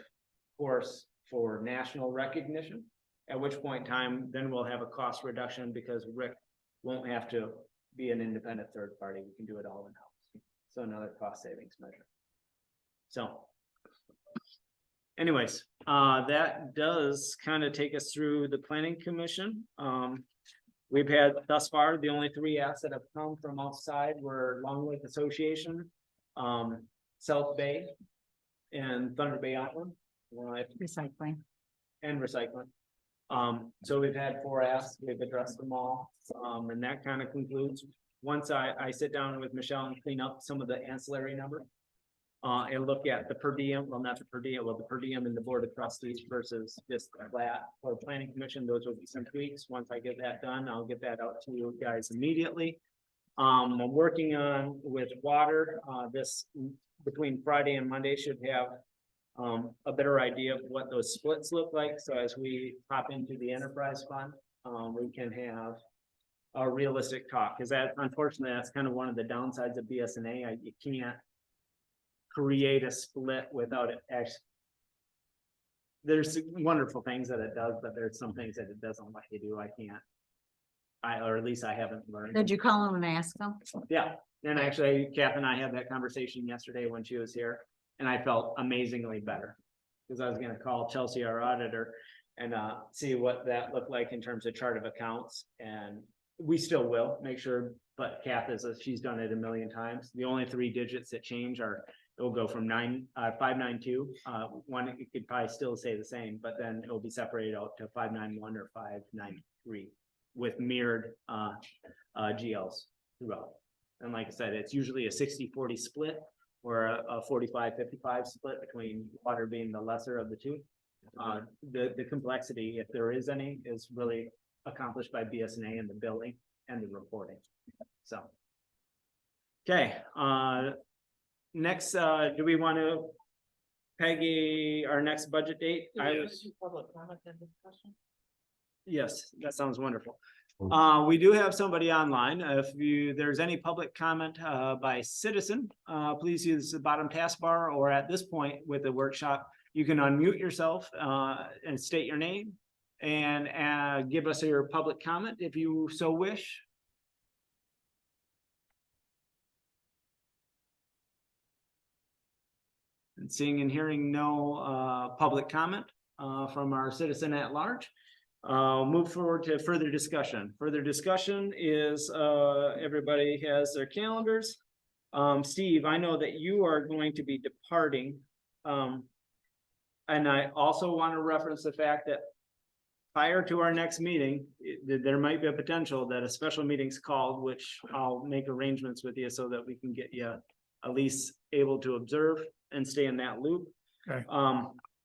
course for national recognition. At which point in time, then we'll have a cost reduction because Rick won't have to be an independent third party. We can do it all in-house. So another cost savings measure. So. Anyways, that does kind of take us through the planning commission. We've had thus far, the only three asks that have come from outside were Long Lake Association, South Bay, and Thunder Bay Island.
Recycling.
And recycling. So we've had four asks, we've addressed them all, and that kind of concludes. Once I sit down with Michelle and clean up some of the ancillary number. And look at the per diem, well, not the per diem, well, the per diem and the board of trustees versus just flat for the planning commission, those will be some tweaks. Once I get that done, I'll get that out to you guys immediately. I'm working on with water, this between Friday and Monday should have a better idea of what those splits look like. So as we hop into the enterprise fund, we can have a realistic talk, because that unfortunately, that's kind of one of the downsides of BSNA. You can't create a split without it actually. There's wonderful things that it does, but there's some things that it doesn't let you do. I can't. Or at least I haven't learned.
Did you call them and ask them?
Yeah, and actually, Kath and I had that conversation yesterday when she was here, and I felt amazingly better. Because I was gonna call Chelsea, our auditor, and see what that looked like in terms of chart of accounts, and we still will make sure, but Kath she's done it a million times. The only three digits that change are, it'll go from 592, one, it could probably still say the same, but then it'll be separated out to 591 or 593 with mirrored GLs throughout. And like I said, it's usually a 60-40 split or a 45-55 split between water being the lesser of the two. The complexity, if there is any, is really accomplished by BSNA and the billing and the reporting. So. Okay, next, do we want to Peggy, our next budget date?
Public comment and discussion.
Yes, that sounds wonderful. We do have somebody online. If there's any public comment by citizen, please use the bottom taskbar, or at this point with the workshop, you can unmute yourself and state your name and give us your public comment if you so wish. And seeing and hearing no public comment from our citizen at large. Move forward to further discussion. Further discussion is everybody has their calendars. Steve, I know that you are going to be departing. And I also want to reference the fact that prior to our next meeting, there might be a potential that a special meeting's called, which I'll make arrangements with you so that we can get you at least able to observe and stay in that loop.
Okay.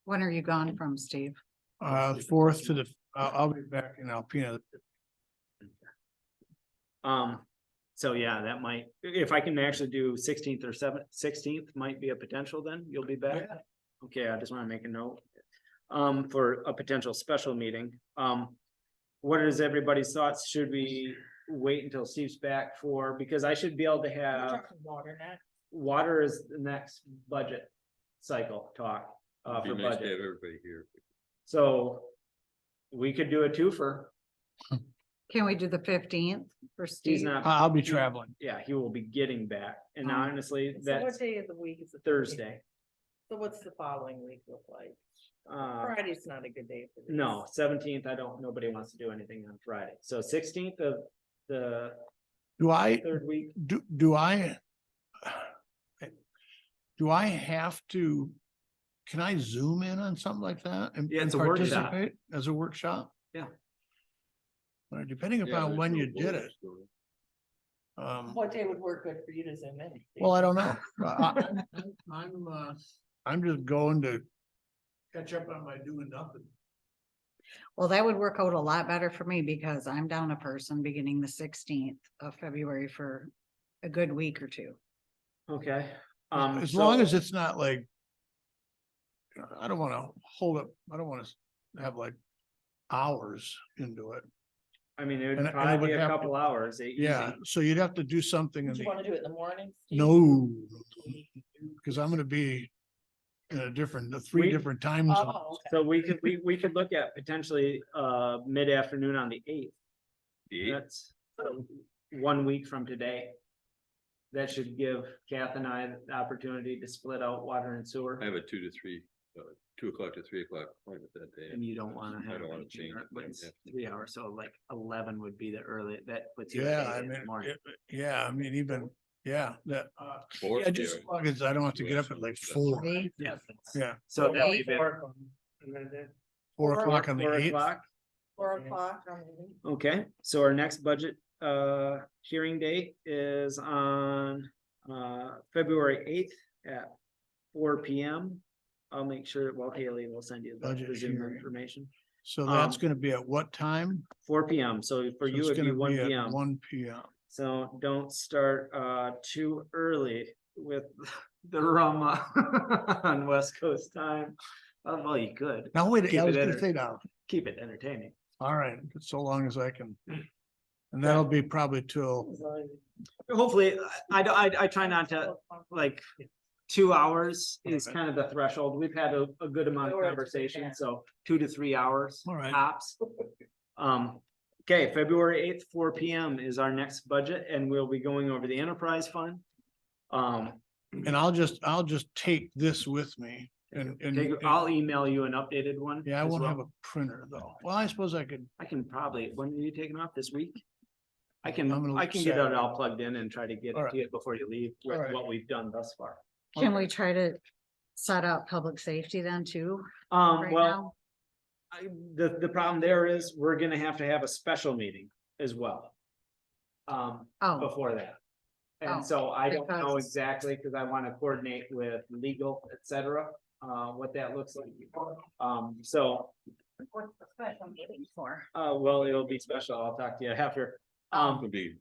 When are you gone from, Steve?
4th to the, I'll be back in Alpena.
So yeah, that might, if I can actually do 16th or 16th might be a potential, then you'll be back.
Yeah.
Okay, I just want to make a note. For a potential special meeting. What is everybody's thoughts? Should we wait until Steve's back for, because I should be able to
We're
have,
talking water next.
water is the next budget cycle talk
Be
for
nice to
budget.
have everybody here.
So we could do a twofer.
Can we do the 15th for
He's
Steve?
not,
I'll be traveling.
yeah, he will be getting back. And honestly,
So what
that's
day of the week is it?
Thursday.
So what's the following week look like?
Uh,
Friday's not a good day for this.
no, 17th, nobody wants to do anything on Friday. So 16th of the
Do I,
third week.
do I have to, can I zoom in on something like that and
Yeah,
and
it's a workshop.
participate as a workshop?
Yeah.
Well, depending
Yeah,
upon
there's
when
no
you did
vote,
it.
so-
What day would work good for you to zoom in?
Well, I don't know. I'm just going to catch up on my doing nothing.
Well, that would work out a lot better for me because I'm down a person beginning the 16th of February for a good week or two.
Okay.
As long
so-
as it's not like. I don't wanna hold up, I don't wanna have like hours into it.
I mean, it would
And I
probably
would
be a
have to-
couple hours.
Yeah, so you'd have to do something in
Do you
the,
wanna do it in the morning? Steve?
no. Cause I'm gonna be in three
We-
different time zones.
Oh, okay.
So we could look at potentially mid-afternoon on the 8th.
The eighth,
That's 1 week from today. That should give Kath and I the opportunity to split out water and sewer.
I have a 2 to 3. 2 o'clock to 3 o'clock appointment that day.
And you don't wanna
I
have.
don't wanna
anything
change it.
But it's
Yeah.
3 hours, so like 11 would be the early, that puts you. at
Yeah,
8
I
in the
mean,
morning.
yeah, I mean, even, yeah, that.
Four,
Yeah, just as long as I don't have to get up at like 4,
Eight,
Yeah.
yeah,
So that would be
And then they-
4 o'clock on the
4
8th.
o'clock.
4 o'clock. our meeting.
Okay, so our next budget hearing date is on February 8th at 4 p.m. I'll make sure, well, Haley will send you the
Budget
Zoom
hearing.
information.
So that's
Um,
gonna be at what time?
4 p.m. So for
So
you,
it's
it'd be
gonna
1 p.m.
1 p.m.
So don't start too early with the rum on West Coast time. Well, you could.
Now, wait,
Keep
I was
it
gonna
enter-
say now,
Keep it entertaining.
all right, so long as I can. And that'll be probably till,
Hopefully, I try not to, like, 2 hours is
Okay.
kind of the threshold. We've had a good amount of conversation, so 2 to 3 hours.
All right.
Tops. Okay, February 8th, 4 p.m. is our next budget, and we'll be going over the enterprise fund.
and I'll just take this with me and.
I'll email you an updated one.
Yeah, I
as
won't
well.
have a printer though. Well, I suppose I could,
I can probably, when are you taking off this week? I
I'm
can
gonna look
get it
Saturday.
all plugged in and try to get
All
it
right.
to you before you leave with
All right.
what we've done thus far.
can we try to set up public safety then too? Right
Well,
now?
the problem there is we're gonna have to have a special meeting as well.
Oh,
Before that.
Oh,
And so I don't know
because-
exactly, cause I wanna coordinate with legal, et cetera, what that looks like. So,
what's the special meeting for?
well, it'll be special. I'll talk to you after.
It'll be-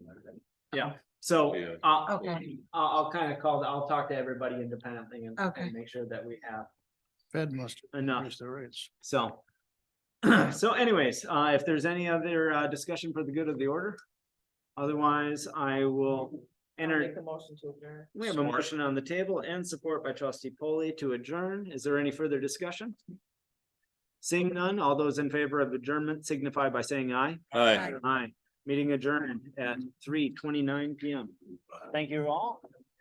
Yeah, so,
Yeah.
Okay.
I'll kind of I'll talk to everybody independently and
Okay.
make sure that we have
Fed must have
enough.
raised the rates.
So. So anyways, if there's any other discussion for the good of the order. Otherwise, I will
I'll
enter.
Make a motion to adjourn.
We have a motion on the table and support by trustee Polly to adjourn. Is there any further discussion? Seeing none, all those in favor of adjournment signify by saying aye.
Hi.
Aye. Meeting adjourned at 3:29 p.m. Thank you all.